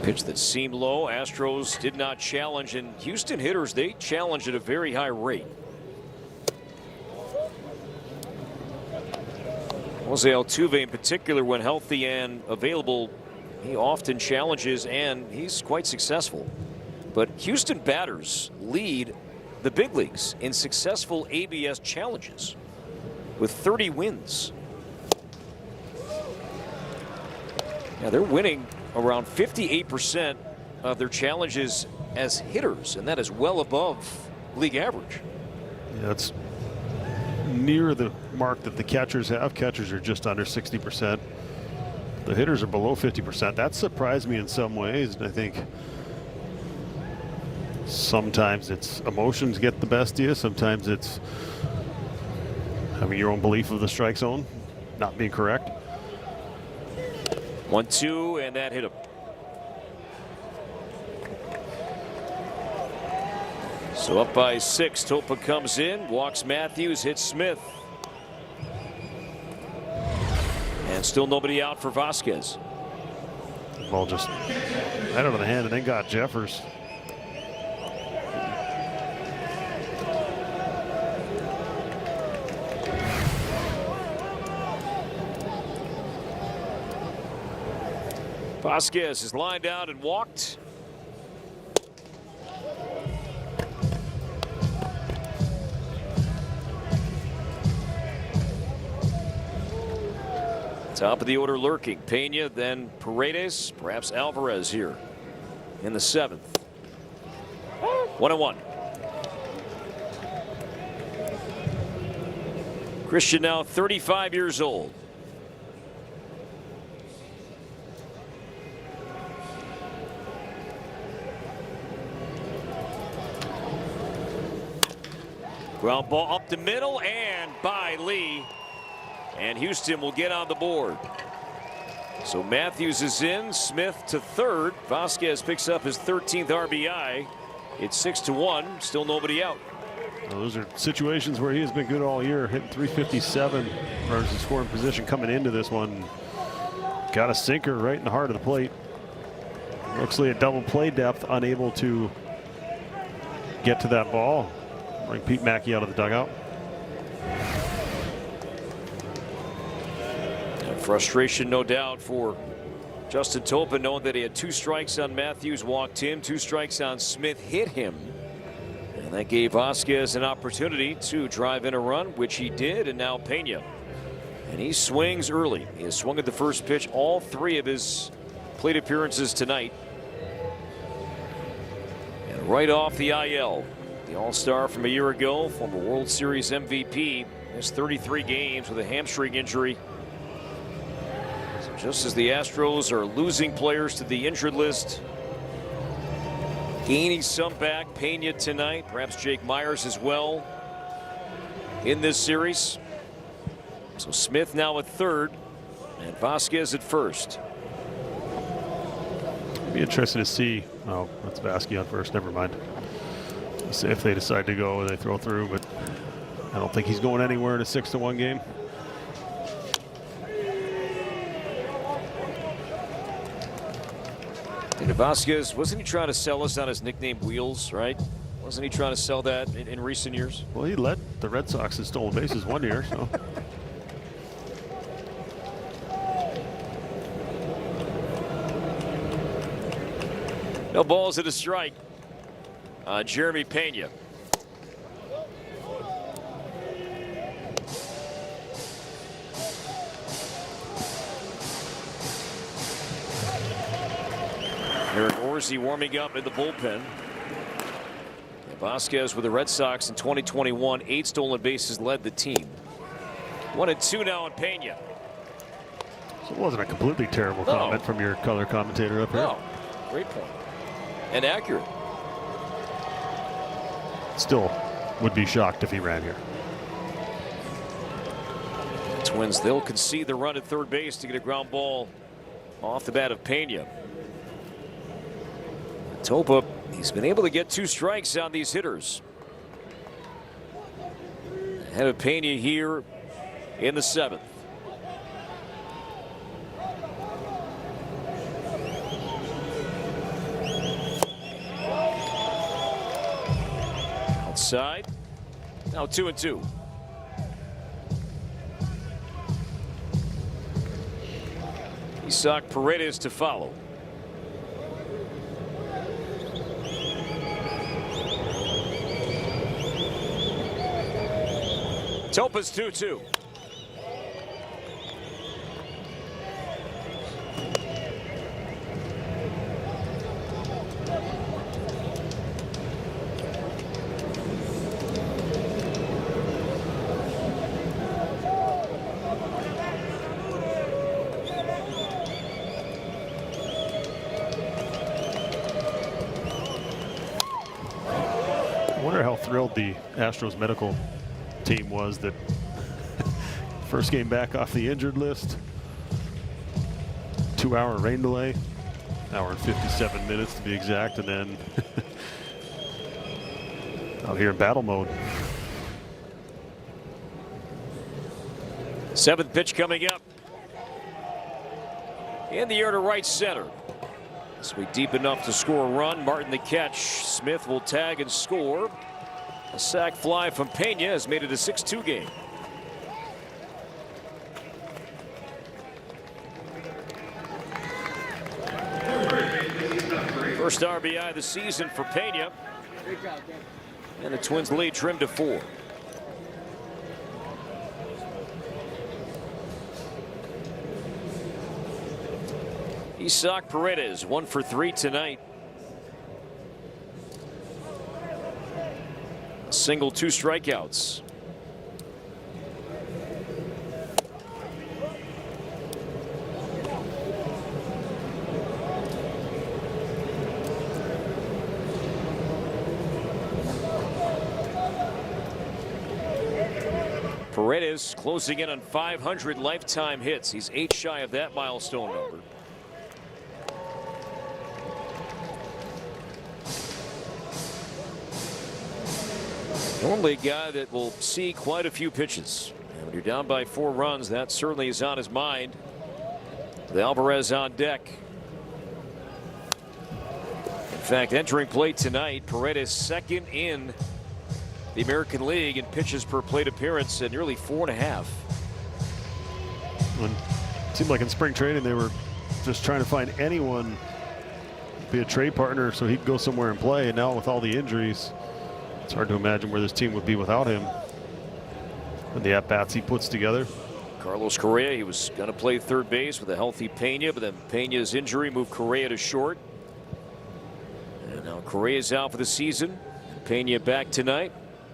Pitch that seemed low. Astros did not challenge, and Houston hitters, they challenge at a very high rate. Jose Altuve in particular, when healthy and available, he often challenges, and he's quite successful. But Houston batters lead the big leagues in successful ABS challenges with 30 wins. Yeah, they're winning around 58% of their challenges as hitters, and that is well above league average. Yeah, that's near the mark that the catchers have. Catchers are just under 60%. The hitters are below 50%. That surprised me in some ways, and I think sometimes it's emotions get the best of you. Sometimes it's having your own belief of the strike zone not being correct. 1-2, and that hit him. So up by 6, Topa comes in, walks Matthews, hits Smith. And still nobody out for Vasquez. Ball just had it on the hand and then got Jeffers. Vasquez is lined out and walked. Top of the order lurking. Pena, then Paredes, perhaps Alvarez here in the 7th. 1-1. Christian now 35 years old. Ground ball up the middle and by Lee. And Houston will get on the board. So Matthews is in, Smith to third. Vasquez picks up his 13th RBI. It's 6-1, still nobody out. Well, those are situations where he has been good all year, hitting 357 runners in scoring position coming into this one. Got a sinker right in the heart of the plate. Looks like a double play depth, unable to get to that ball. Bring Pete Mackey out of the dugout. Frustration, no doubt, for Justin Topa, knowing that he had 2 strikes on Matthews, walked him, 2 strikes on Smith, hit him. And that gave Vasquez an opportunity to drive in a run, which he did, and now Pena. And he swings early. He has swung at the first pitch all 3 of his plate appearances tonight. And right off the IL, the All-Star from a year ago, former World Series MVP, missed 33 games with a hamstring injury. Just as the Astros are losing players to the injured list, gaining some back. Pena tonight, perhaps Jake Myers as well in this series. So Smith now at third and Vasquez at first. It'd be interesting to see. Oh, that's Vasquez on first. Never mind. If they decide to go, they throw through, but I don't think he's going anywhere in a 6-1 game. And Vasquez, wasn't he trying to sell us on his nickname Wheels, right? Wasn't he trying to sell that in recent years? Well, he led the Red Sox in stolen bases one year, so. No balls at a strike on Jeremy Pena. Eric Orsi warming up in the bullpen. And Vasquez with the Red Sox in 2021, 8 stolen bases, led the team. 1-2 now on Pena. So it wasn't a completely terrible comment from your color commentator up here. No, great point. And accurate. Still would be shocked if he ran here. Twins, they'll concede the run at third base to get a ground ball off the bat of Pena. Topa, he's been able to get 2 strikes on these hitters. Ahead of Pena here in the 7th. Outside. Now 2-2. Isak Paredes to follow. Topa's 2-2. wonder how thrilled the Astros medical team was that first game back off the injured list. 2-hour rain delay, hour and 57 minutes to be exact, and then out here in battle mode. 7th pitch coming up. In the air to right center. This will be deep enough to score a run. Martin the catch. Smith will tag and score. A sac fly from Pena has made it a 6-2 game. First RBI of the season for Pena. And the Twins lead trimmed to 4. Isaac Paredes 1 for 3 tonight. A single, 2 strikeouts. Paredes closing in on 500 lifetime hits. He's 8 shy of that milestone number. Normally a guy that will see quite a few pitches. And when you're down by 4 runs, that certainly is on his mind. With Alvarez on deck. In fact, entering plate tonight, Paredes second in the American League in pitches per plate appearance at nearly 4.5. It seemed like in spring training they were just trying to find anyone to be a trade partner so he could go somewhere and play. And now with all the injuries, it's hard to imagine where this team would be without him. And the at-bats he puts together. Carlos Correa, he was going to play third base with a healthy Pena, but then Pena's injury moved Correa to short. And now Correa's out for the season. Pena back tonight.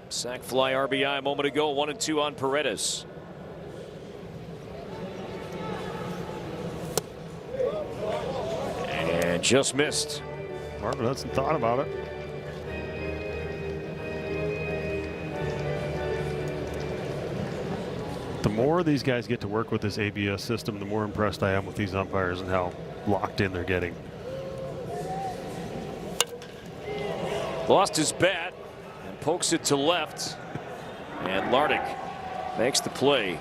Sac fly RBI a moment ago. 1-2 on Paredes. And just missed. Marvin hasn't thought about it. The more these guys get to work with this ABS system, the more impressed I am with these umpires and how locked in they're getting. Lost his bat and pokes it to left. And Lardick makes the play.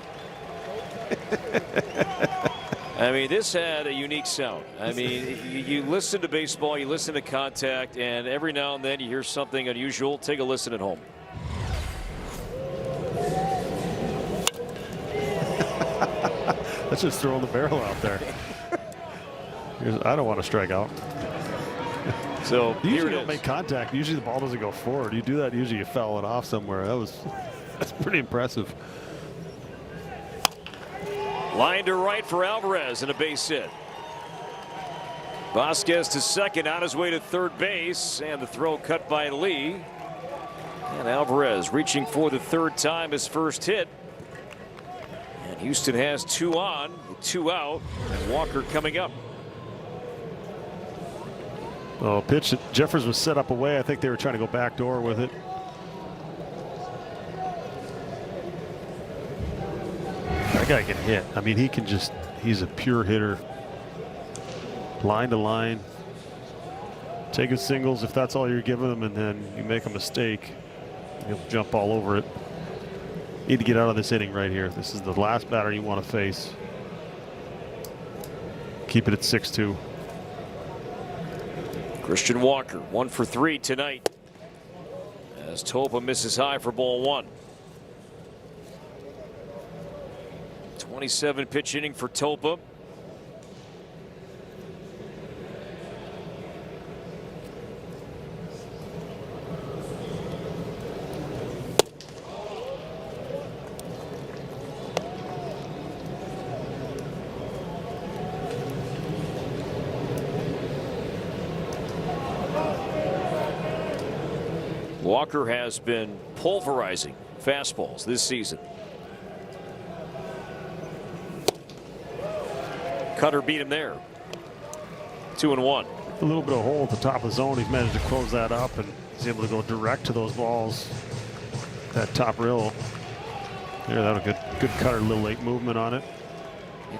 I mean, this had a unique sound. I mean, you listen to baseball, you listen to contact, and every now and then you hear something unusual. Take a listen at home. Let's just throw the barrel out there. I don't want to strike out. So you here usually it don't is. make contact. Usually the ball doesn't go forward. You do that, usually you foul it off somewhere. That's pretty impressive. Line to right for Alvarez and a base hit. Vasquez to second, on his way to third base, and the throw cut by Lee. And Alvarez reaching for the third time, his first hit. And Houston has 2 on, 2 out, and Walker coming up. Oh, pitch that Jeffers was set up away. I think they were trying to go backdoor with it. That guy can hit. I mean, he's a pure hitter. Line to line. Take his singles if that's all you're giving him, and then you make a mistake, he'll jump all over it. Need to get out of this inning right here. This is the last batter you want to face. Keep it at 6-2. Christian Walker 1 for 3 tonight as Topa misses high for ball 1. 27 pitch inning for Topa. Walker has been pulverizing fastballs this season. Cutter beat him there. 2-1. A little bit of hole at the top of the zone. He's managed to close that up, and He's able to go direct to those balls. That top rail. There, that was a good cutter, little late movement on it.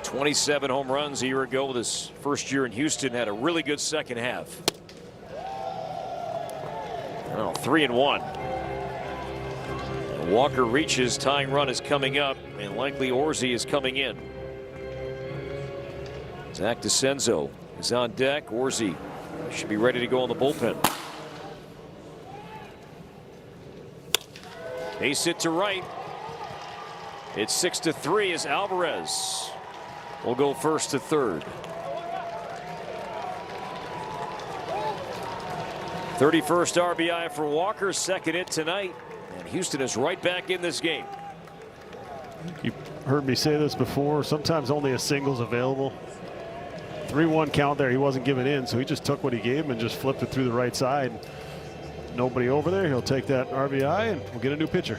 27 home runs a year ago with his first year in Houston. Had a really good second half. Well, 3-1. And Walker reaches. Tying run is coming up, and likely Orsi is coming in. Zach DeCenzo is on deck. Orsi should be ready to go in the bullpen. Base hit to right. It's 6-3 as Alvarez will go first to third. 31st RBI for Walker, second hit tonight, and Houston is right back in this game. You heard me say this before, sometimes only a single's available. 3-1 count there, he wasn't giving in, so he just took what he gave him and just flipped it through the right side. Nobody over there, he'll take that RBI and we'll get a new pitcher.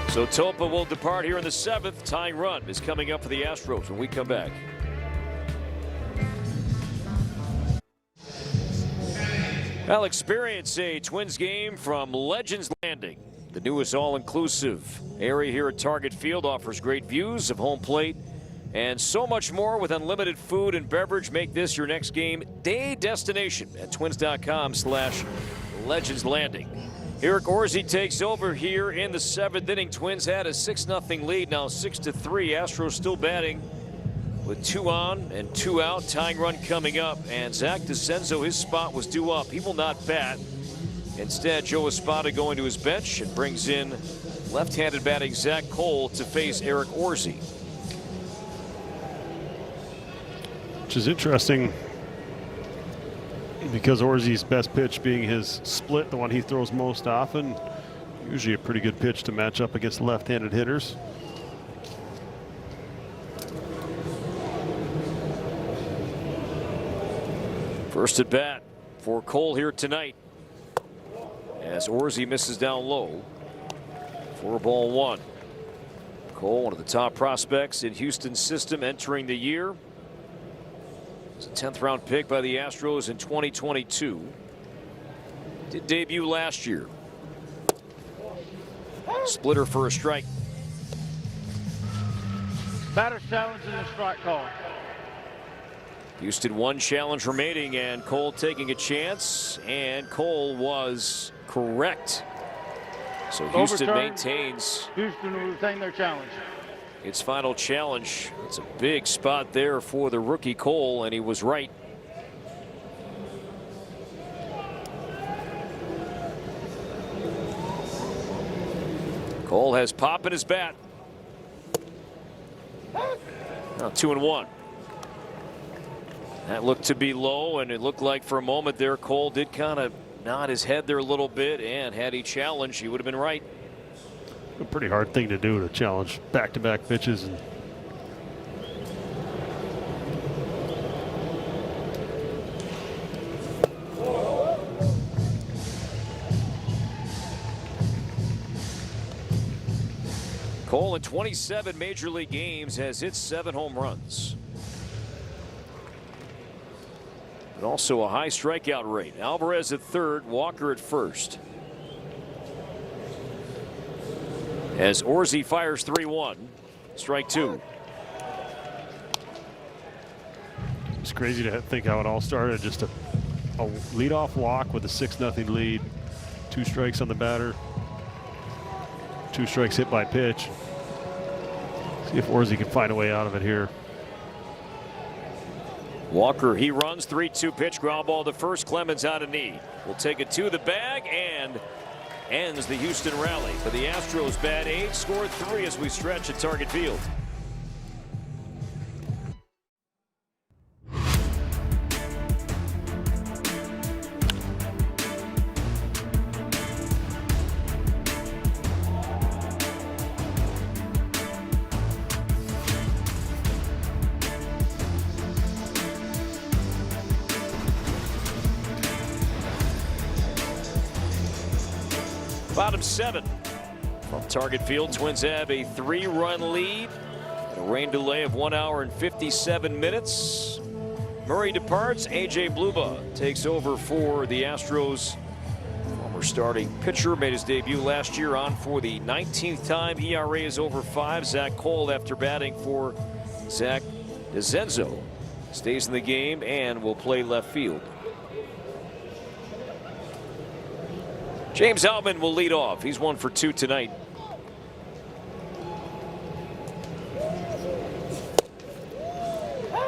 So Topa will depart here in the 7th. Tying run is coming up for the Astros when we come back. I'll experience a Twins game from Legends Landing. The newest all-inclusive area here at Target Field offers great views of home plate and so much more with unlimited food and beverage. Make this your next game day destination at twins.com/Legends Landing. Eric Orsi takes over here in the 7th inning. Twins had a 6-0 lead, now 6-3. Astros still batting with 2 on and 2 out. Tying run coming up, and Zach DeCenzo, his spot was due up. He will not bat. Instead, Joe Espada going to his bench and brings in left-handed batting Zach Cole to face Eric Orsi. Which is interesting because Orsi's best pitch being his split, the one he throws most often. Usually a pretty good pitch to match up against left-handed hitters. First at bat for Cole here tonight as Orsi misses down low. 4-1. Cole, one of the top prospects in Houston's system entering the year. It's a 10th round pick by the Astros in 2022. Did debut last year. Splitter for a strike. Batter's challenge and a strike call. Houston 1 challenge remaining, and Cole taking a chance, and Cole was correct. So Houston maintains. Houston will retain their challenge. Its final challenge. It's a big spot there for the rookie Cole, and he was right. Cole has pop in his bat. Now 2-1. That looked to be low, and it looked like for a moment there Cole did kind of nod his head there a little bit, and had he challenged, he would have been right. A pretty hard thing to do, to challenge back-to-back pitches. And Cole in 27 major league games has hit 7 home runs. But also a high strikeout rate. Alvarez at third, Walker at first. As Orsi fires 3-1, strike 2. it's crazy to think how it all started. Just a leadoff walk with a 6-0 lead. 2 strikes on the batter. 2 strikes hit by pitch. See if Orsi can find a way out of it here. Walker, he runs 3-2 pitch, ground ball to first. Clemens out of knee. Will take it to the bag and ends the Houston rally. For the Astros, bat 8, scored 3 as we stretch at Target Field. Bottom 7 from Target Field. Twins have a 3-run lead. A rain delay of 1 hour and 57 minutes. Murray departs. A.J. Bluba takes over for the Astros. Former starting pitcher made his debut last year on for the 19th time. ERA is over 5. Zach Cole, after batting for Zach DeZenzo, stays in the game and will play left field. James Outman will lead off. He's 1 for 2 tonight.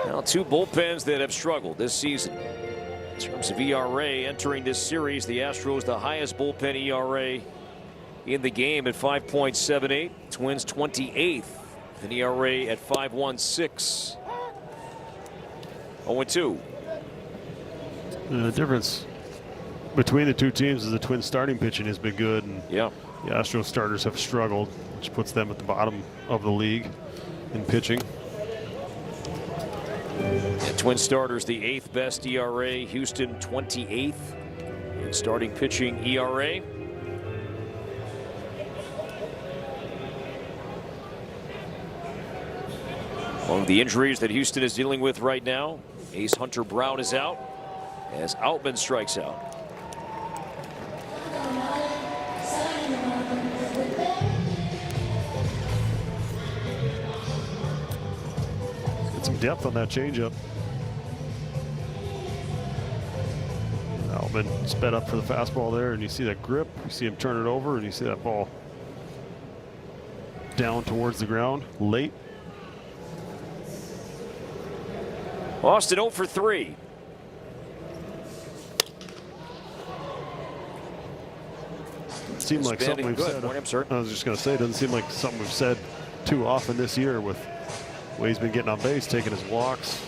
Now, 2 bullpens that have struggled this season. In terms of ERA entering this series, the Astros the highest bullpen ERA in the game at 5.78. Twins 28th, an ERA at 5.16. 0-2. The difference between the two teams is the Twins starting pitching has been good, and yeah, the Astros starters have struggled, which puts them at the bottom of the league in pitching. And Twin starters the 8th best ERA. Houston 28th in starting pitching ERA. Among the injuries that Houston is dealing with right now, ace Hunter Brown is out as Outman strikes out. Get some depth on that changeup. Outman sped up for the fastball there, and you see that grip, you see him turn it over, and you see that ball down towards the ground late. Austin 0 for 3. Seemed like something we've said. I was just going to say, it doesn't seem like something we've said too often this year with the way he's been getting on base, taking his walks.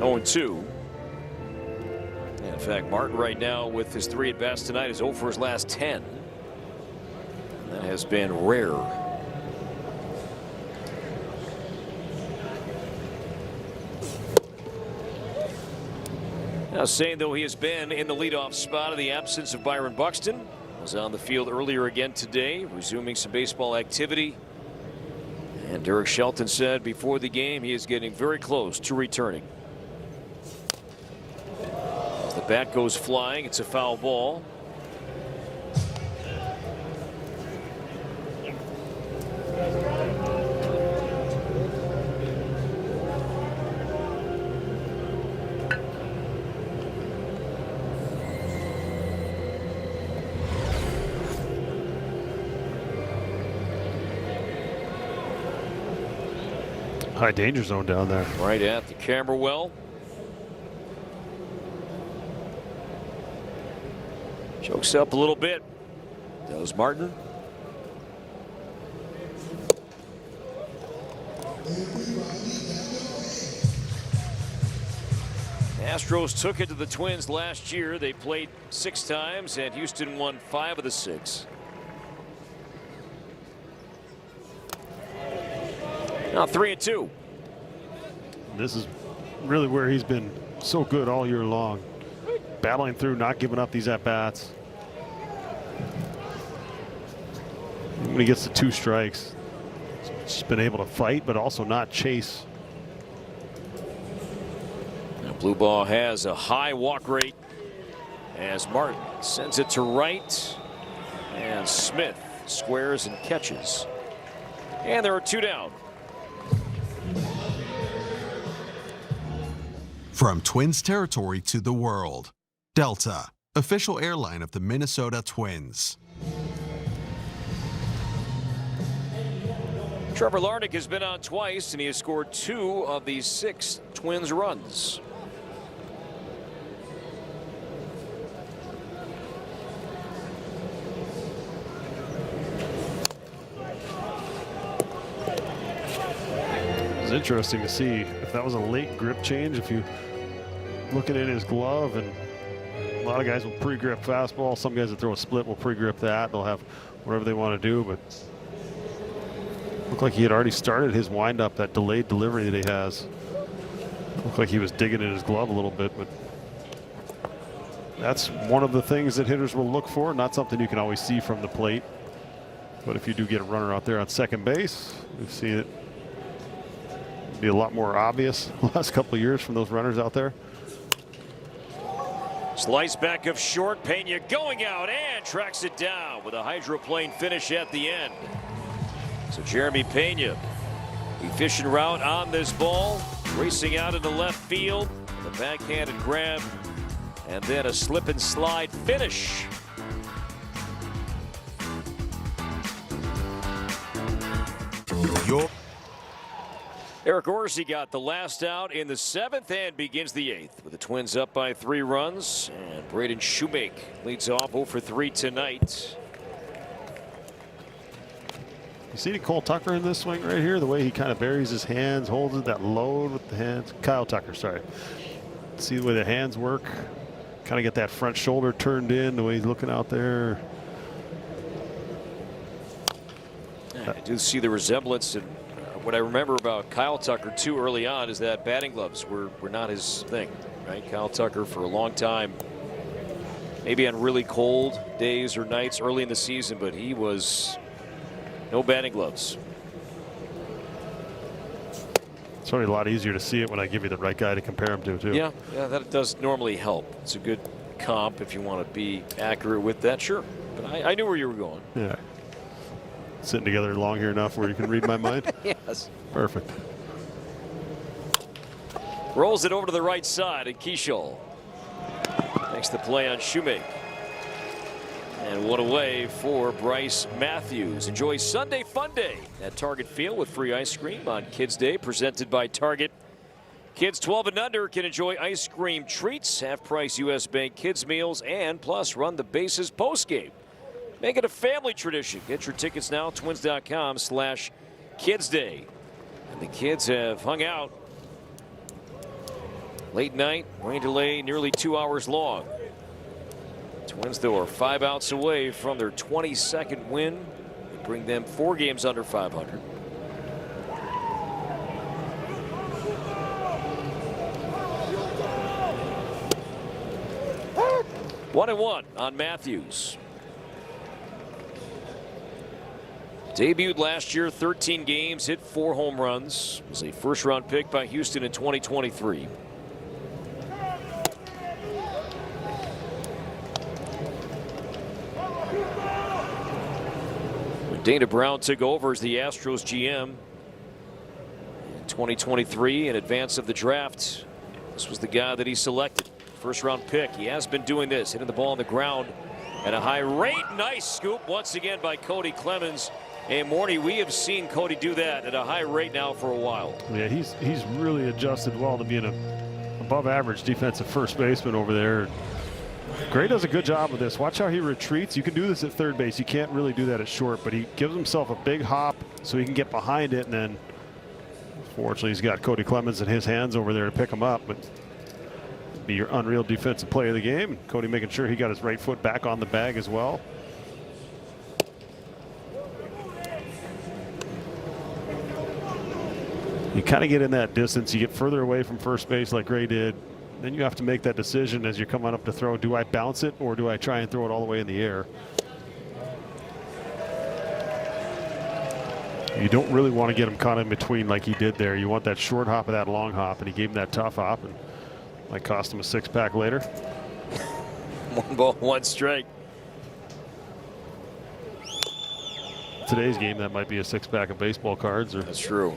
Oh, 2. In fact, Martin right now with his 3 at bats tonight is 0 for his last 10. And that has been rare. Now, saying though he has been in the leadoff spot in the absence of Byron Buxton, was on the field earlier again today, resuming some baseball activity. And Derek Shelton said before the game he is getting very close to returning. As the bat goes flying, it's a foul ball. High danger zone down there. Right at the camera well. Chokes up a little bit. Does Martin. Astros took it to the Twins last year. They played 6 times and Houston won 5 of the 6. Now 3-2. This is really where he's been so good all year long. Battling through, not giving up these at-bats. When he gets to 2 strikes, he's just been able to fight, but also not chase. Now Blue Ball has a high walk rate as Martin sends it to right. And Smith squares and catches. And there are 2 down. From Twins territory to the world, Delta, official airline of the Minnesota Twins. Trevor Larnach has been on twice, and he has scored 2 of these 6 Twins runs. It's interesting to see if that was a late grip change. If you looking at his glove, and a lot of guys will pre-grip fastball. Some guys that throw a split will pre-grip that. They'll have whatever they want to do, but looked like he had already started his windup, that delayed delivery that he has. Looked like he was digging in his glove a little bit, but that's one of the things that hitters will look for. Not something you can always see from the plate. But if you do get a runner out there on second base, we've seen it be a lot more obvious the last couple of years from those runners out there. Slice back of short. Pena going out and tracks it down with a hydroplane finish at the end. So Jeremy Pena, efficient route on this ball, racing out into left field. The backhanded grab and then a slip and slide finish. Eric Orsi got the last out in the 7th and begins the 8th with the Twins up by 3 runs. And Braden Shoemake leads off 0 for 3 tonight. You see Cole Tucker in this swing right here, the way he kind of buries his hands, holds it, that load with the hands. Kyle Tucker, sorry. See the way the hands work, kind of get that front shoulder turned in, the way he's looking out there. I do see the resemblance, and what I remember about Kyle Tucker too early on is that batting gloves were not his thing, right? Kyle Tucker for a long time, maybe on really cold days or nights early in the season, but he was no batting gloves. It's probably a lot easier to see it when I give you the right guy to compare him to, too. Yeah, that does normally help. It's a good comp if you want to be accurate with that, sure. But I knew where you were going. Yeah. Sitting together long here enough where you can read my mind? Yes. Perfect. Rolls it over to the right side, and Keishall makes the play on Shoemake. And one away for Bryce Matthews. Enjoy Sunday Fun Day at Target Field with free ice cream on Kids Day, presented by Target. Kids 12 and under can enjoy ice cream treats, half-price U.S. Bank kids meals, and plus run the bases postgame. Make it a family tradition. Get your tickets now, twins.com/kidsday. And the kids have hung out late night, rain delay nearly 2 hours long. Twins, though, are 5 outs away from their 22nd win. They bring them 4 games under 500. One and one on Matthews. Debuted last year, 13 games, hit 4 home runs. Was a first-round pick by Houston in 2023. When Dana Brown took over as the Astros GM in 2023 in advance of the draft, this was the guy that he selected. First-round pick. He has been doing this, hitting the ball on the ground at a high rate. Nice scoop once again by Cody Clemens. And Morty, we have seen Cody do that at a high rate now for a while. Yeah, he's really adjusted well to being an above-average defensive first baseman over there. Gray does a good job of this. Watch how he retreats. You can do this at third base. You can't really do that at short, but he gives himself a big hop so he can get behind it, and then fortunately he's got Cody Clemens in his hands over there to pick him up. But be your unreal defensive play of the game. And Cody making sure he got his right foot back on the bag as well. You kind of get in that distance. You get further away from first base like Gray did. Then you have to make that decision as you're coming up to throw. Do I bounce it or do I try and throw it all the way in the air? You don't really want to get him caught in between like he did there. You want that short hop or that long hop, and he gave him that tough hop, and might cost him a 6-pack later. 1 ball, 1 strike. Today's game, that might be a 6-pack of baseball cards, or that's true.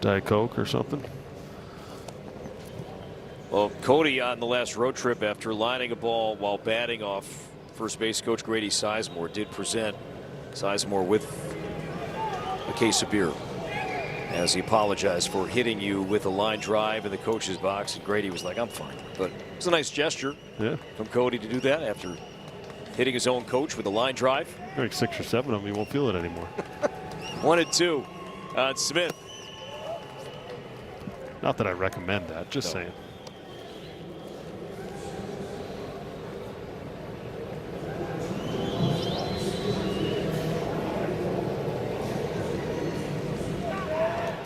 Diet Coke or something. Well, Cody on the last road trip after lining a ball while batting off first base coach Grady Sizemore did present Sizemore with a case of beer as he apologized for hitting you with a line drive in the coach's box, and Grady was like, I'm fine. But it's a nice gesture from Cody to do that after hitting his own coach with a line drive. Like 6 or 7 of them, he won't feel it anymore. 1 and 2 on Smith. Not that I recommend that, just saying.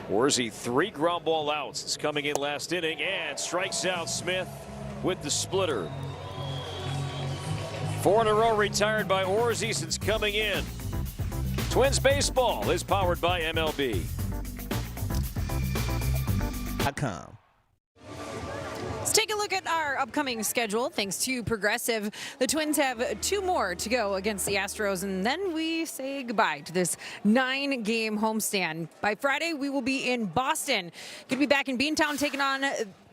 Warzy 3 ground ball outs. It's coming in last inning and strikes out Smith with the splitter. 4 in a row retired by Orsi since coming in. Twins baseball is powered by MLB. Let's take a look at our upcoming schedule. Thanks to Progressive, the Twins have 2 more to go against the Astros, and then we say goodbye to this 9-game homestand. By Friday, we will be in Boston. Could be back in Beantown taking on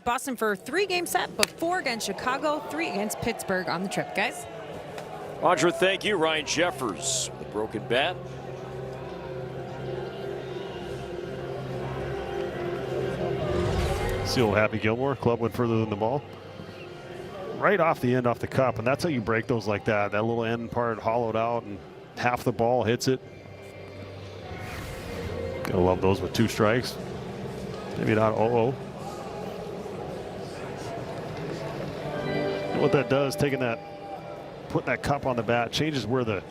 Boston for a 3-game set, but 4 against Chicago, 3 against Pittsburgh on the trip, guys. Audra, thank you. Ryan Jeffers with a broken bat. See old Happy Gilmore, club went further than the ball. Right off the end, off the cup, and that's how you break those like that. That little end part hollowed out and half the ball hits it. Gotta love those with 2 strikes. Maybe not 0-0. And what that does, putting that cup on the bat changes where the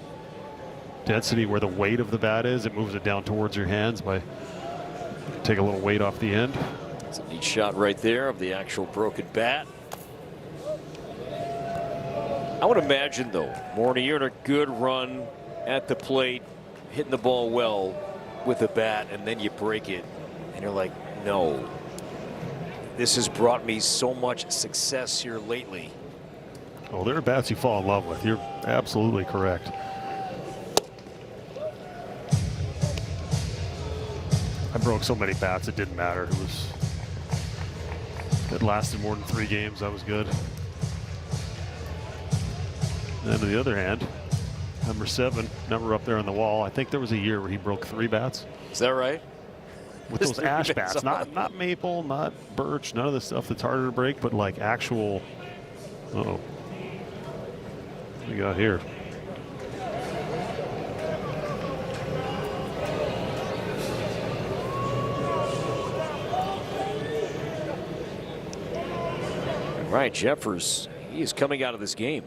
density, where the weight of the bat is. It moves it down towards your hands by take a little weight off the end. It's a neat shot right there of the actual broken bat. I would imagine, though, Morty, you're in a good run at the plate, hitting the ball well with the bat, and then you break it, and you're like, no. This has brought me so much success here lately. Oh, there are bats you fall in love with. You're absolutely correct. I broke so many bats, it didn't matter. It lasted more than 3 games. That was good. And on the other hand, number 7, number up there on the wall. I think there was a year where he broke 3 bats. Is that right? With those ash bats, not maple, not birch, none of the stuff that's harder to break, but like actual. Uh-oh. What do we got here? Right, Jeffers, he is coming out of this game.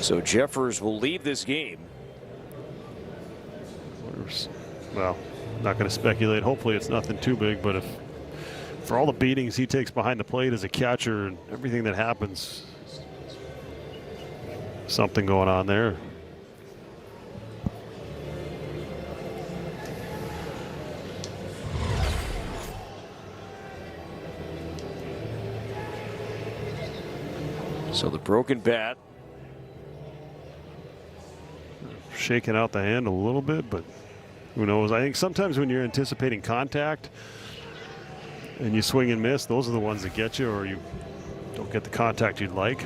So Jeffers will leave this game. Well, not going to speculate. Hopefully it's nothing too big, but if for all the beatings he takes behind the plate as a catcher and everything that happens, something going on there. So the broken bat. Shaking out the hand a little bit, but who knows? I think sometimes when you're anticipating contact and you swing and miss, those are the ones that get you, or you don't get the contact you'd like.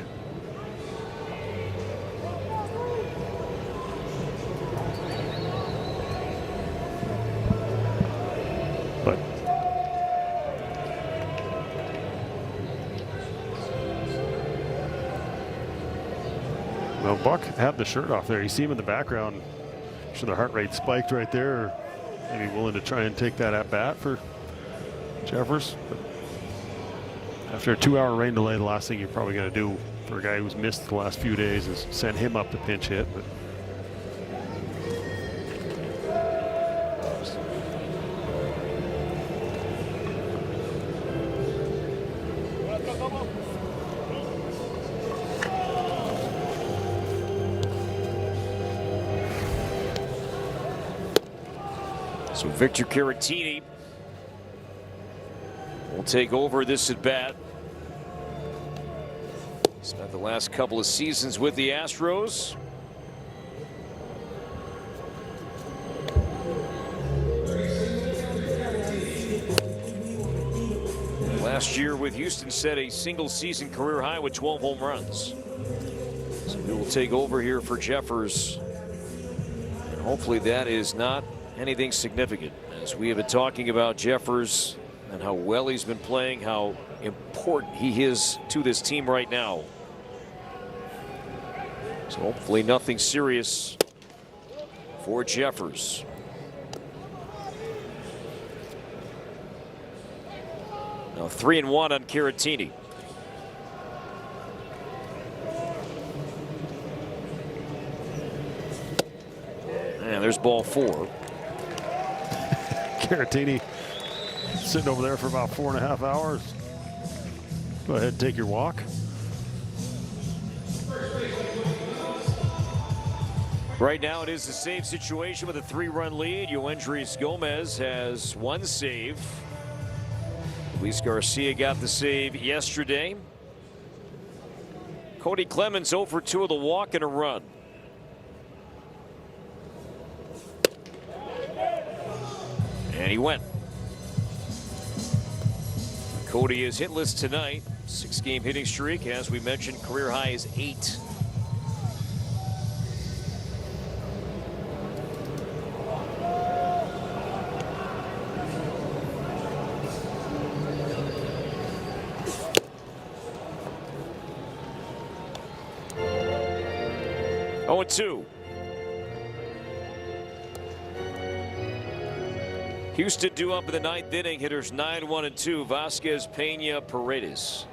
But well, Buck had the shirt off there. You see him in the background. I'm sure the heart rate spiked right there. Or maybe willing to try and take that at bat for Jeffers. But after a 2-hour rain delay, the last thing you're probably going to do for a guy who's missed the last few days is send him up to pinch hit. But so Victor Caratini will take over this at bat. Spent the last couple of seasons with the Astros. Last year with Houston set a single season career high with 12 home runs. So he will take over here for Jeffers. And hopefully that is not anything significant, as we have been talking about Jeffers and how well he's been playing, how important he is to this team right now. So hopefully nothing serious for Jeffers. Now 3-1 on Caratini. And there's ball 4. Caratini sitting over there for about 4.5 hours. Go ahead and take your walk. Right now it is a save situation with a 3-run lead. Yoendris Gomez has 1 save. Luis Garcia got the save yesterday. Cody Clemens 0 for 2 with a walk and a run. And he went. Cody is hitless tonight. 6-game hitting streak. As we mentioned, career high is 8. Oh, 2. Houston due up in the 9th inning. Hitters 9, 1, and 2. Vasquez, Pena, Paredes.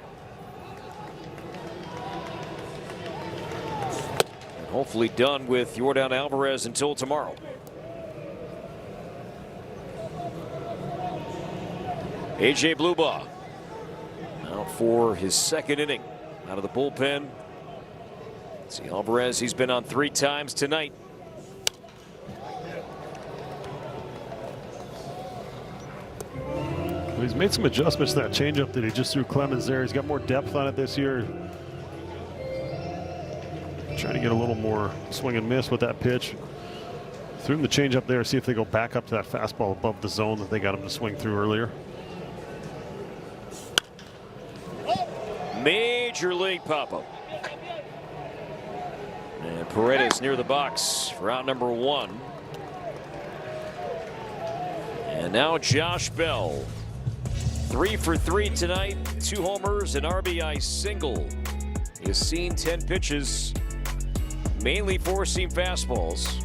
And hopefully done with Yordan Alvarez until tomorrow. AJ Blubaugh out for his 2nd inning out of the bullpen. See Alvarez, he's been on 3 times tonight. He's made some adjustments to that changeup that he just threw Clemens there. He's got more depth on it this year. Trying to get a little more swing and miss with that pitch. Threw him the changeup there, see if they go back up to that fastball above the zone that they got him to swing through earlier. Major league pop-up. And Paredes near the box for out number 1. And now Josh Bell. 3 for 3 tonight. 2 homers, an RBI single. He has seen 10 pitches, mainly 4-seam fastballs,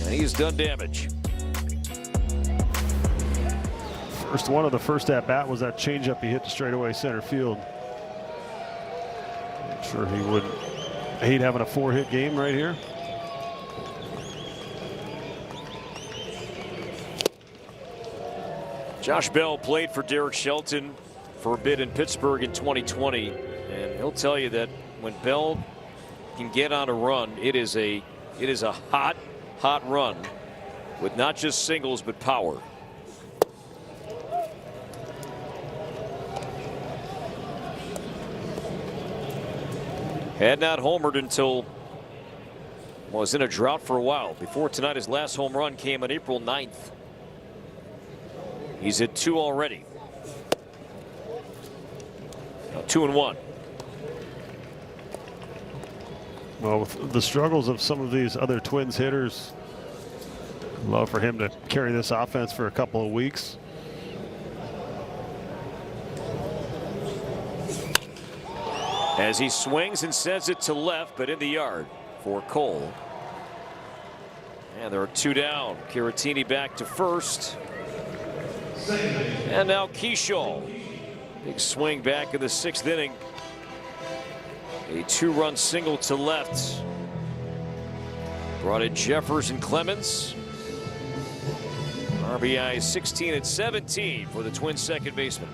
and he's done damage. First one of the first at bat was that changeup he hit to straightaway center field. I'm sure he would hate having a 4-hit game right here. Josh Bell played for Derek Shelton for a bit in Pittsburgh in 2020, and he'll tell you that when Bell can get on a run, it is a hot run with not just singles but power. Had not homered until was in a drought for a while. Before tonight, his last home run came on April 9th. He's at 2 already. Now 2-1. Well, with the struggles of some of these other Twins hitters, I'd love for him to carry this offense for a couple of weeks. As he swings and sends it to left, but in the yard for Cole. And there are 2 down. Caratini back to first. And now Keyshaw. Big swing back in the 6th inning. A 2-run single to left. Brought in Jeffers and Clemens. RBI 16 and 17 for the Twins' second baseman.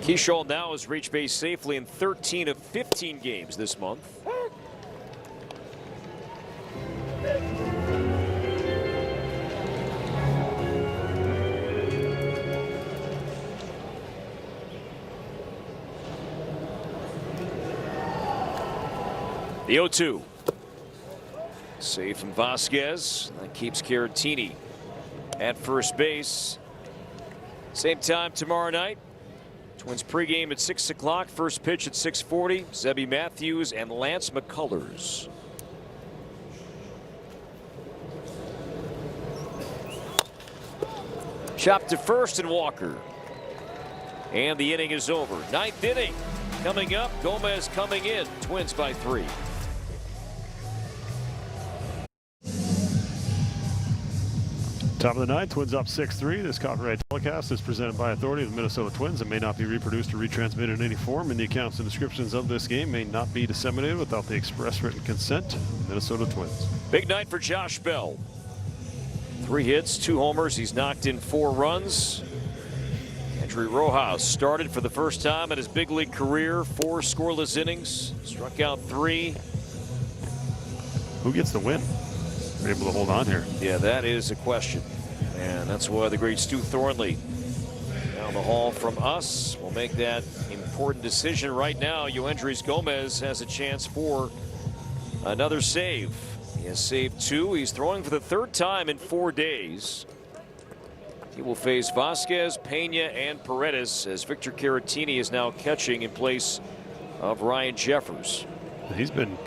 Keyshaw now has reached base safely in 13 of 15 games this month. The 0-2. Save from Vasquez. That keeps Caratini at first base. Same time tomorrow night. Twins pregame at 6 o'clock. First pitch at 6:40. Zebby Matthews and Lance McCullers. Chopped to first and Walker. And the inning is over. 9th inning coming up. Gomez coming in. Twins by 3. Top of the ninth, Twins up 6-3. This copyright telecast is presented by authority of the Minnesota Twins and may not be reproduced or retransmitted in any form, and the accounts and descriptions of this game may not be disseminated without the express written consent of the Minnesota Twins. Big night for Josh Bell. 3 hits, 2 homers. He's knocked in 4 runs. Kendry Rojas started for the first time in his big league career. 4 scoreless innings, struck out 3. Who gets the win? We're able to hold on here. Yeah, that is a question. And that's why the great Stu Thornley down the hall from us will make that important decision right now. Yoendrys Gomez has a chance for another save. He has saved 2. He's throwing for the 3rd time in 4 days. He will face Vasquez, Pena, and Paredes as Victor Caratini is now catching in place of Ryan Jeffers. He's been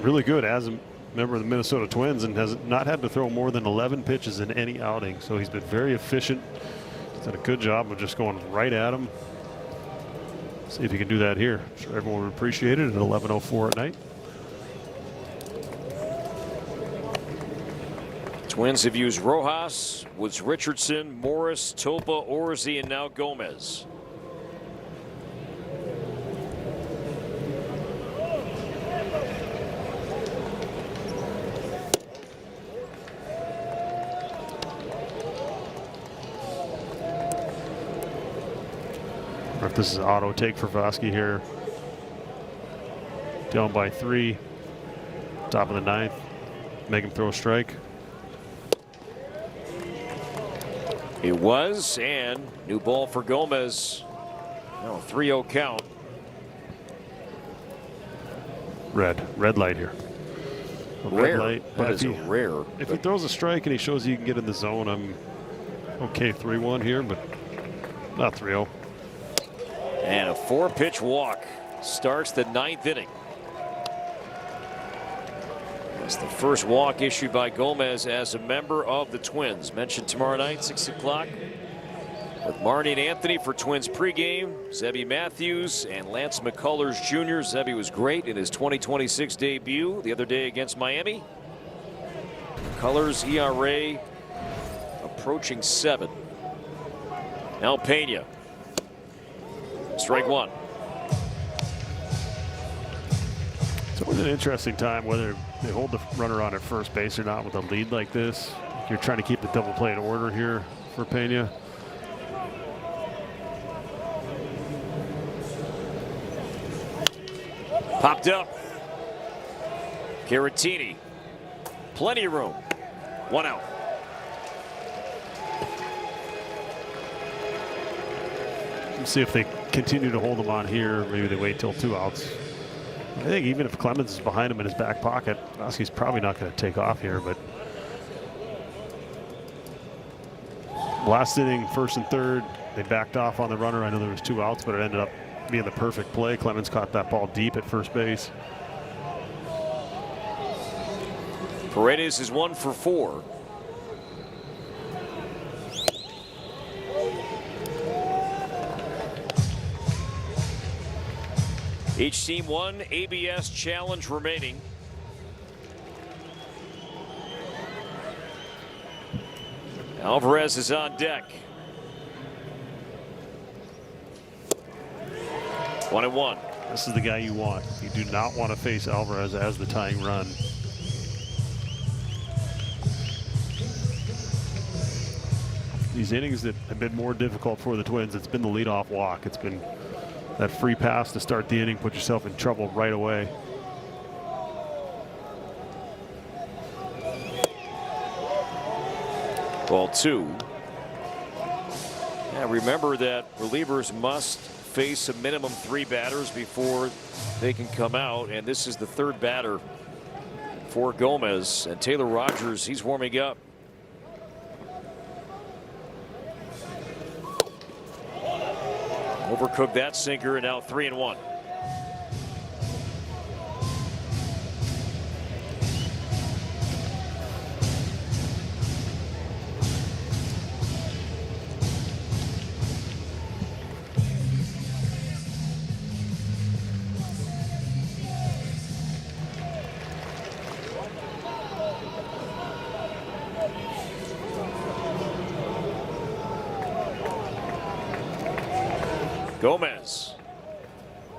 really good as a member of the Minnesota Twins and has not had to throw more than 11 pitches in any outing. So he's been very efficient. He's done a good job of just going right at him. See if he can do that here. I'm sure everyone would appreciate it at 11:04 at night. Twins have used Rojas, Woods Richardson, Morris, Topa, Orsi, and now Gomez. Or if this is an auto take for Vasquez here. Down by 3. Top of the 9th. Make him throw a strike. It was, and new ball for Gomez. No, 3-0 count. Red light here. Rare. Red light, that is rare. If he throws a strike and he shows you can get in the zone, I'm okay 3-1 here, but not 3-0. And a 4-pitch walk starts the 9th inning. It's the first walk issued by Gomez as a member of the Twins. Mentioned tomorrow night, 6 o'clock, with Marnie and Anthony for Twins pregame. Zebby Matthews and Lance McCullers Jr. Zebby was great in his 2026 debut the other day against Miami. McCullers ERA approaching 7. Now Pena. Strike 1. It's always an interesting time whether they hold the runner on at first base or not with a lead like this. You're trying to keep the double play in order here for Pena. Popped up. Caratini. Plenty of room. 1 out. Let's see if they continue to hold him on here. Maybe they wait till 2 outs. I think even if Clemens is behind him in his back pocket, Vasquez probably not going to take off here. But last inning, 1st and 3rd, they backed off on the runner. I know there was 2 outs, but it ended up being the perfect play. Clemens caught that ball deep at first base. Paredes is 1 for 4. Each team 1 ABS challenge remaining. Alvarez is on deck. 1-1. This is the guy you want. You do not want to face Alvarez as the tying run. These innings that have been more difficult for the Twins, it's been the leadoff walk. It's been that free pass to start the inning, put yourself in trouble right away. Ball 2. Yeah, remember that relievers must face a minimum 3 batters before they can come out, and this is the 3rd batter for Gomez. And Taylor Rogers, he's warming up. Overcooked that sinker, and now 3-1. Gomez.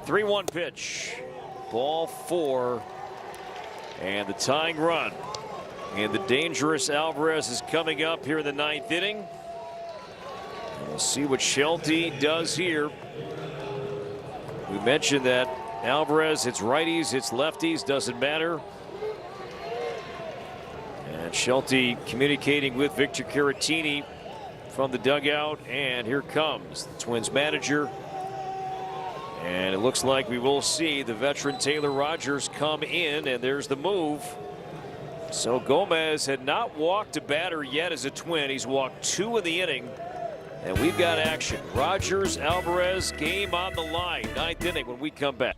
3-1 pitch. Ball 4. And the tying run. And the dangerous Alvarez is coming up here in the 9th inning. And we'll see what Shelty does here. We mentioned that Alvarez hits righties, hits lefties, doesn't matter. And Shelty communicating with Victor Caratini from the dugout. And here comes the Twins manager. And it looks like we will see the veteran Taylor Rogers come in, and there's the move. So Gomez had not walked a batter yet as a Twin. He's walked 2 in the inning, and we've got action. Rogers, Alvarez, game on the line. 9th inning when we come back.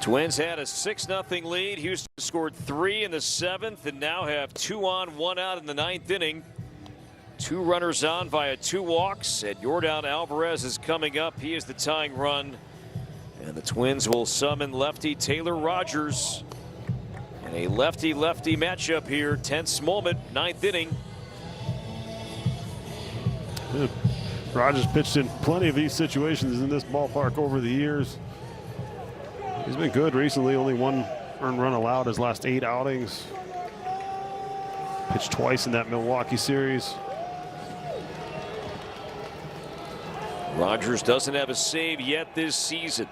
Twins had a 6-0 lead. Houston scored 3 in the 7th and now have 2 on, 1 out in the 9th inning. 2 runners on via 2 walks, and Yordan Alvarez is coming up. He is the tying run, and the Twins will summon lefty Taylor Rogers. And a lefty-lefty matchup here. Tense moment, 9th inning. Yeah. Rogers pitched in plenty of these situations in this ballpark over the years. He's been good recently. Only 1 earned run allowed his last 8 outings. Pitched twice in that Milwaukee series. Rogers doesn't have a save yet this season.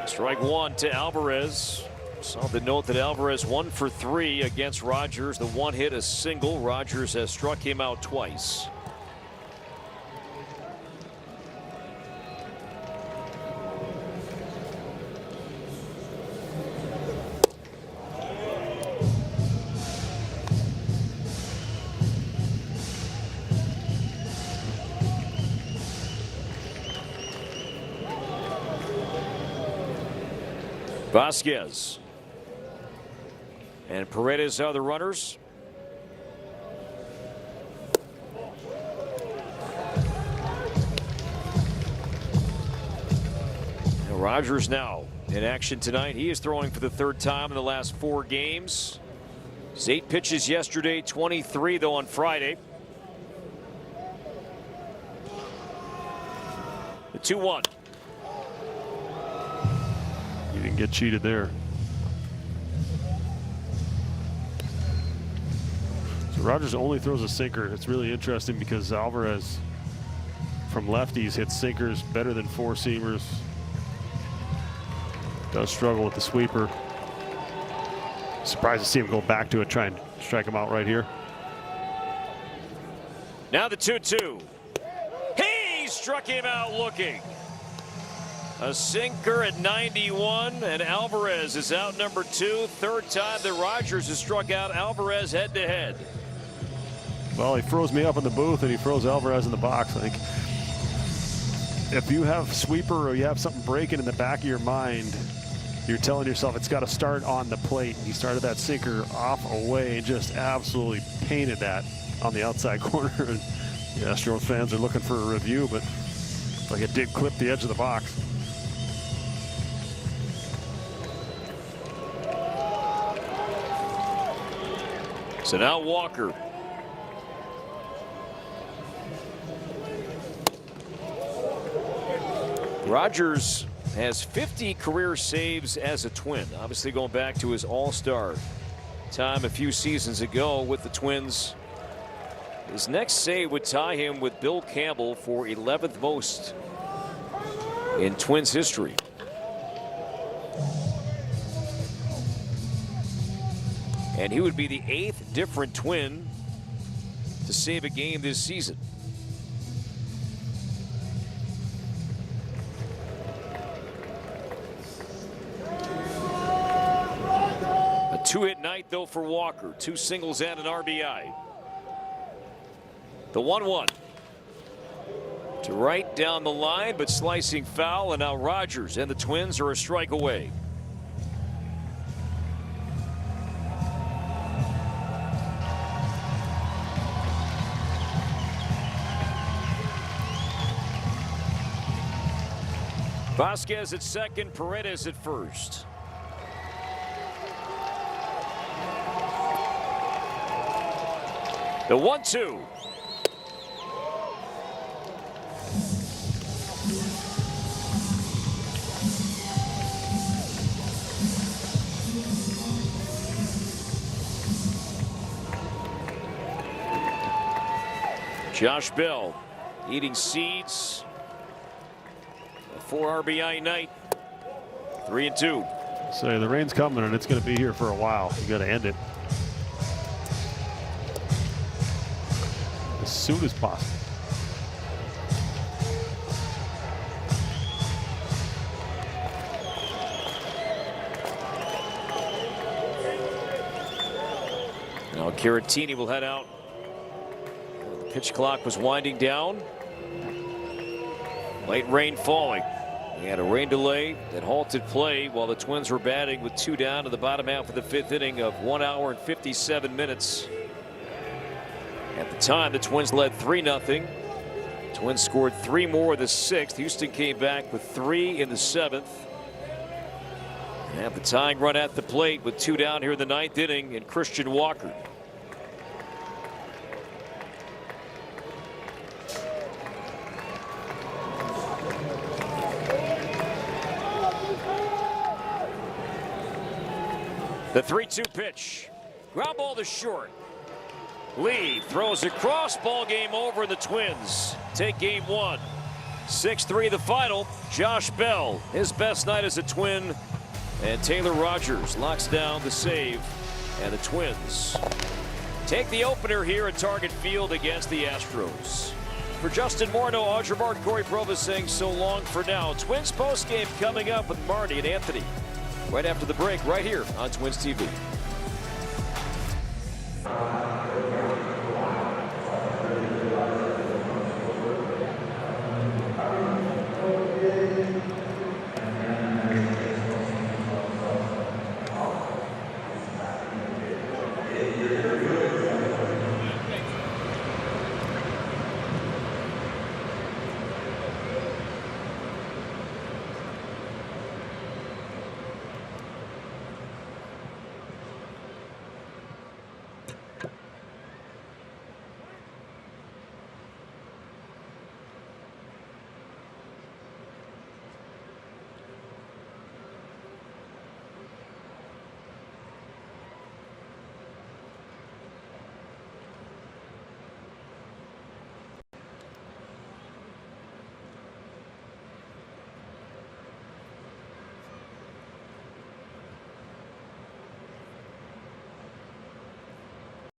Strike 1 to Alvarez. Saw the note that Alvarez 1 for 3 against Rogers. The 1 hit, a single. Rogers has struck him out twice. Vasquez and Paredes are the runners. And Rogers now in action tonight. He is throwing for the 3rd time in the last 4 games. His 8 pitches yesterday, 23 though on Friday. The 2-1. He didn't get cheated there. So Rogers only throws a sinker. It's really interesting because Alvarez from lefties hits sinkers better than 4-seamers. Does struggle with the sweeper. Surprised to see him go back to it, try and strike him out right here. Now the 2-2. He struck him out looking. A sinker at 91, and Alvarez is out number 2. 3rd time that Rogers has struck out Alvarez head to head. Well, he froze me up in the booth and he froze Alvarez in the box. I think if you have sweeper or you have something breaking in the back of your mind, you're telling yourself it's got to start on the plate. He started that sinker off away and just absolutely painted that on the outside corner. And the Astros fans are looking for a review, but like it did clip the edge of the box. So now Walker. Rogers has 50 career saves as a Twin. Obviously going back to his all-star time a few seasons ago with the Twins. His next save would tie him with Bill Campbell for 11th most in Twins history. And he would be the 8th different Twin to save a game this season. A 2-hit night though for Walker. 2 singles and an RBI. The 1-1 to right down the line, but slicing foul, and now Rogers and the Twins are a strike away. Vasquez at second, Paredes at first. The 1-2. Josh Bell eating seeds. A 4 RBI night. 3-2. So the rain's coming and it's going to be here for a while. You got to end it as soon as possible. Now Caratini will head out. The pitch clock was winding down. Late rain falling. We had a rain delay that halted play while the Twins were batting with 2 down in the bottom half of the 5th inning of 1 hour and 57 minutes. At the time, the Twins led 3-0. Twins scored 3 more in the 6th. Houston came back with 3 in the 7th. And have the tying run at the plate with 2 down here in the 9th inning, and Christian Walker. The 3-2 pitch. Ground ball to short. Lee throws across. Ball game over. The Twins take game 1. 6-3 the final. Josh Bell, his best night as a Twin. And Taylor Rogers locks down the save. And the Twins take the opener here at Target Field against the Astros. For Justin Morneau, Audra Martin, Corey Provis saying so long for now. Twins postgame coming up with Marty and Anthony right after the break, right here on Twins TV.